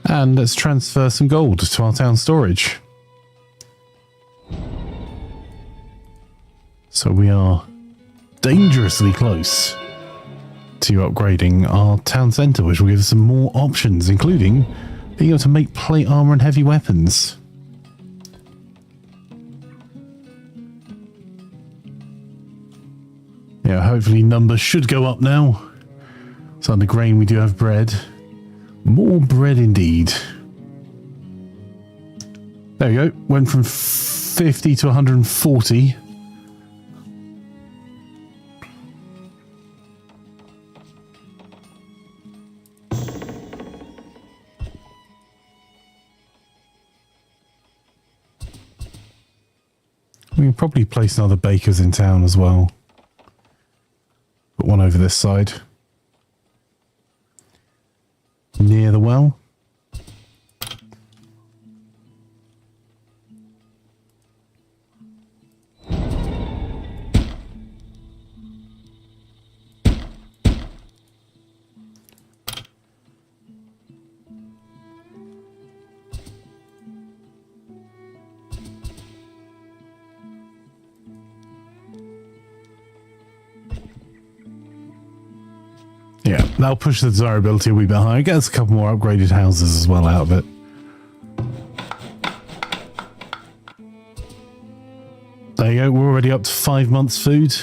A: And let's transfer some gold to our town storage. So we are dangerously close to upgrading our town centre, which will give us some more options, including being able to make plate armour and heavy weapons. Yeah, hopefully numbers should go up now. So under grain we do have bread. More bread indeed. There we go. Went from 50 to 140. We can probably place another bakers in town as well. Put one over this side. Near the well. Yeah, that'll push the desirability a wee bit higher. Get us a couple more upgraded houses as well out of it. There you go, we're already up to 5 months food.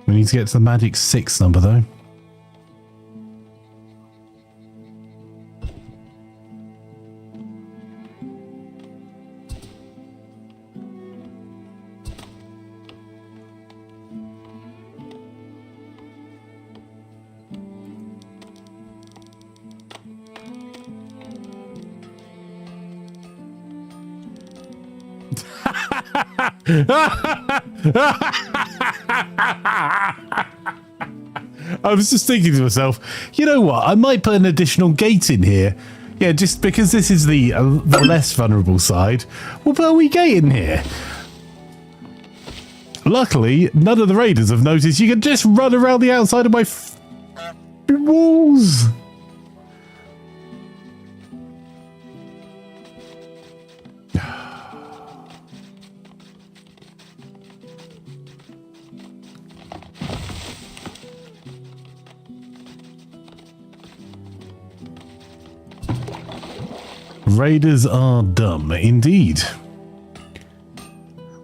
A: We need to get to the magic 6 number though. I was just thinking to myself, you know what? I might put an additional gate in here. Yeah, just because this is the less vulnerable side, we'll put a wee gate in here. Luckily, none of the raiders have noticed you can just run around the outside of my walls. Raiders are dumb, indeed.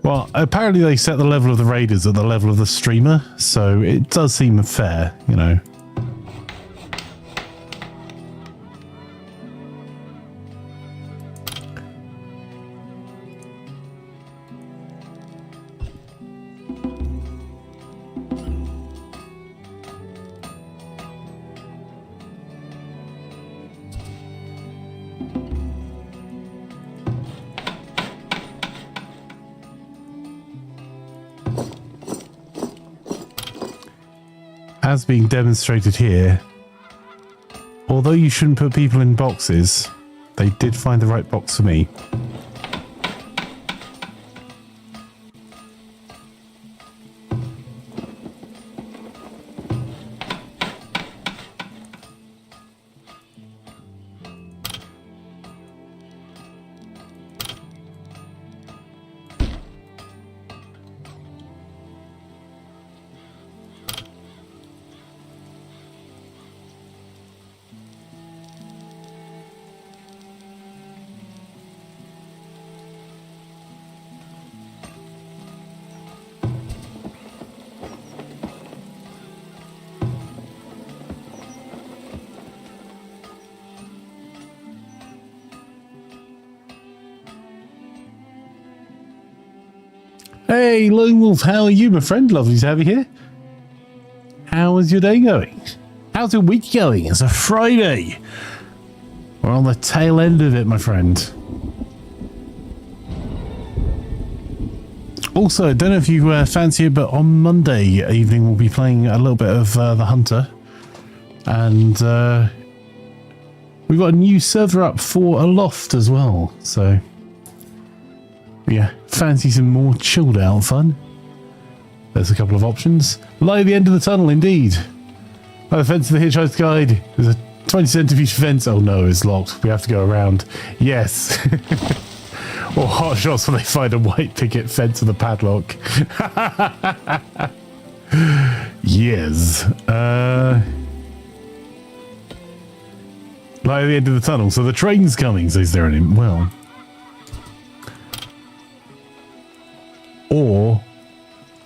A: Well, apparently they set the level of the raiders at the level of the streamer, so it does seem fair, you know. As being demonstrated here, although you shouldn't put people in boxes, they did find the right box for me. Hey, Lone Wolf, how are you, my friend? Lovely to have you here. How is your day going? How's your week going? It's a Friday. We're on the tail end of it, my friend. Also, I don't know if you fancy it, but on Monday evening we'll be playing a little bit of The Hunter. And we've got a new server up for Aloft as well, so... yeah, fancy some more chilled out fun? There's a couple of options. Light at the end of the tunnel, indeed. By the fence of the Hitchhiker's Guide. There's a 20 centimetre fence. Oh no, it's locked. We have to go around. Yes. Or hot shots when they find a white picket fence with a padlock. Yes. Light at the end of the tunnel. So the train's coming, says there any. Well. Or,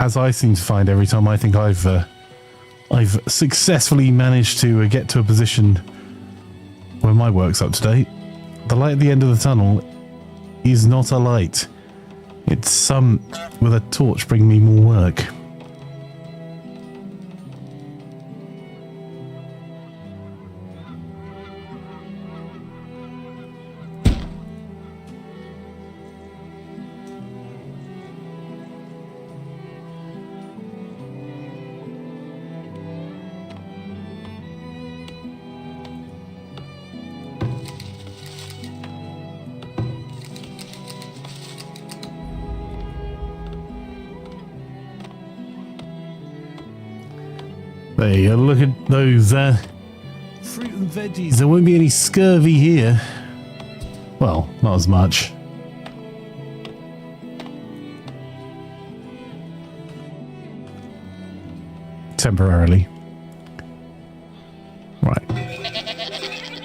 A: as I seem to find every time I think I've successfully managed to get to a position where my work's up to date, the light at the end of the tunnel is not a light. It's some with a torch bringing me more work. There you go, look at those fruit and veggies. There won't be any scurvy here. Well, not as much. temporarily. Right.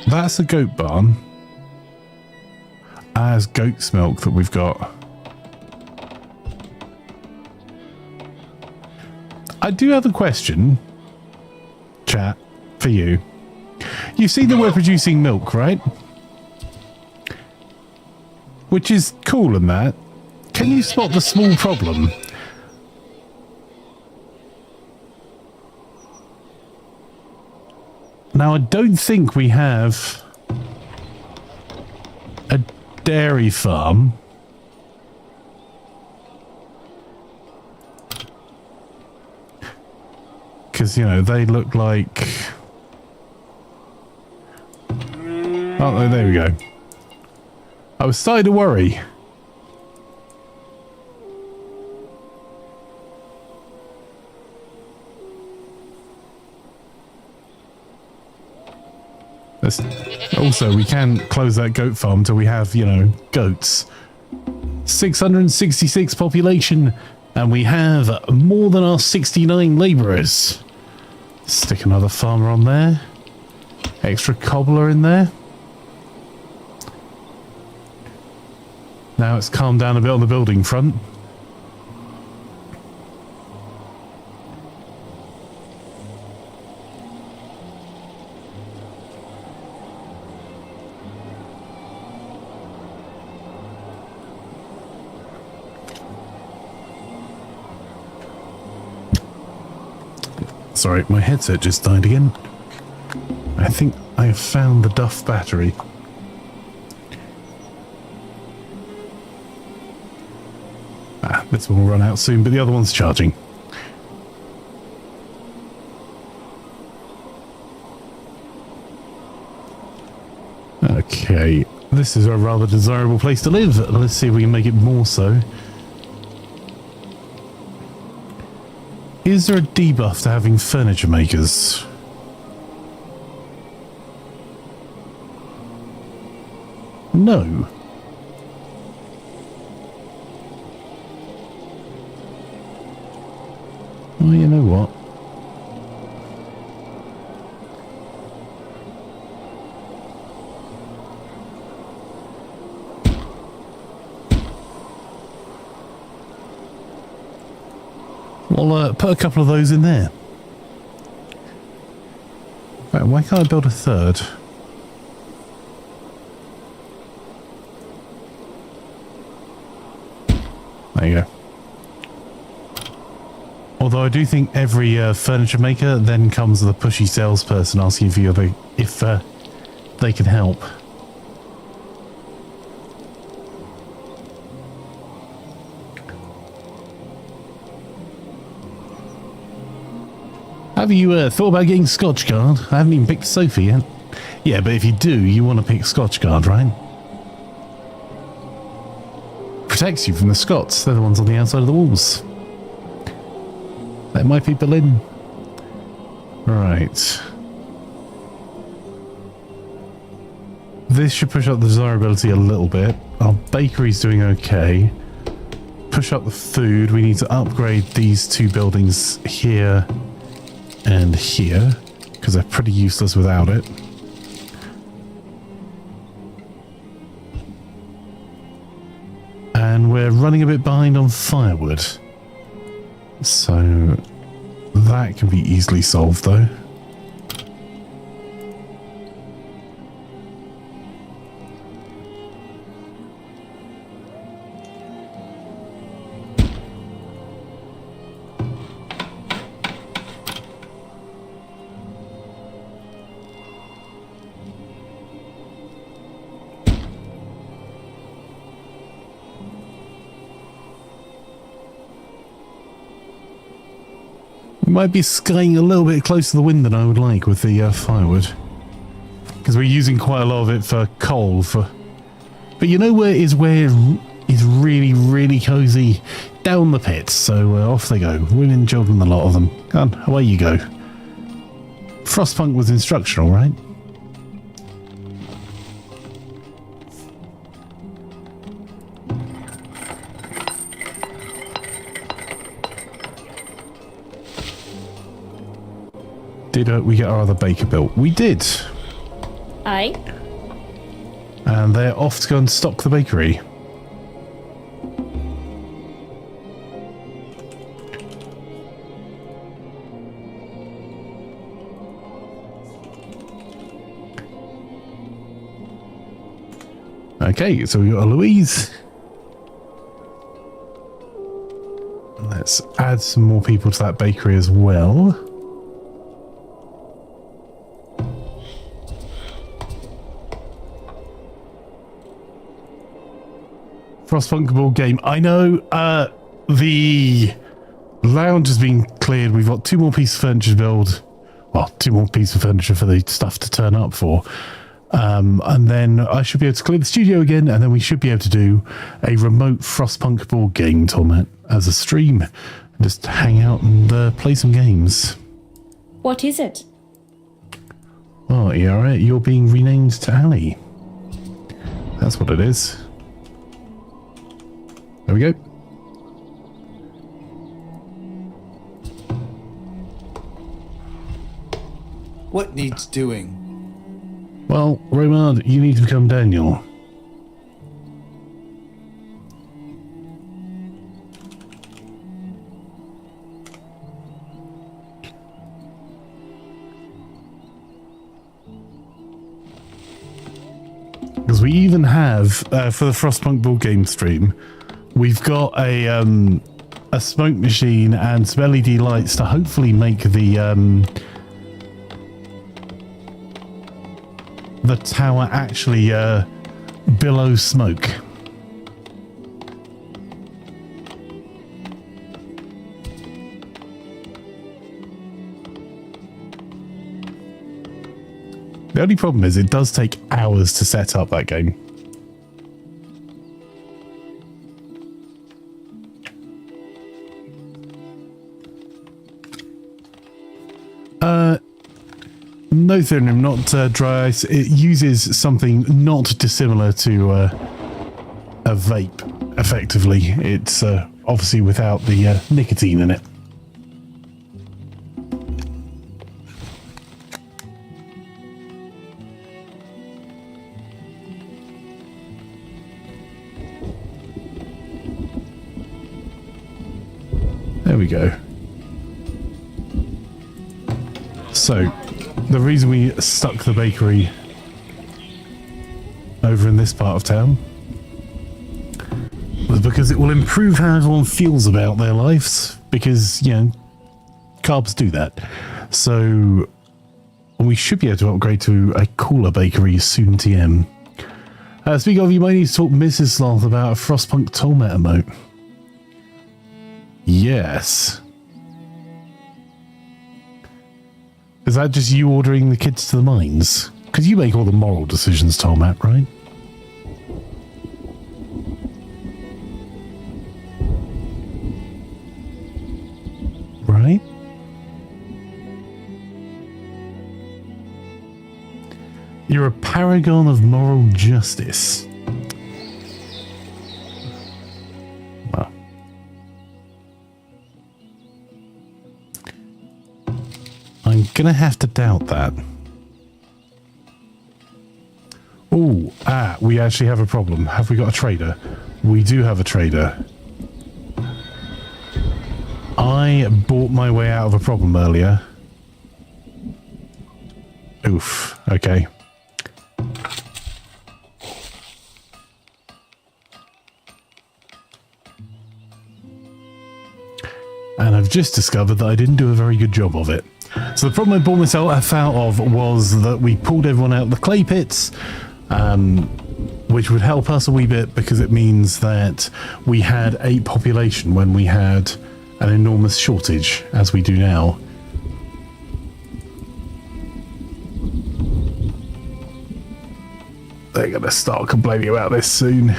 A: That's a goat barn. As goat's milk that we've got. I do have a question, chat, for you. You see that we're producing milk, right? Which is cool and that. Can you spot the small problem? Now, I don't think we have a dairy farm. Because, you know, they look like... Oh, there we go. I was starting to worry. Also, we can close that goat farm till we have, you know, goats. 666 population, and we have more than our 69 labourers. Stick another farmer on there. Extra cobbler in there. Now it's calmed down a bit on the building front. Sorry, my headset just died again. I think I have found the Duff battery. This one will run out soon, but the other one's charging. Okay, this is a rather desirable place to live. Let's see if we can make it more so. Is there a debuff to having furniture makers? No. Well, you know what? Well, put a couple of those in there. Right, why can't I build a third? There you go. Although I do think every furniture maker then comes with a pushy salesperson asking for you if they can help. Have you thought about getting Scotch Guard? I haven't even picked Sophie yet. Yeah, but if you do, you want to pick Scotch Guard, right? Protects you from the Scots. They're the ones on the outside of the walls. Let my people in. Right. This should push up the desirability a little bit. Our bakery's doing okay. Push up the food. We need to upgrade these two buildings here and here, because they're pretty useless without it. And we're running a bit behind on firewood. So that can be easily solved though. Might be skying a little bit closer to the wind than I would like with the firewood, because we're using quite a lot of it for coal. But you know where is really, really cozy? Down the pits. So off they go. Women, children, a lot of them. Come on, away you go. Frostpunk was instructional, right? did we get our other baker built? We did.
B: Aye.
A: And they're off to go and stock the bakery. Okay, so we've got a Louise. Let's add some more people to that bakery as well. Frostpunk board game. I know the lounge has been cleared. We've got 2 more pieces of furniture to build. Well, 2 more pieces of furniture for the stuff to turn up for. And then I should be able to clear the studio again, and then we should be able to do a remote Frostpunk board game, Torment, as a stream. Just hang out and play some games.
B: What is it?
A: Oh, yeah, all right. You're being renamed to Ali. That's what it is. There we go.
C: What needs doing?
A: Well, Romard, you need to become Daniel. Because we even have, for the Frostpunk board game stream, we've got a smoke machine and some LED lights to hopefully make the tower actually billow smoke. The only problem is it does take hours to set up that game. No, Therium, not dry ice. It uses something not dissimilar to a vape, effectively. It's obviously without the nicotine in it. There we go. So, the reason we stuck the bakery over in this part of town was because it will improve how everyone feels about their lives, because, you know, carbs do that. So we should be able to upgrade to a cooler bakery soon, TM. Speaking of, you might need to talk to Mrs. Sloth about a Frostpunk Tollmet emote. Yes. Is that just you ordering the kids to the mines? Because you make all the moral decisions, Tolmat, right? Right? You're a paragon of moral justice. Wow. I'm gonna have to doubt that. Oh, we actually have a problem. Have we got a trader? We do have a trader. I bought my way out of a problem earlier. Oof, okay. And I've just discovered that I didn't do a very good job of it. So the problem I bought myself out of was that we pulled everyone out of the clay pits, which would help us a wee bit because it means that we had a population when we had an enormous shortage, as we do now. They're going to start complaining about this soon.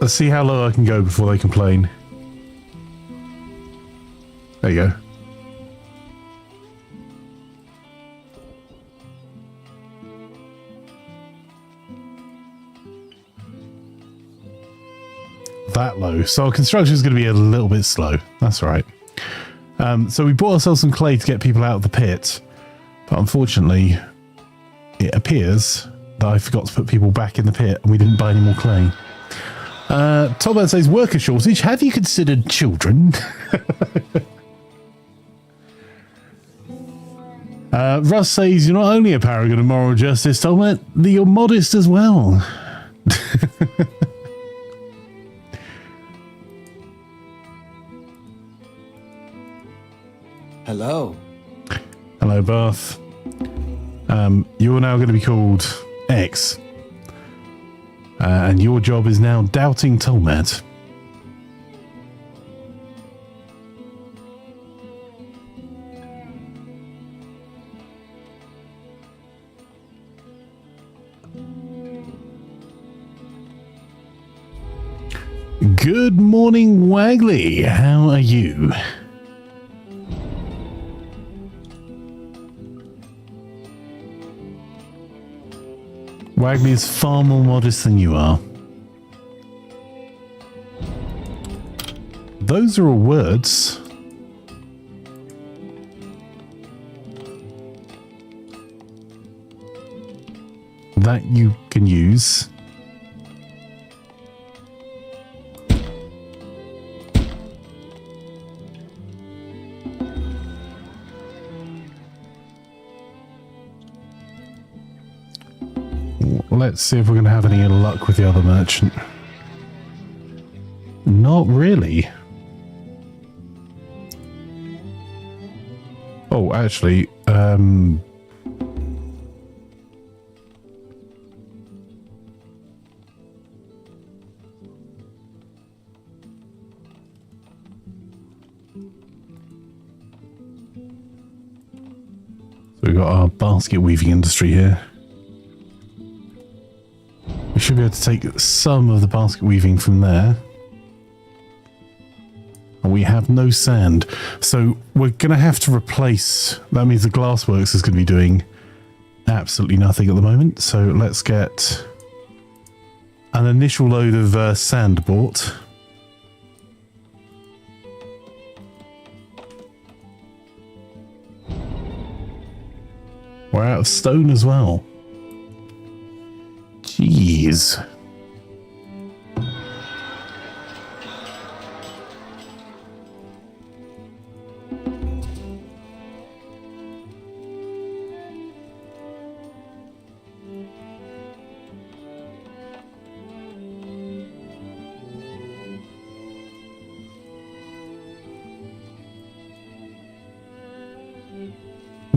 A: Let's see how low I can go before they complain. There you go. that low. So our construction is going to be a little bit slow. That's right. So we bought ourselves some clay to get people out of the pit. But unfortunately, it appears that I forgot to put people back in the pit and we didn't buy any more clay. Tolbert says, worker shortage. Have you considered children? Russ says, you're not only a paragon of moral justice, Tolbert, you're modest as well.
C: Hello.
A: Hello, Bath. You're now going to be called X. And your job is now doubting Tolmat. Good morning, Wagley. How are you? Wagley is far more modest than you are. Those are all words. That you can use. Let's see if we're going to have any luck with the other merchant. Not really. Oh, actually, so we've got our basket weaving industry here. We should be able to take some of the basket weaving from there. And we have no sand. So we're going to have to replace... That means the glassworks is going to be doing absolutely nothing at the moment. So let's get an initial load of sand bought. We're out of stone as well. Jeez.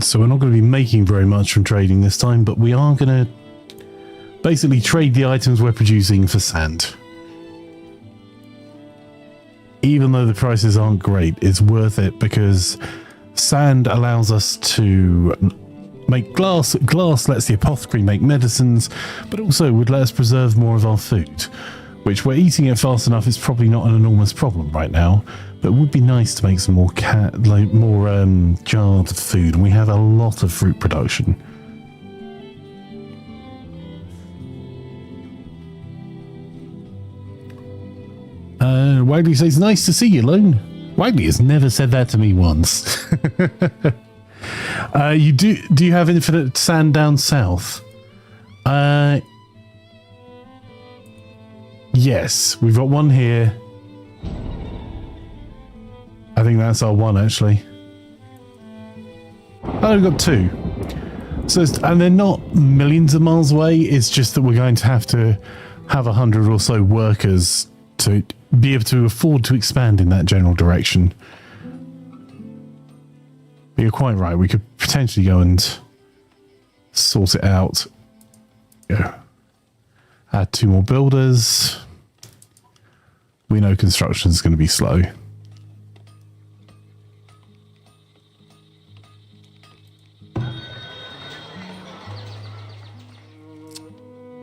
A: So we're not going to be making very much from trading this time, but we are going to basically trade the items we're producing for sand. Even though the prices aren't great, it's worth it because sand allows us to make glass. Glass lets the apothecary make medicines, but also would let us preserve more of our food, which we're eating it fast enough. It's probably not an enormous problem right now, but it would be nice to make some more jarred food. And we have a lot of fruit production. Wagley says, nice to see you, Lone. Wagley has never said that to me once. Do you have infinite sand down south? Yes, we've got one here. I think that's our one, actually. Oh, we've got two. So, and they're not millions of miles away. It's just that we're going to have 100 or so workers to be able to afford to expand in that general direction. But you're quite right. We could potentially go and sort it out. Yeah. Add 2 more builders. We know construction is going to be slow.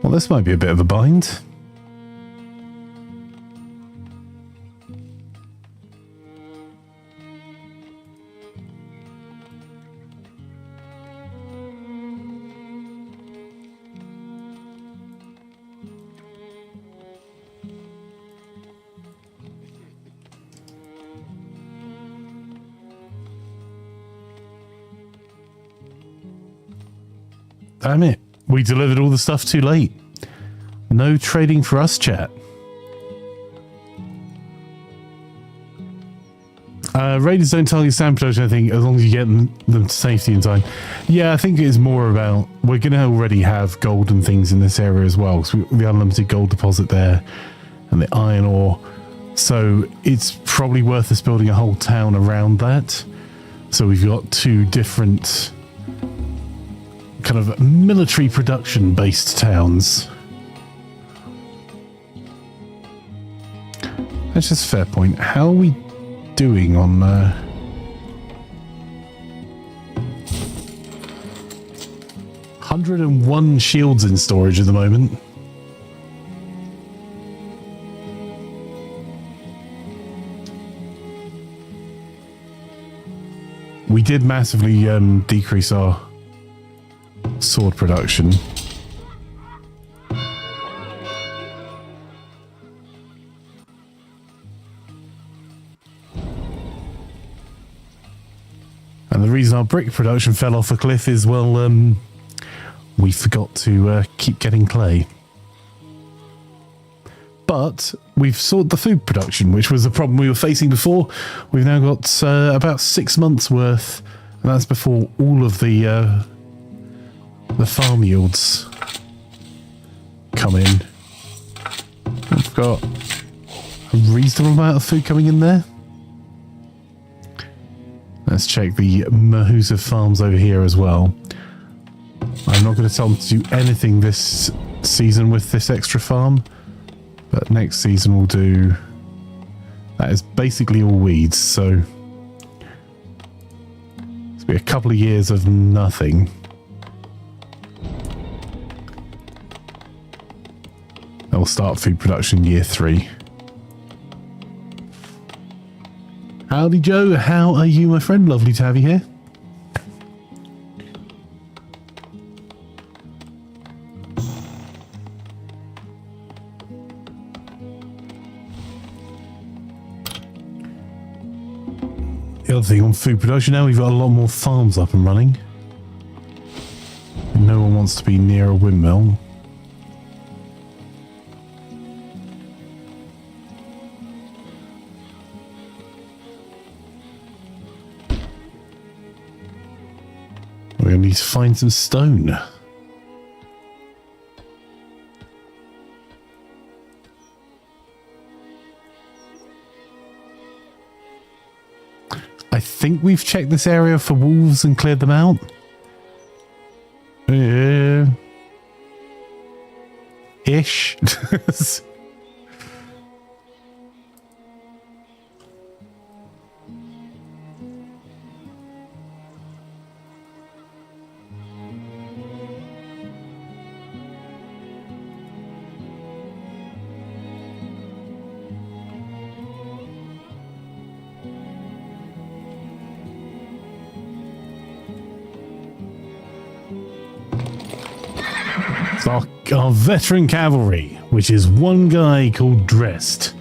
A: Well, this might be a bit of a bind. Damn it. We delivered all the stuff too late. No trading for us, chat. Raiders don't target stand production, I think, as long as you get them to safety in time. Yeah, I think it is more about, we're going to already have gold and things in this area as well. So the unlimited gold deposit there and the iron ore. So it's probably worth us building a whole town around that. So we've got two different kind of military production based towns. That's just a fair point. How are we doing on 101 shields in storage at the moment? We did massively decrease our sword production. And the reason our brick production fell off a cliff is, well, we forgot to keep getting clay. But we've sorted the food production, which was a problem we were facing before. We've now got about 6 months worth, and that's before all of the farm yields come in. We've got a reasonable amount of food coming in there. Let's check the Mahusa farms over here as well. I'm not going to tell them to do anything this season with this extra farm, but next season we'll do... That is basically all weeds, so it's be a couple of years of nothing. I'll start food production year 3. Howdy Joe, how are you, my friend? Lovely to have you here. The other thing on food production now, we've got a lot more farms up and running. No one wants to be near a windmill. We're going to need to find some stone. I think we've checked this area for wolves and cleared them out. Ish. Our veteran cavalry, which is one guy called Dressed,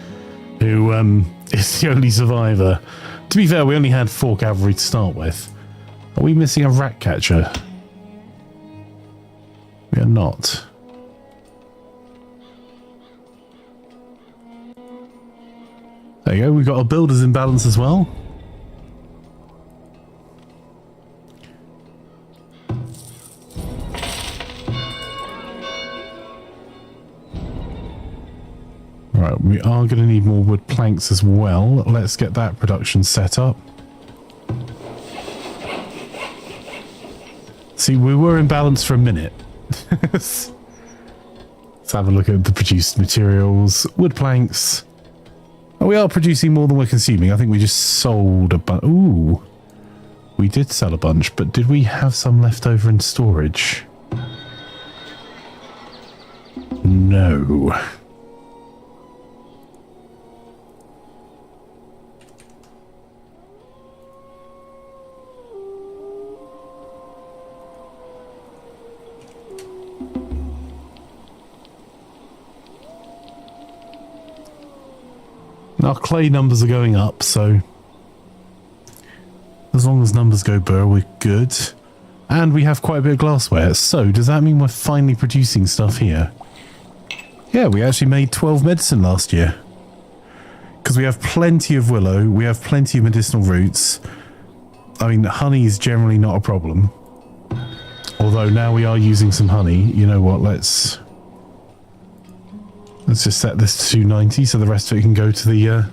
A: who is the only survivor. To be fair, we only had 4 cavalry to start with. Are we missing a rat catcher? We are not. There you go, we've got our builders in balance as well. Right, we are going to need more wood planks as well. Let's get that production set up. See, we were in balance for a minute. Let's have a look at the produced materials. Wood planks. Oh, we are producing more than we're consuming. I think we just sold a bunch. Ooh. We did sell a bunch, but did we have some left over in storage? No. Our clay numbers are going up, so as long as numbers go burr, we're good. And we have quite a bit of glassware. So, does that mean we're finally producing stuff here? Yeah, we actually made 12 medicine last year. Because we have plenty of willow, we have plenty of medicinal roots. I mean, honey is generally not a problem. Although now we are using some honey. You know what, let's just set this to 290 so the rest of it can go to the... Yeah.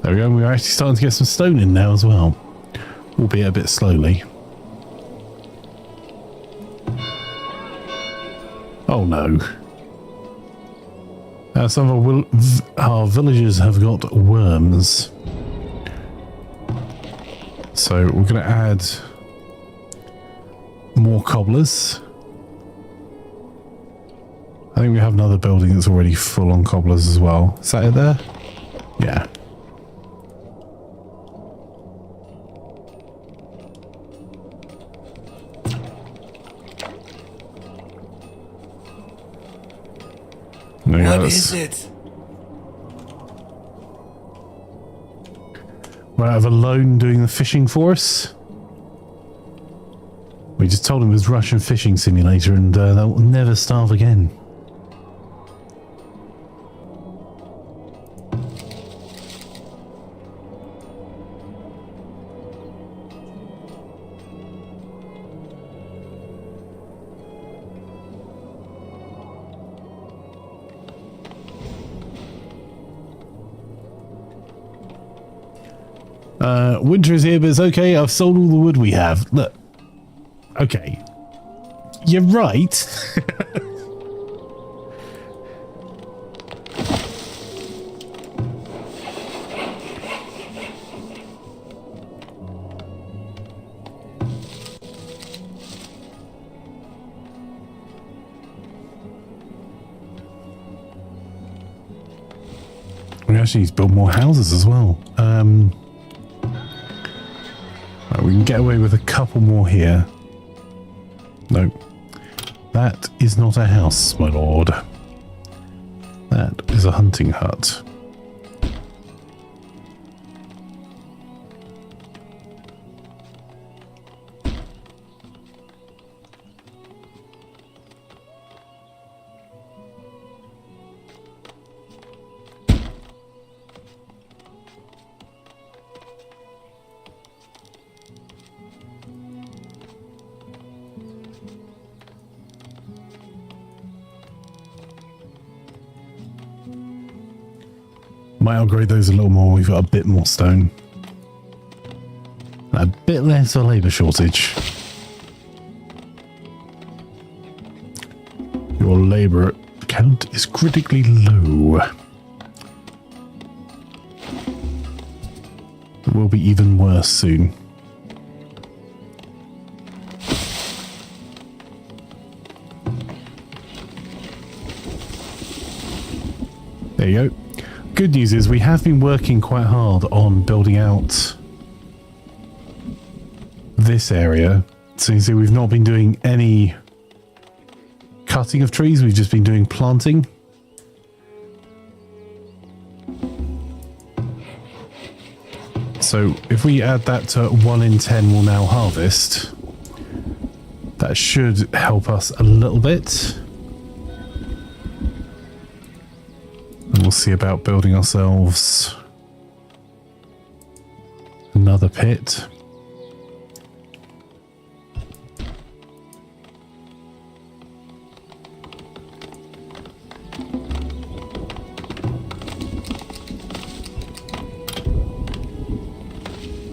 A: There we go. We're actually starting to get some stone in now as well. Albeit a bit slowly. Oh no. Some of our villagers have got worms. So we're going to add more cobblers. I think we have another building that's already full on cobblers as well. Is that it there? Yeah.
C: What is it?
A: We're out of alone doing the fishing for us. We just told him it was Russian fishing simulator and they'll never starve again. Winter is here, but it's okay. I've sold all the wood we have. Look. Okay. You're right. We actually need to build more houses as well. Right, we can get away with a couple more here. No. That is not a house, my lord. That is a hunting hut. Might upgrade those a little more. We've got a bit more stone. A bit less of a labour shortage. Your labour count is critically low. It will be even worse soon. There you go. Good news is we have been working quite hard on building out this area. So you see we've not been doing any cutting of trees, we've just been doing planting. So if we add that to 1 in 10 we'll now harvest, that should help us a little bit. And we'll see about building ourselves another pit.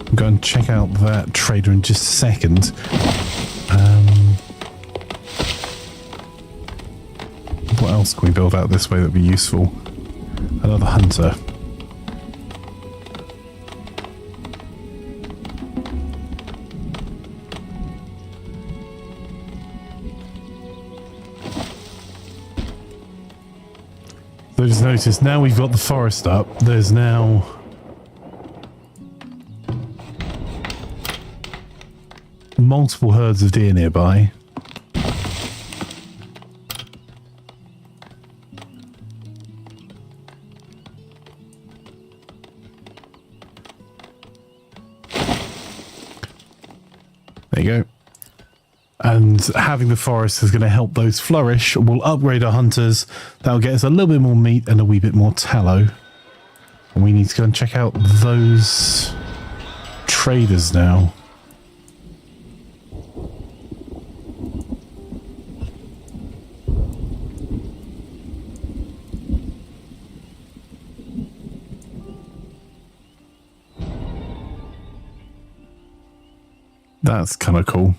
A: I'm going to check out that trader in just a second. What else can we build out this way that would be useful? Another hunter. I just noticed now we've got the forest up, there's now multiple herds of deer nearby. There you go. And having the forest is going to help those flourish. We'll upgrade our hunters. That'll get us a little bit more meat and a wee bit more tallow. And we need to go and check out those traders now. That's kind of cool.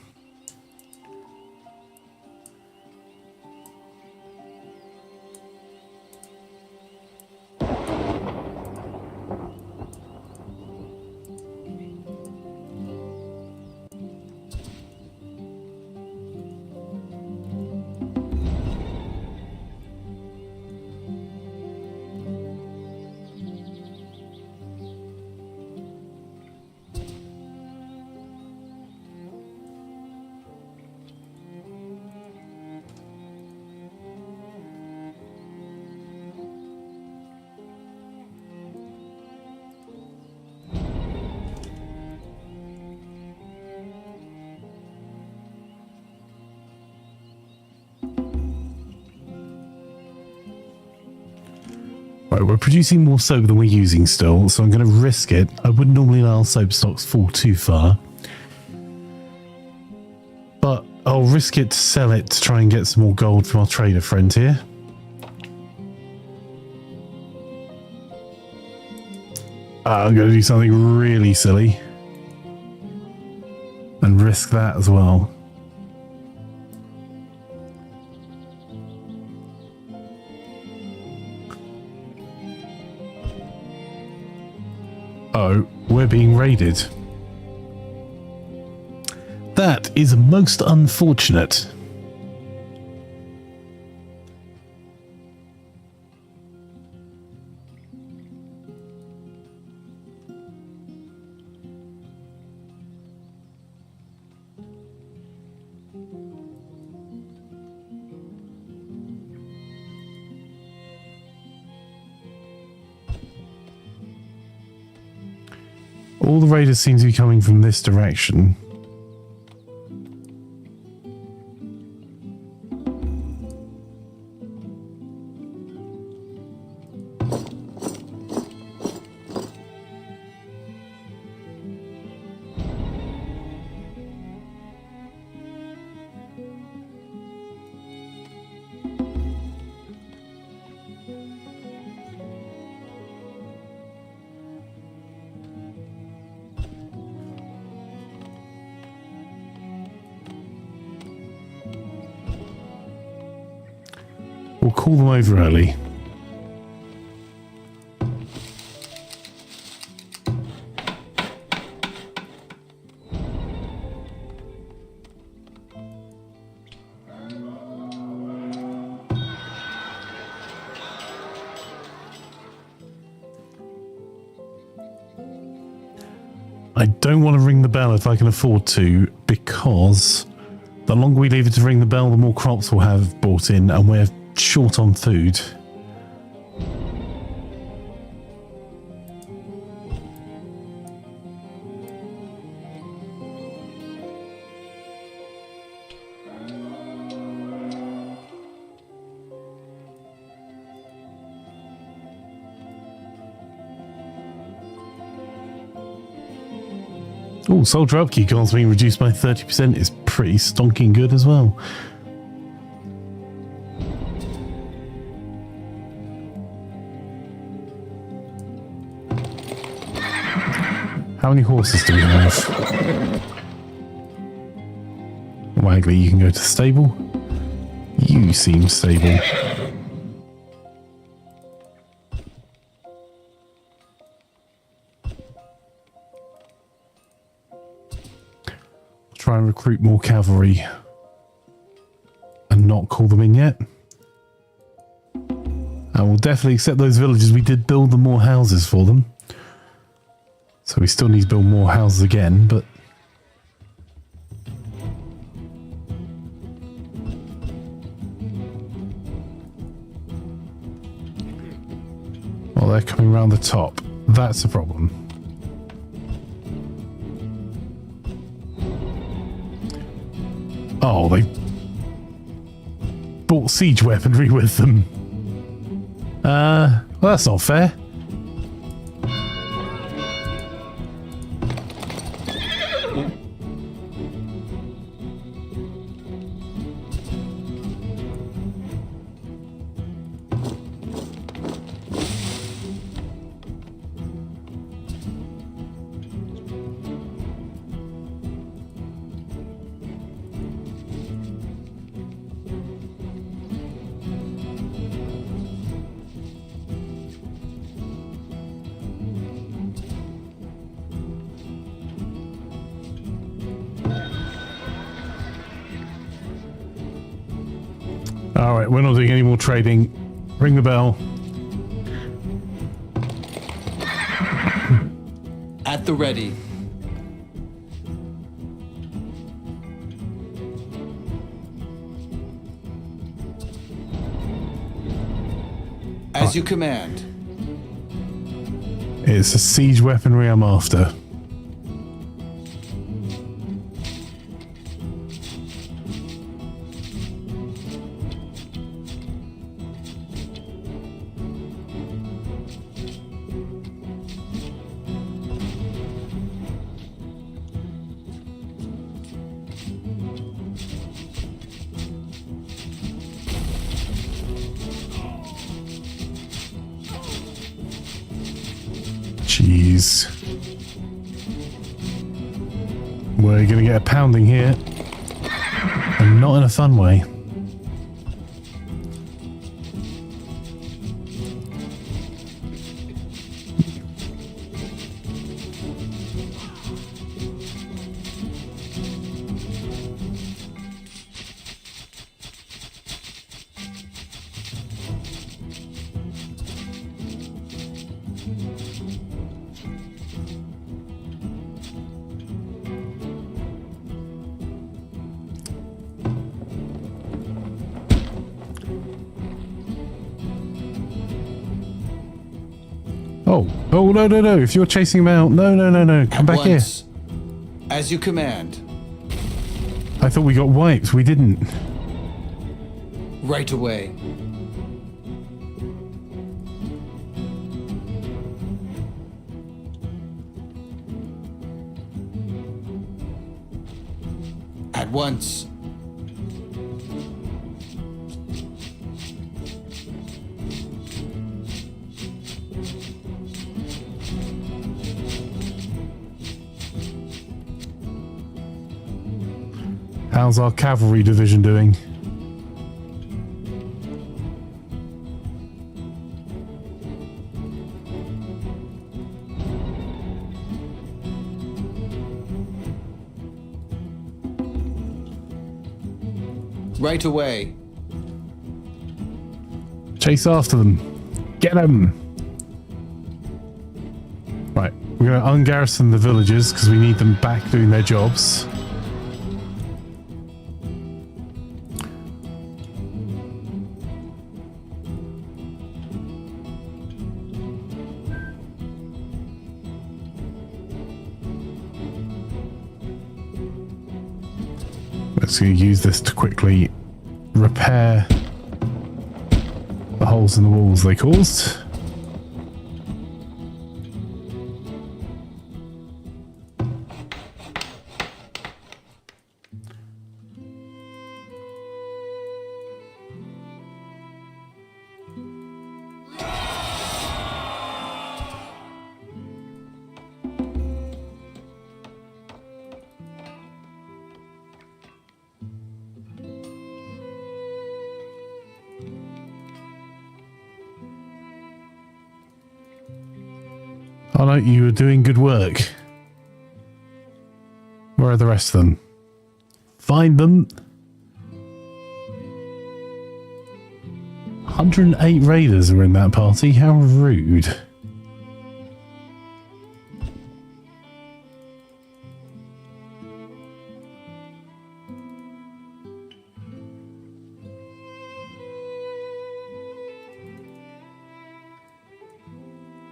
A: Right, we're producing more soap than we're using still, so I'm going to risk it. I wouldn't normally allow soap stocks fall too far. But I'll risk it to sell it to try and get some more gold from our trader friend here. I'm going to do something really silly. And risk that as well. Oh, we're being raided. That is most unfortunate. All the raiders seem to be coming from this direction. We'll call them over early. I don't want to ring the bell if I can afford to, because the longer we leave it to ring the bell, the more crops we'll have brought in, and we're short on food. Oh, soldier upkeep costs being reduced by 30% is pretty stonking good as well. How many horses do we have? Wagley, you can go to stable. You seem stable. Try and recruit more cavalry and not call them in yet. And we'll definitely accept those villagers. We did build them more houses for them. So we still need to build more houses again, but... well, they're coming around the top. That's a problem. Oh, they brought siege weaponry with them. Well, that's not fair. Alright, we're not doing any more trading. Ring the bell.
C: At the ready. As you command.
A: It's a siege weaponry I'm after. Jeez. We're going to get a pounding here. And not in a fun way. Oh, no, no, no. If you're chasing him out, no, no, no, no. Come back here.
C: As you command.
A: I thought we got wiped. We didn't.
C: Right away. At once.
A: How's our cavalry division doing?
C: Right away.
A: Chase after them. Get them. Right, we're going to ungarrison the villages because we need them back doing their jobs. Let's use this to quickly repair the holes in the walls they caused. Oh no, you were doing good work. Where are the rest of them? Find them. 108 raiders were in that party. How rude.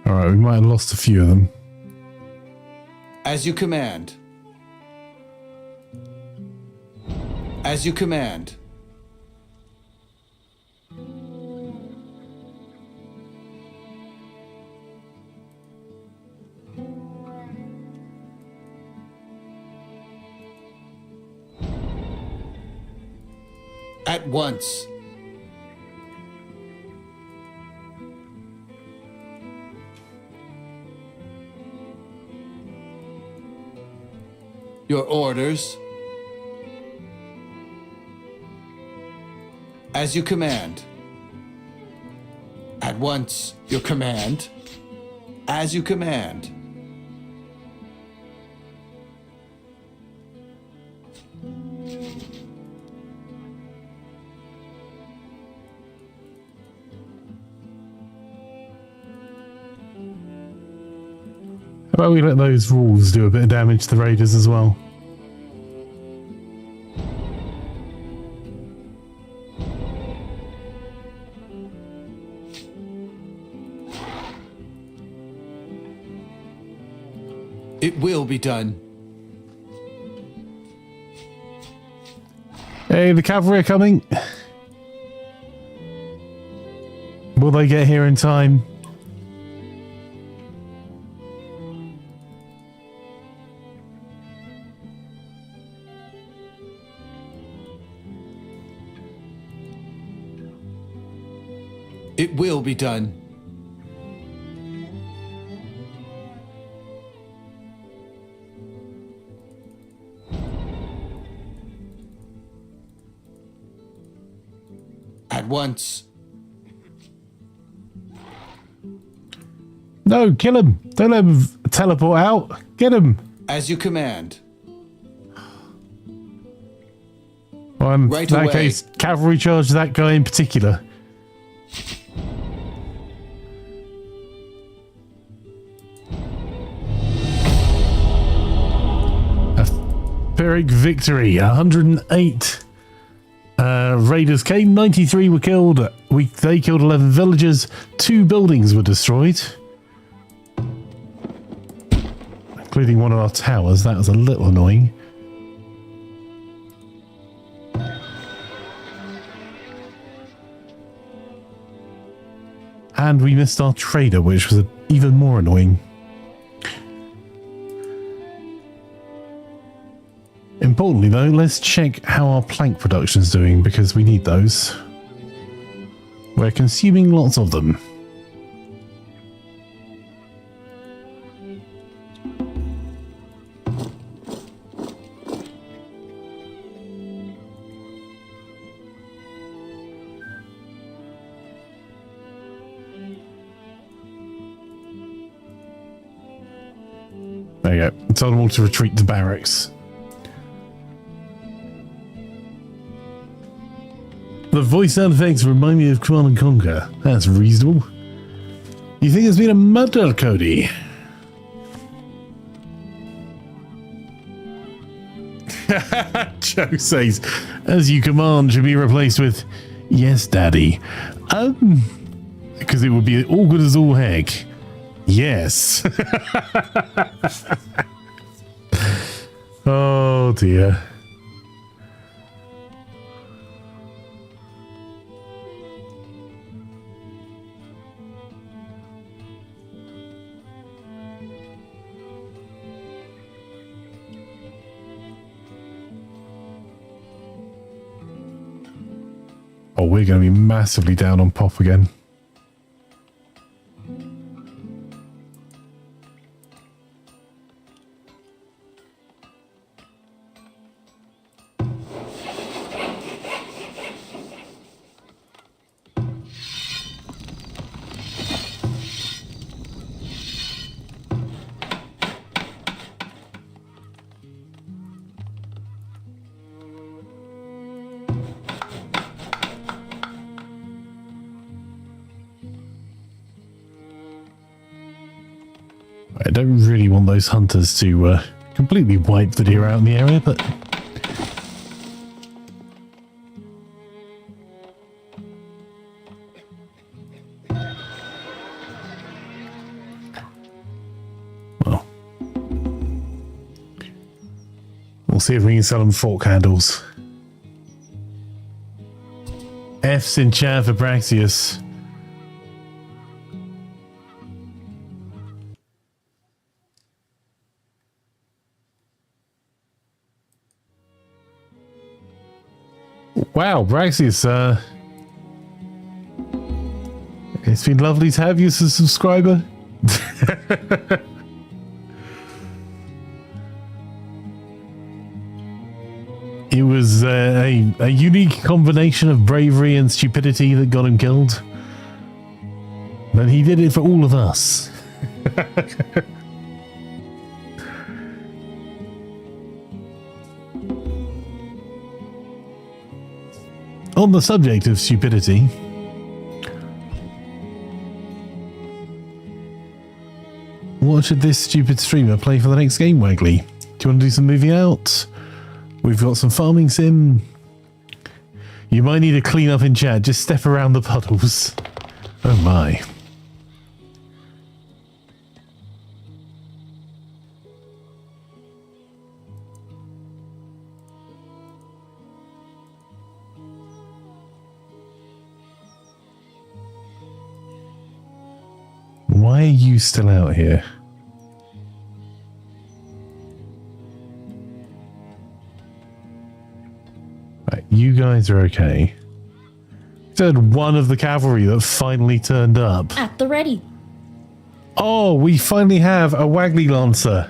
A: Alright, we might have lost a few of them.
C: As you command. As you command. At once. Your orders. As you command. At once. Your command. As you command.
A: How about we let those wolves do a bit of damage to the raiders as well?
C: It will be done.
A: Hey, the cavalry are coming. Will they get here in time?
C: It will be done. At once.
A: No, kill him. Don't let him teleport out. Get him.
C: As you command.
A: Well, in
C: Right
A: that
C: away.
A: case, cavalry charge that guy in particular. A Pyrrhic victory. 108 raiders came. 93 were killed. They killed 11 villagers. 2 buildings were destroyed, including one of our towers. That was a little annoying. And we missed our trader, which was even more annoying. Importantly though, let's check how our plank production is doing, because we need those. We're consuming lots of them. There you go. Tell them all to retreat to barracks. The voice sound effects remind me of Command and Conquer. That's reasonable. You think there's been a murder, Cody? Joe says, as you command should be replaced with, yes, Daddy. Because it would be all good as all heck. Yes. Oh dear. Oh, we're going to be massively down on pop again. I don't really want those hunters to completely wipe the deer out in the area, but... well... we'll see if we can sell them fork handles. F's in chat for Braxius. Wow, Braxius, it's been lovely to have you as a subscriber. It was a unique combination of bravery and stupidity that got him killed. But he did it for all of us. On the subject of stupidity, what should this stupid streamer play for the next game, Wagley? Do you want to do some moving out? We've got some farming sim. You might need to clean up in chat. Just step around the puddles. Oh my. Why are you still out here? Right, you guys are okay. Said one of the cavalry that finally turned up.
B: At the ready.
A: Oh, we finally have a Wagley Lancer.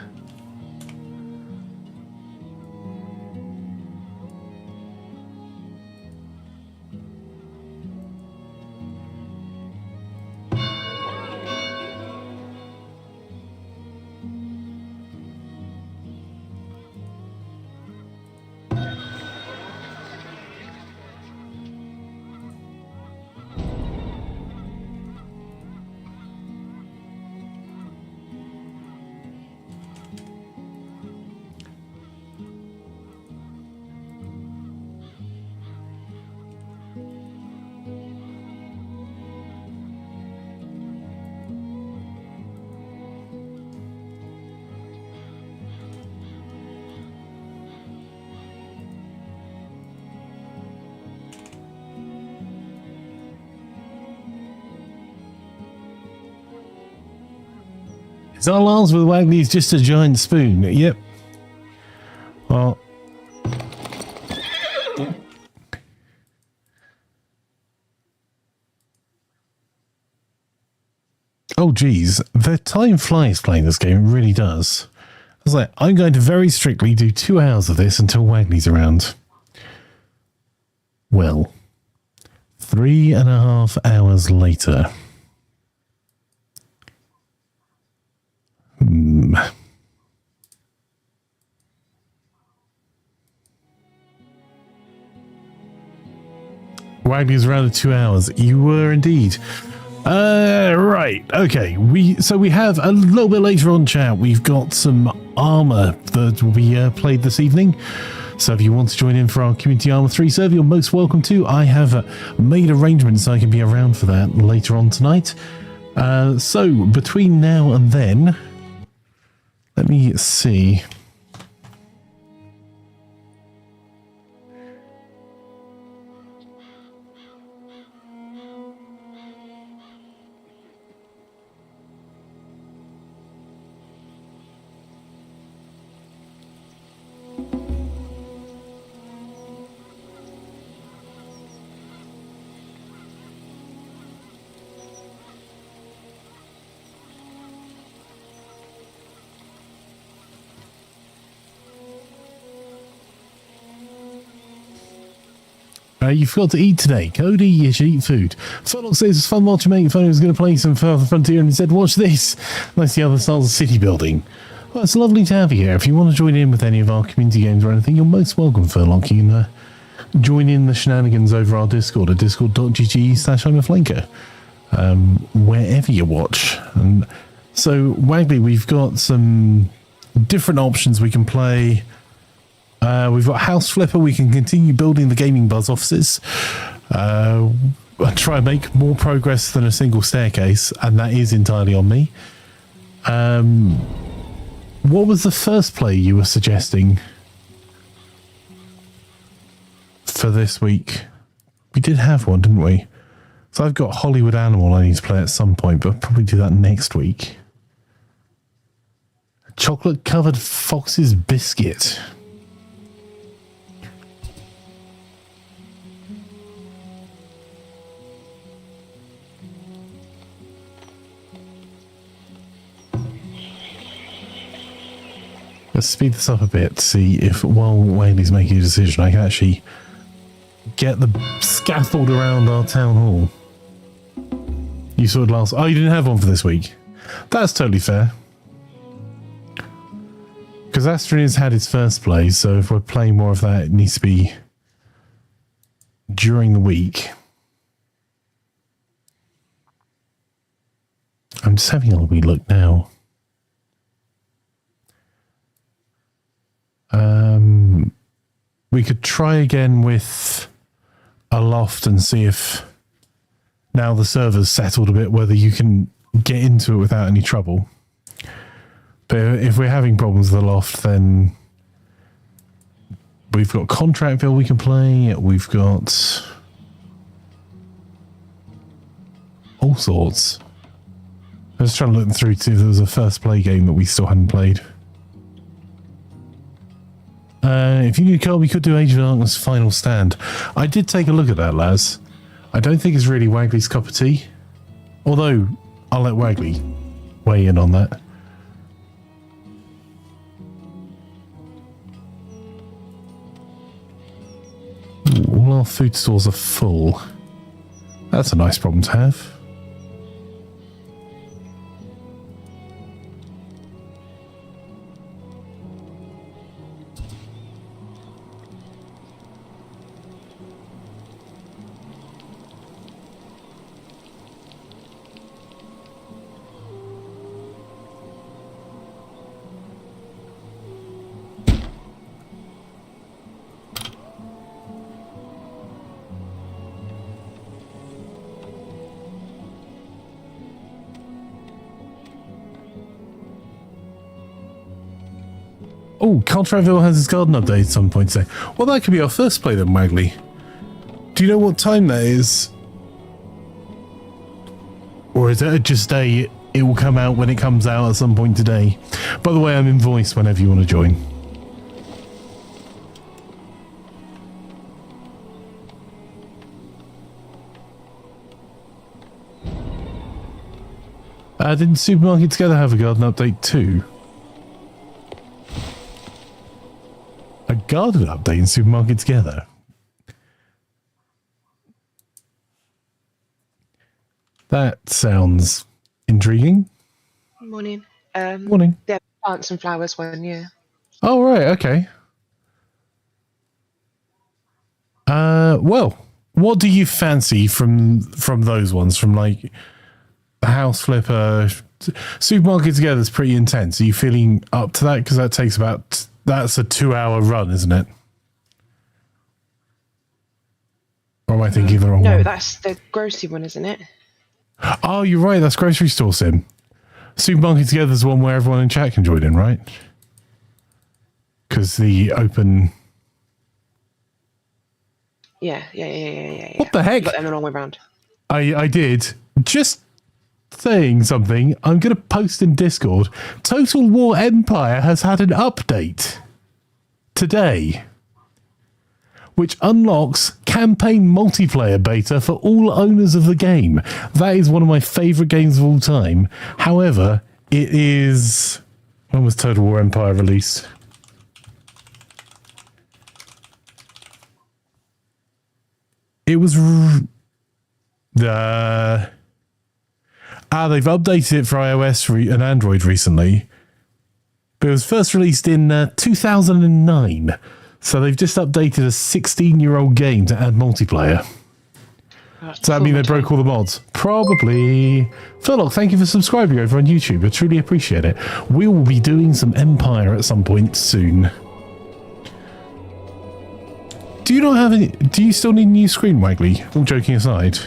A: It's our last with Wagley's just a giant spoon. Yep. Well. Oh geez, the time flies playing this game, it really does. I was like, I'm going to very strictly do 2 hours of this until Wagley's around. Well, 3.5 hours later. Wagley's around in 2 hours. You were indeed. Right. Okay. We have a little bit later on chat. We've got some armor that will be played this evening. So if you want to join in for our Community Armor 3 server, you're most welcome to. I have made arrangements so I can be around for that later on tonight. So between now and then, let me see. You forgot to eat today. Cody, you should eat food. Furlock says it's fun watching mate. Phone was going to play some Farthest Frontier and he said, watch this. That's the other styles of city building. Well, it's lovely to have you here. If you want to join in with any of our community games or anything, you're most welcome, Furlock. You can join in the shenanigans over our Discord at discord.gg/Imaflanker. Wherever you watch. And So, Wagley, we've got some different options we can play. We've got House Flipper. We can continue building the Gaming Buzz offices. Try and make more progress than a single staircase, and that is entirely on me. What was the first play you were suggesting for this week? We did have one, didn't we? So I've got Hollywood Animal I need to play at some point, but I'll probably do that next week. Chocolate covered Fox's Biscuit. Let's speed this up a bit to see if while Whaley's making a decision I can actually get the scaffold around our town hall. You saw it last... Oh, you didn't have one for this week. That's totally fair. Because Astrid has had his first play, so if we're playing more of that, it needs to be during the week. I'm just having a wee look now. We could try again with a loft and see if now the server's settled a bit, whether you can get into it without any trouble. But if we're having problems with the loft, then we've got Contractville we can play. We've got all sorts. I was trying to look through to see if there was a first play game that we still hadn't played. If you need a card, we could do Age of Darkness Final Stand. I did take a look at that, Laz. I don't think it's really Wagley's cup of tea. Although, I'll let Wagley weigh in on that. Ooh, all our food stores are full. That's a nice problem to have. Oh, Contractville has its garden update at some point today. Well, that could be our first play then, Wagley. Do you know what time that is? Or is it just it will come out when it comes out at some point today? By the way, I'm in voice whenever you want to join. Didn't Supermarket Together have a garden update too? A garden update in Supermarket Together? That sounds intriguing.
E: Morning.
A: Morning.
E: Yeah, plants and flowers one, yeah.
A: Oh, right, okay. Well, what do you fancy from those ones? From like the House Flipper, Supermarket Together is pretty intense. Are you feeling up to that? Because that takes about... That's a 2-hour run, isn't it? Or am I thinking the wrong one?
E: No, that's the grocery one, isn't it?
A: Oh, you're right. That's Grocery Store Sim. Supermarket Together is the one where everyone in chat can join in, right? Because the open...
E: Yeah.
A: What the heck?
E: Got them the wrong way round.
A: I did. Just saying something. I'm going to post in Discord. Total War Empire has had an update today, which unlocks campaign multiplayer beta for all owners of the game. That is one of my favourite games of all time. However, it is... When was Total War Empire released? It was... they've updated it for iOS and Android recently. But it was first released in 2009. So they've just updated a 16-year-old game to add multiplayer.
E: God,
A: Does that mean they broke all the mods? Probably. Furlock, thank you for subscribing over on YouTube. I truly appreciate it. We will be doing some Empire at some point soon. Do you not have any... Do you still need a new screen, Wagley? All joking aside.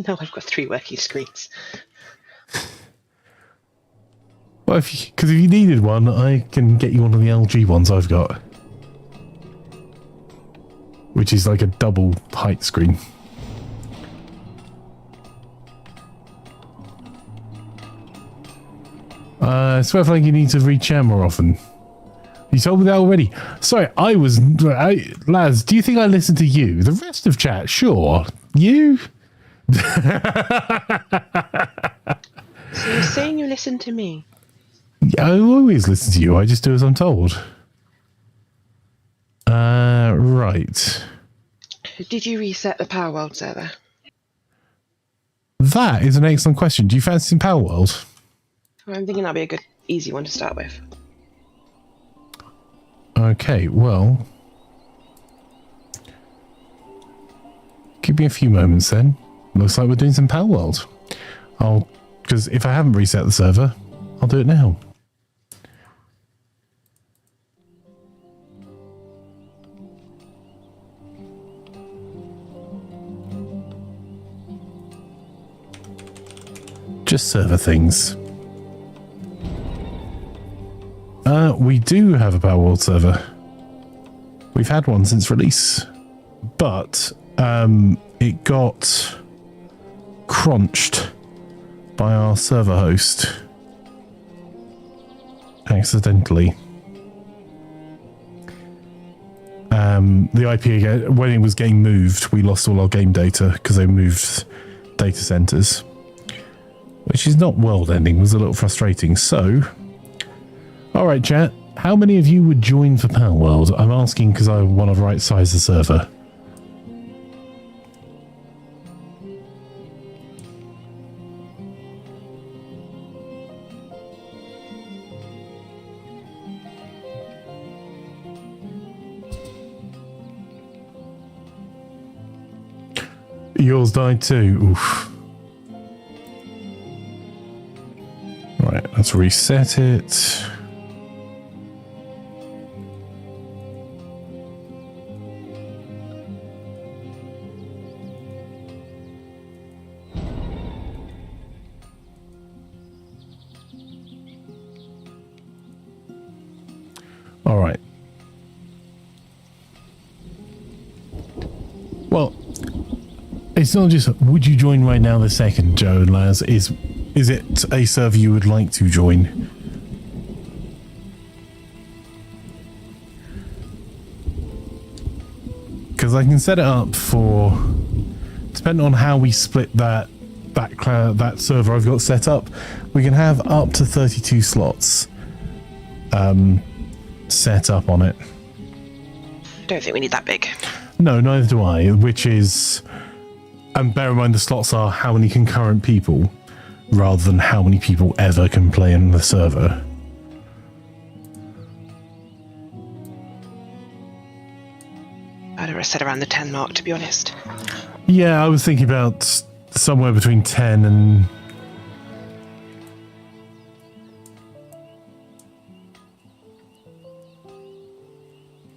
E: No, I've got 3 working screens.
A: Well, because if you needed one, I can get you one of the LG ones I've got. Which is like a double height screen. It's worth like you need to read chat more often. You told me that already. Sorry, lads, do you think I listened to you? The rest of chat, sure. You?
E: So you're saying you listen to me?
A: I always listen to you. I just do as I'm told. Right.
E: Did you reset the Power World server?
A: That is an excellent question. Do you fancy some Power World?
E: I'm thinking that'd be a good, easy one to start with.
A: Okay, well... Give me a few moments then. Looks like we're doing some Power World. Because if I haven't reset the server, I'll do it now. Just server things. We do have a Power World server. We've had one since release, but it got crunched by our server host accidentally. The IP, when it was getting moved, we lost all our game data because they moved data centers, which is not world ending, was a little frustrating. So, all right, chat, how many of you would join for Power World? I'm asking because I want to right size the server. Yours died too. Oof. Right, let's reset it. All right. Well, it's not just would you join right now this second, Joe and Laz, is it a server you would like to join? Because I can set it up for, depending on how we split that server I've got set up, we can have up to 32 slots set up on it.
E: Don't think we need that big.
A: No, neither do I, which is... And bear in mind the slots are how many concurrent people, rather than how many people ever can play in the server.
E: I'd have said around the 10 mark, to be honest.
A: Yeah, I was thinking about somewhere between 10 and...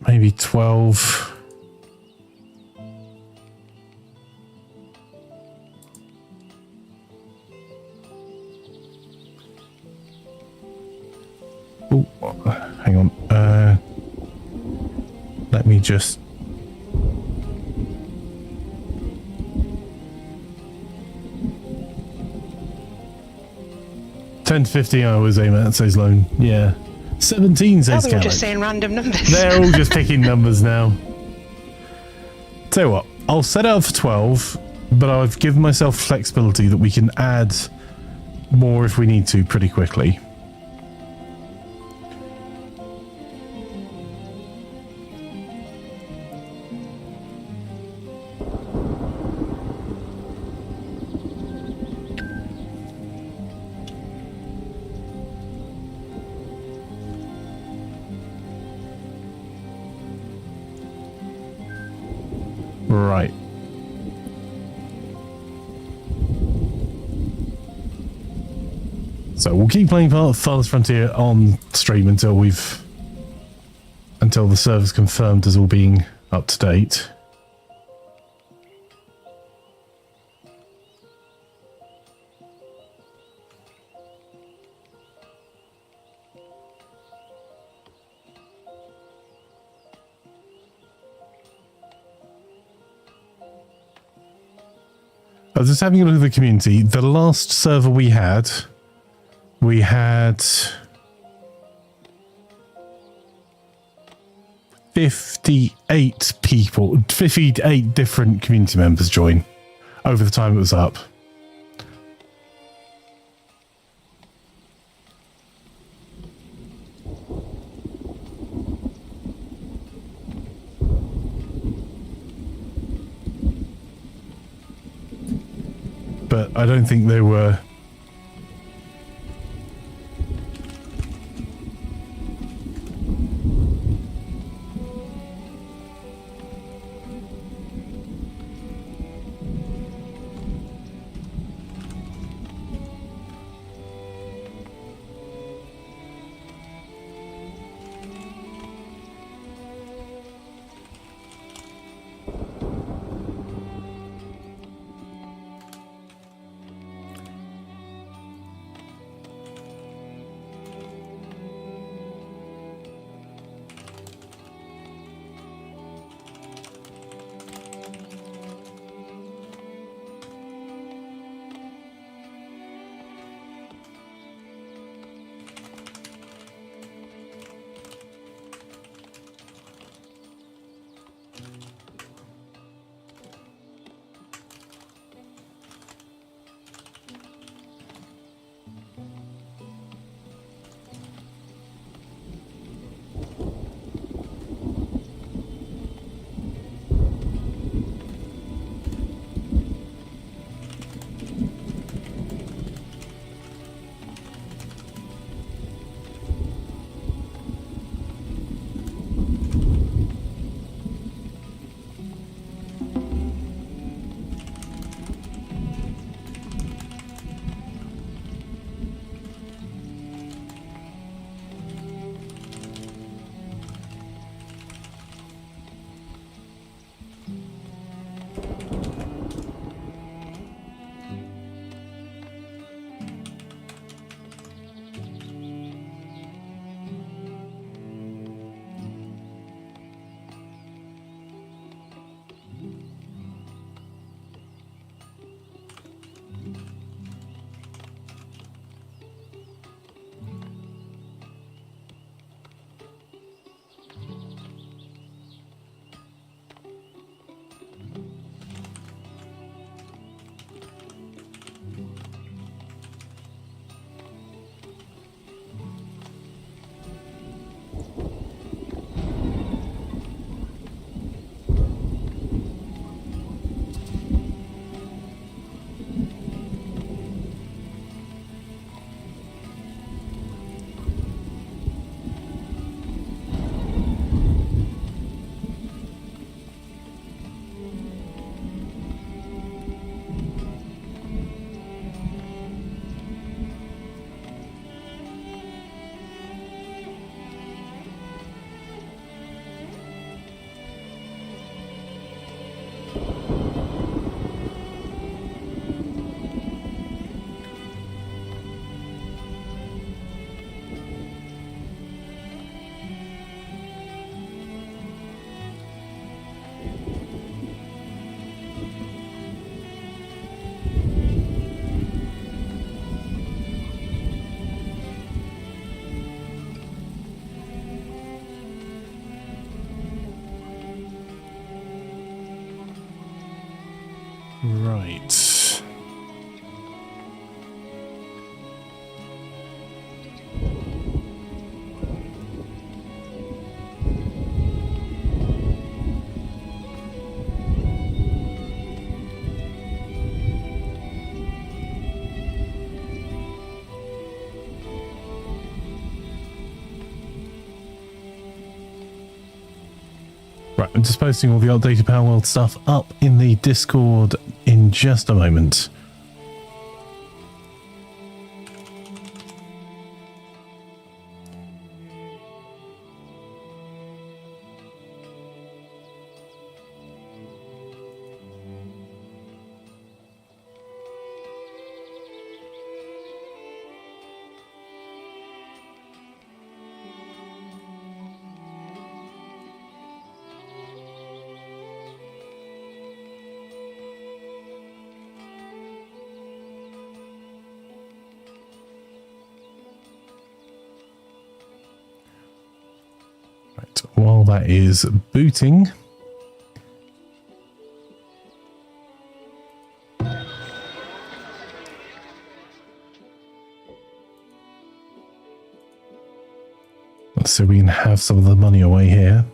A: maybe 12... Oh, hang on. Let me just... $10 to $50 I was aiming at, says Lone. Yeah. 17 says
E: we were just saying random numbers.
A: They're all just picking numbers now. Tell you what, I'll set it up for 12, but I've given myself flexibility that we can add more if we need to pretty quickly. Right. So we'll keep playing Farthest Frontier on stream until the server's confirmed as all being up to date. I was just having a look at the community. The last server we had 58 people, 58 different community members join over the time it was up. But I don't think they were... Right. Right, I'm just posting all the updated Power World stuff up in the Discord in just a moment. Right, while that is booting, so we can have some of the money away here.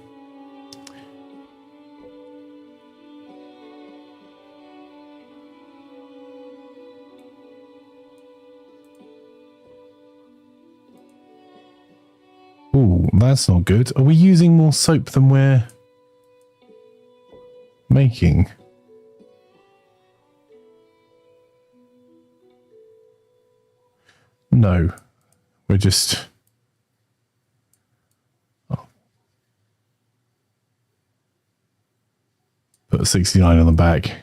A: Ooh, that's not good. Are we using more soap than we're making? No, we're just... Oh. Put 69 on the back.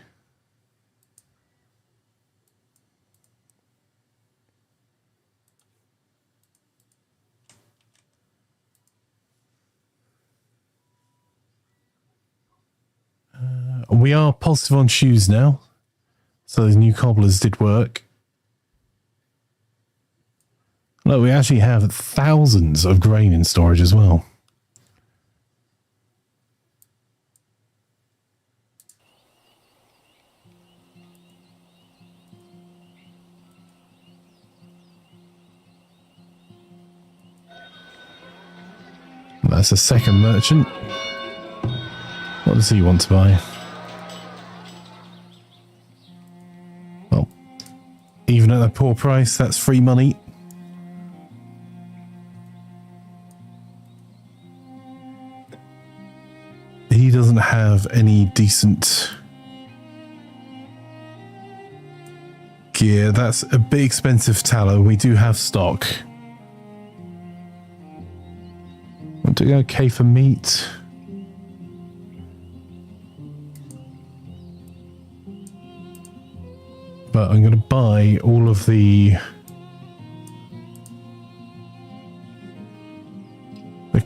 A: We are positive on shoes now, so those new cobblers did work. Look, we actually have thousands of grain in storage as well. That's a second merchant. What does he want to buy? Well, even at that poor price, that's free money. He doesn't have any decent gear. That's a bit expensive tallow. We do have stock. I'm doing okay for meat. But I'm going to buy all of the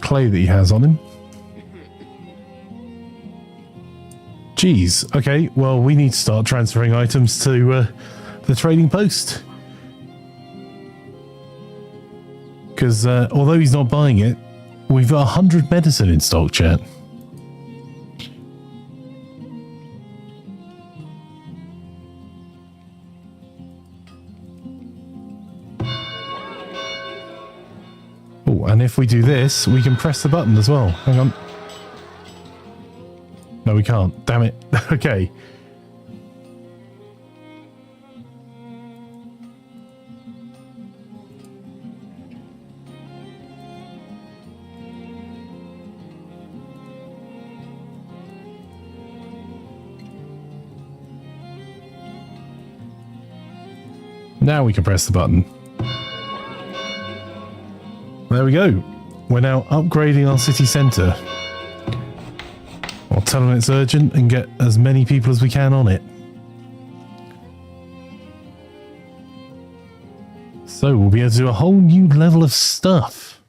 A: clay that he has on him. Geez, okay, well, we need to start transferring items to the trading post. Because although he's not buying it, we've got 100 medicine in stock, chat. Oh, and if we do this, we can press the button as well. Hang on. No, we can't. Damn it. Okay. Now we can press the button. There we go. We're now upgrading our city centre. I'll tell them it's urgent and get as many people as we can on it. So we'll be able to do a whole new level of stuff.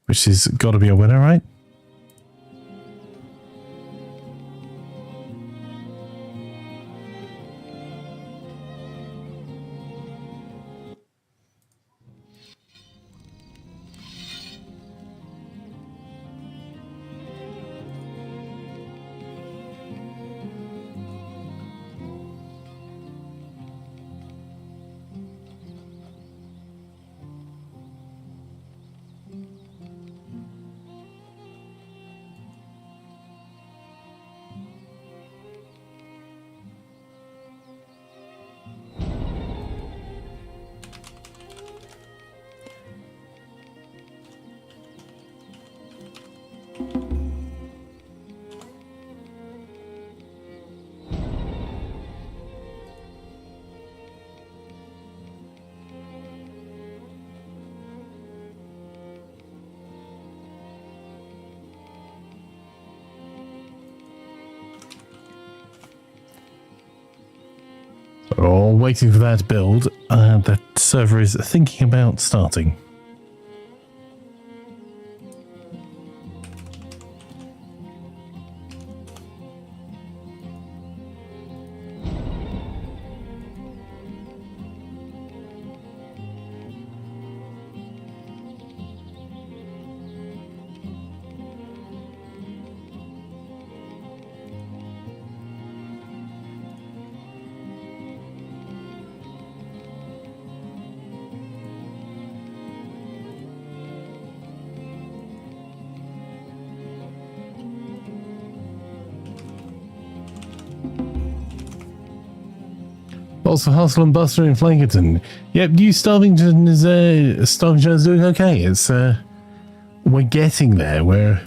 A: Which has got to be a winner, right? We're all waiting for that build. The server is thinking about starting. Also, Hustle and Buster in Flankerton. Yep, New Starvingshire is doing okay. It's we're getting there. We're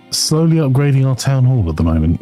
A: slowly upgrading our town hall at the moment.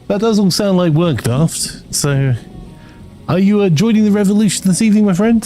A: That does all sound like work, Daft. So, are you joining the revolution this evening, my friend?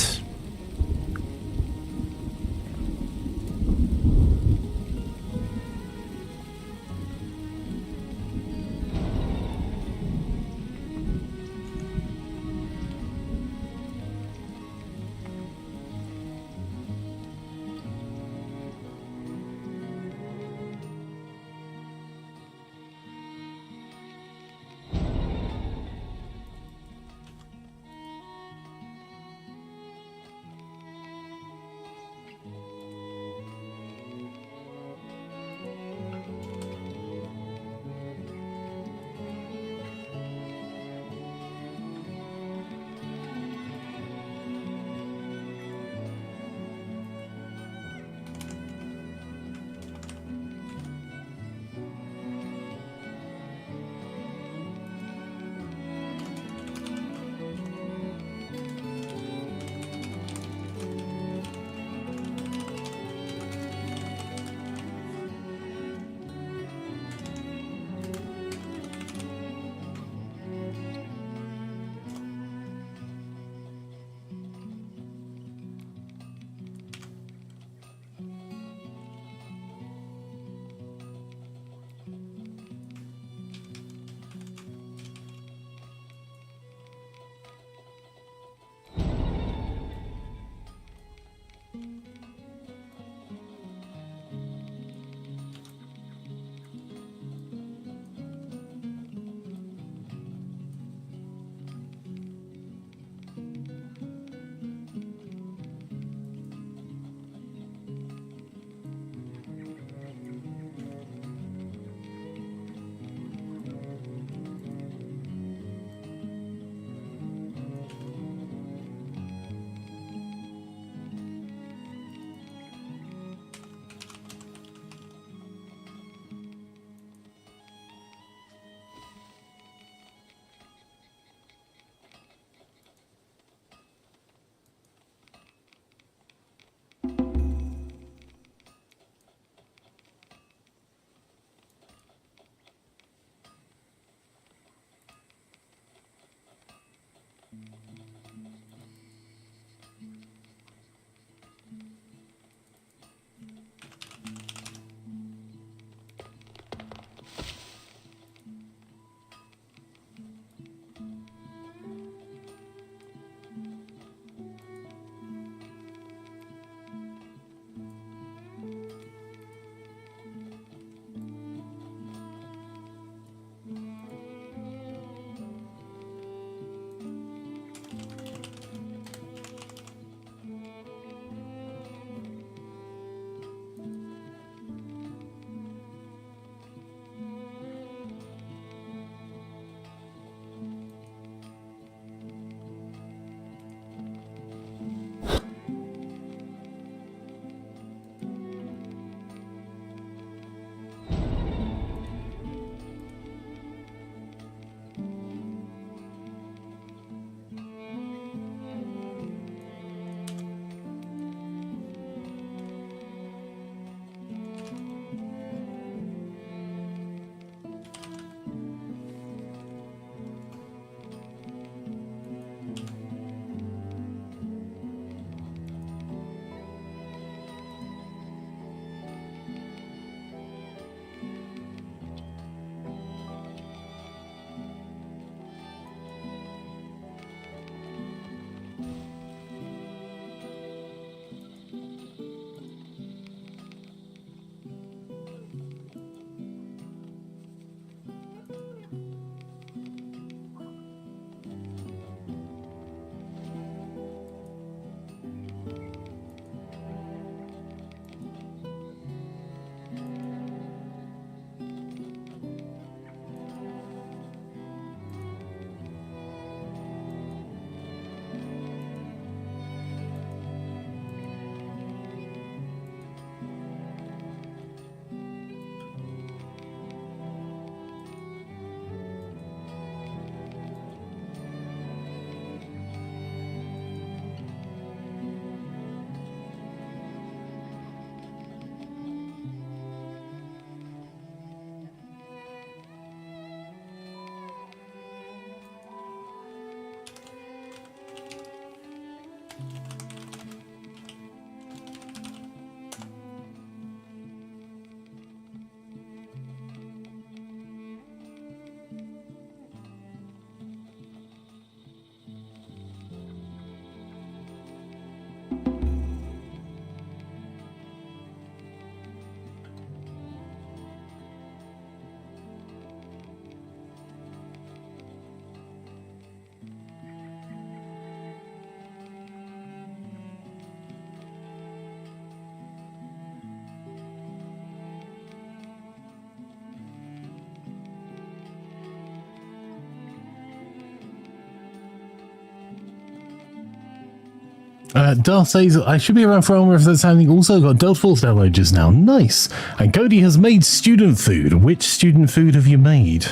A: Darth says, I should be around for armor if that's happening. Also got Delta Force download just now. Nice. And Cody has made student food. Which student food have you made?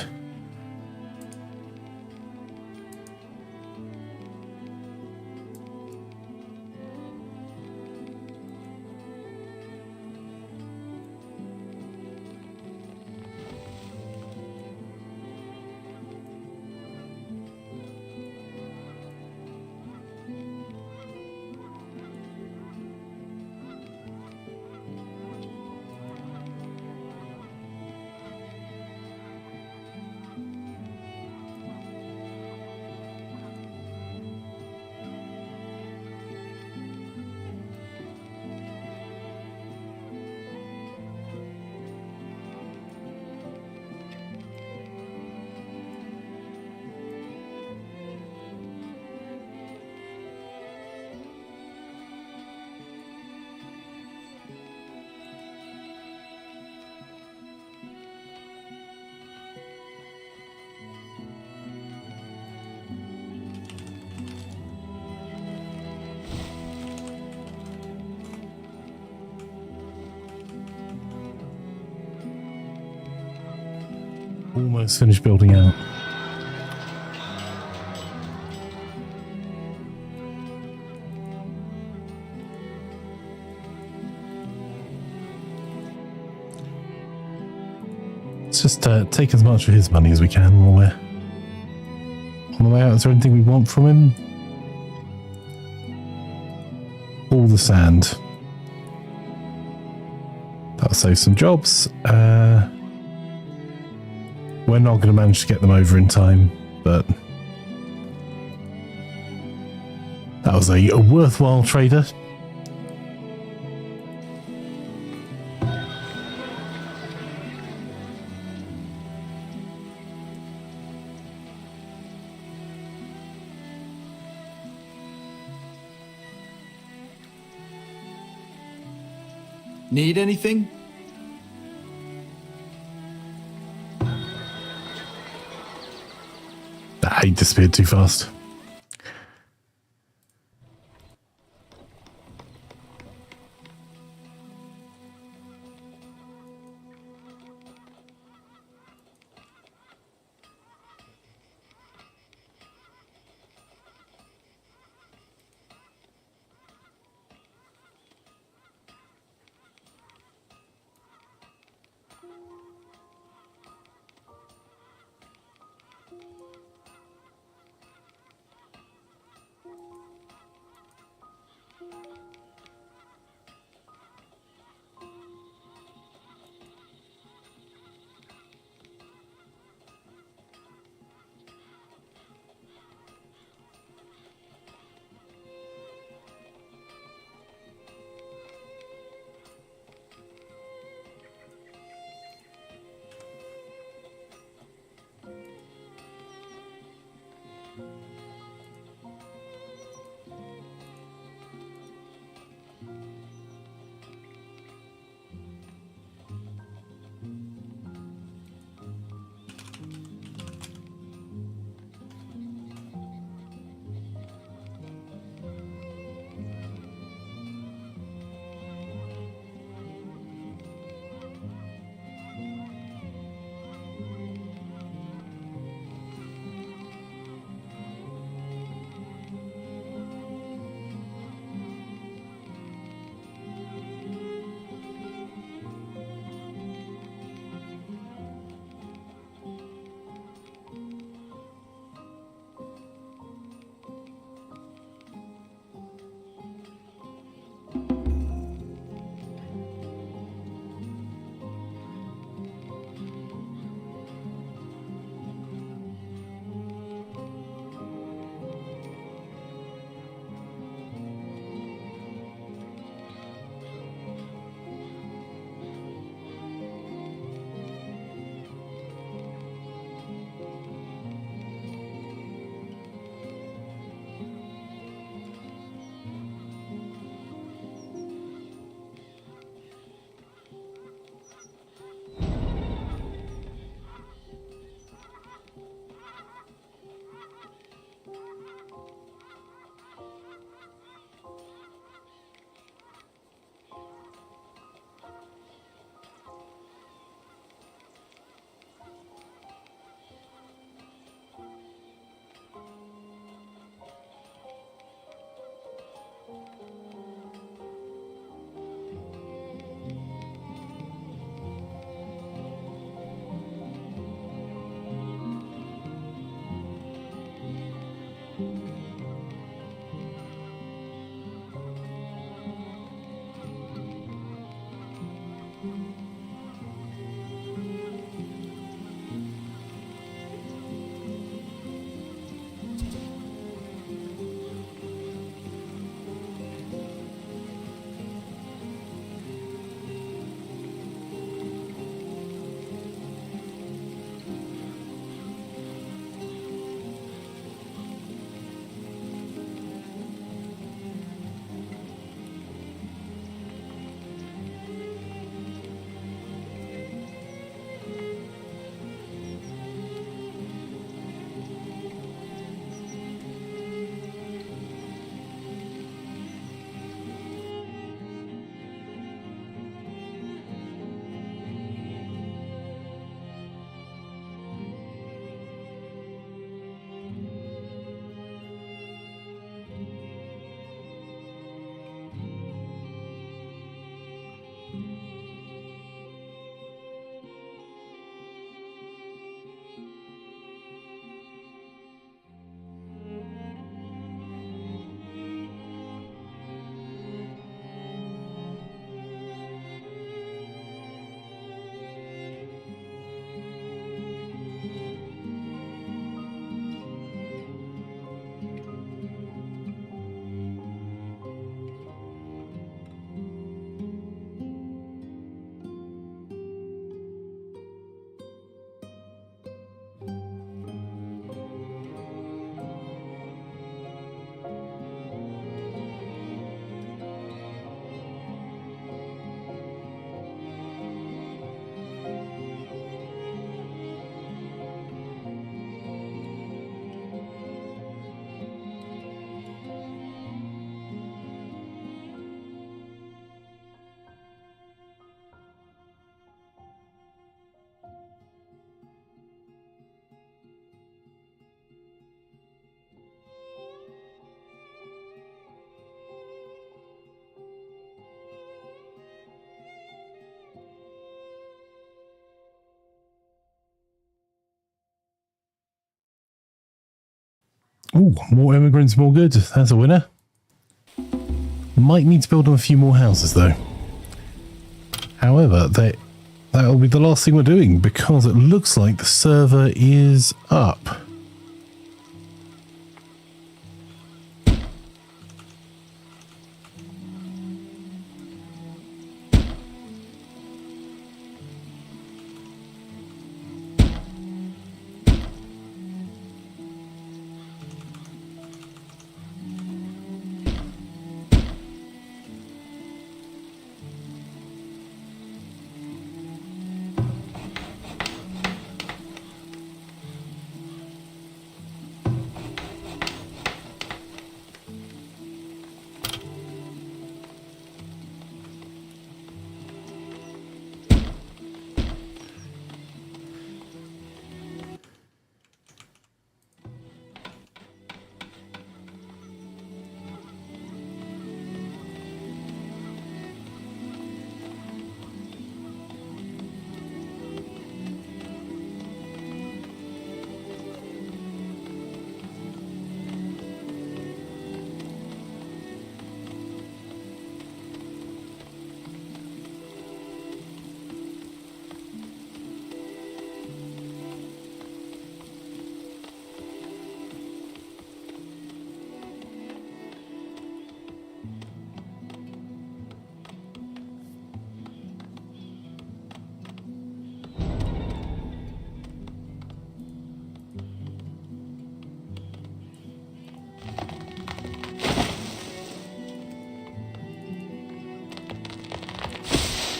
A: Almost finished building out. Let's just take as much of his money as we can while we're on the way out. Is there anything we want from him? All the sand. That'll save some jobs. We're not going to manage to get them over in time, but that was a worthwhile trader.
C: Need anything?
A: He disappeared too fast. Ooh, more immigrants, more good. That's a winner. Might need to build them a few more houses, though. However, that'll be the last thing we're doing, because it looks like the server is up.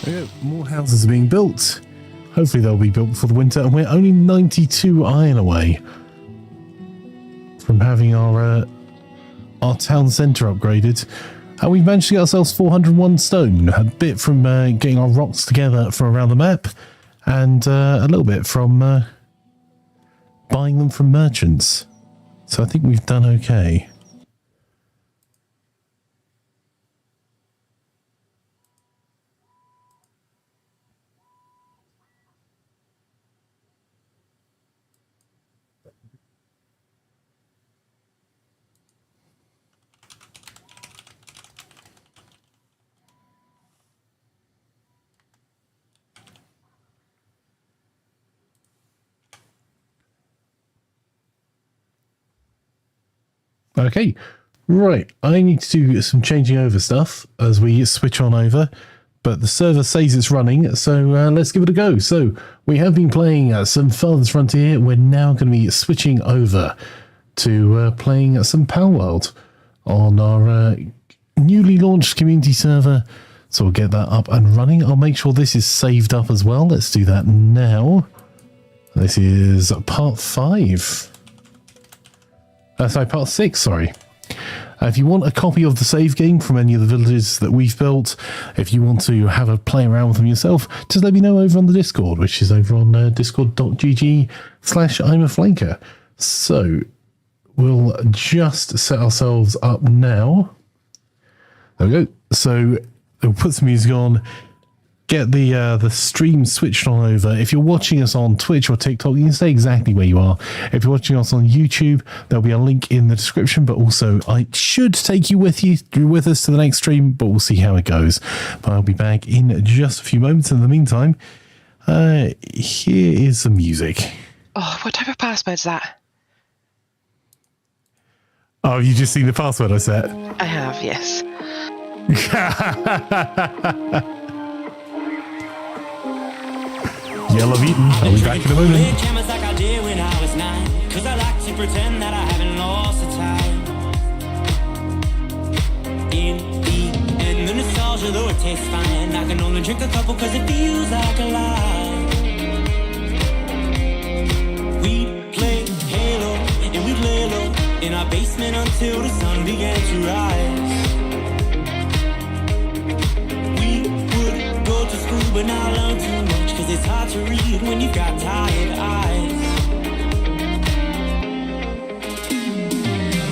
A: Yeah, more houses are being built. Hopefully they'll be built before the winter, and we're only 92 iron away from having our town centre upgraded. And we've managed to get ourselves 401 stone, a bit from getting our rocks together from around the map, and a little bit from buying them from merchants. So I think we've done okay. Okay, right, I need to do some changing over stuff as we switch on over, but the server says it's running, so let's give it a go. So we have been playing some Farthest Frontier. We're now going to be switching over to playing some Palworld on our newly launched community server. So we'll get that up and running. I'll make sure this is saved up as well. Let's do that now. This is part 5. Sorry, part 6, sorry. If you want a copy of the save game from any of the villages that we've built, if you want to have a play around with them yourself, just let me know over on the Discord, which is over on discord.gg/Imaflanker. So we'll just set ourselves up now. There we go. So we'll put some music on, get the stream switched on over. If you're watching us on Twitch or TikTok, you can stay exactly where you are. If you're watching us on YouTube, there'll be a link in the description, but also I should take you with us to the next stream, but we'll see how it goes. But I'll be back in just a few moments. In the meantime, here is some music.
E: Oh, what type of password's that?
A: Oh, have you just seen the password I set?
E: I have, yes.
A: Yellow Eaton. I'll be back in a moment.
F: Cameras like I did when I was 9, 'cause I like to pretend that I haven't lost the time. In the end, the nostalgia, though it tastes fine, I can only drink a couple 'cause it feels like a lie. We'd play Halo and we'd lay low in our basement until the sun began to rise. We would go to school but not learn too much, 'cause it's hard to read when you've got tired eyes.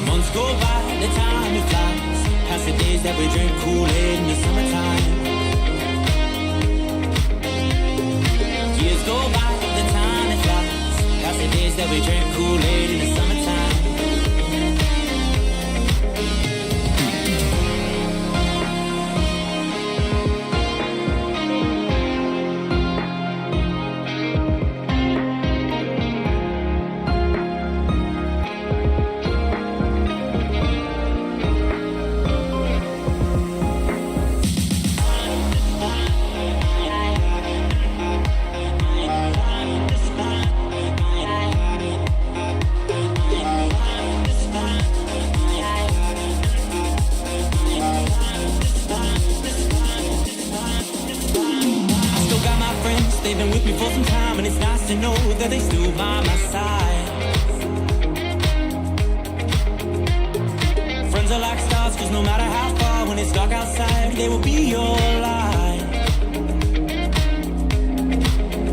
F: Months go by, the time it flies, past the days that we drink Kool-Aid in the summertime. Years go by, the time it flies, past the days that we drink Kool-Aid in the summertime. that they still by my side. Friends are like stars, cause no matter how far, when it's dark outside, they will be your light.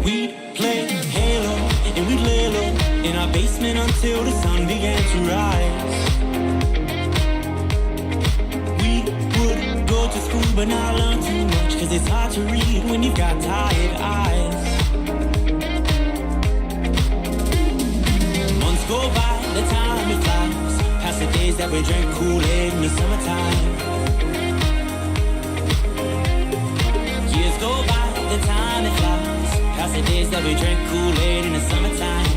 F: We'd play Halo, and we'd lay low in our basement until the sun began to rise. We would go to school but not learn too much, cause it's hard to read when you've got tired eyes. Months go by, the time it flies, past the days that we drank Kool-Aid in the summertime. Years go by, the time it flies, past the days that we drank Kool-Aid in the summertime.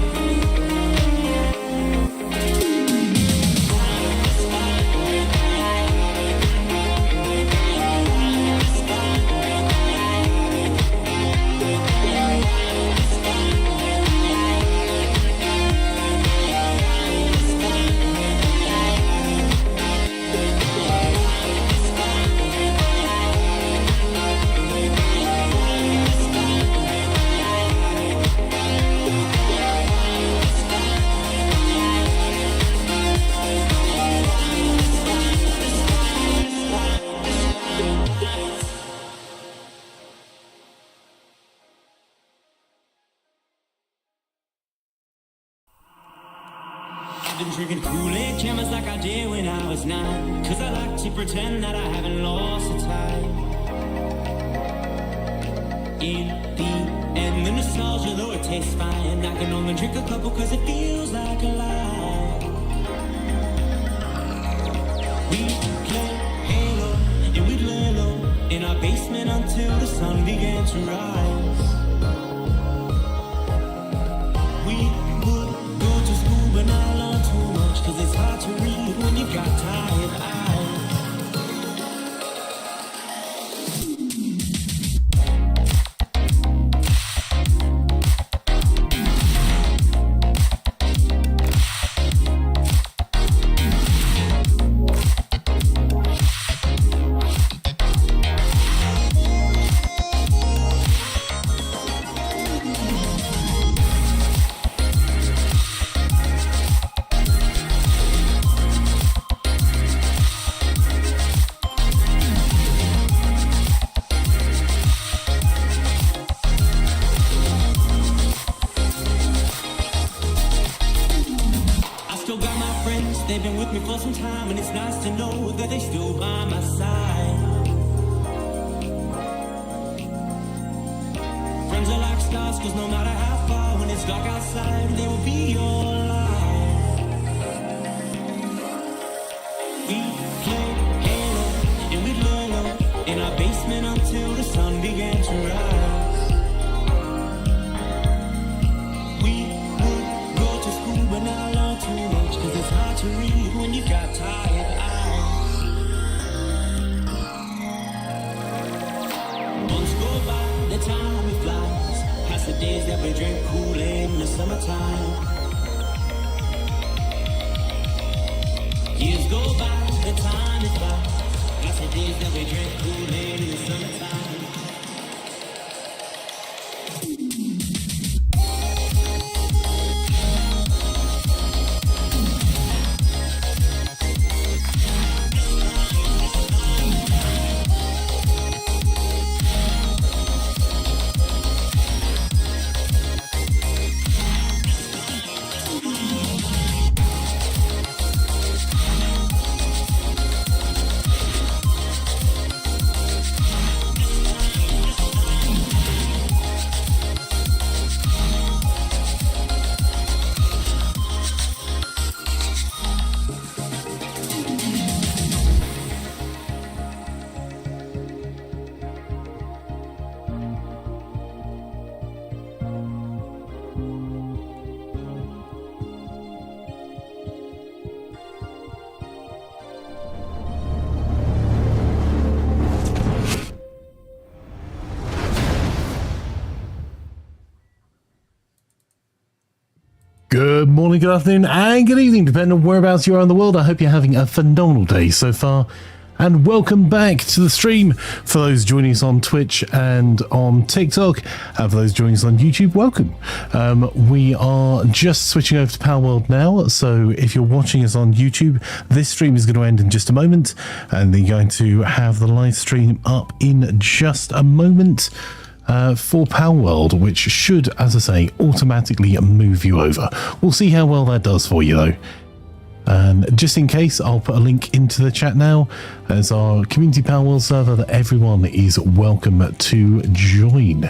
F: Been drinking Kool-Aid cameras like I did when I was 9, cause I like to pretend that I haven't lost the time. In the end, the nostalgia, though it tastes fine, I can only drink a couple cause it feels like a lie. We play Halo, and we'd lay low in our basement until the sun began to rise. We would go to school but not learn too much, cause it's hard to read when you've got tired eyes. They've been with me for some time, and it's nice to know that they still by my side. Friends are like stars, cause no matter how far, when it's dark outside, they will be your light. We play Halo, and we'd lay low in our basement until the sun began to rise. We would go to school but not learn too much, cause it's hard to read when you've got tired eyes. Months go by, the time it flies, past the days that we drank Kool-Aid in the summertime. Years go by, the time it flies, past the days that we drank Kool-Aid in the summertime.
A: Good morning, good afternoon, and good evening, depending on whereabouts you are in the world. I hope you're having a phenomenal day so far, and welcome back to the stream. For those joining us on Twitch and on TikTok, and for those joining us on YouTube, welcome. We are just switching over to Power World now, so if you're watching us on YouTube, this stream is going to end in just a moment, and they're going to have the live stream up in just a moment for Power World, which should, as I say, automatically move you over. We'll see how well that does for you, though. And just in case, I'll put a link into the chat now as our community Power World server that everyone is welcome to join.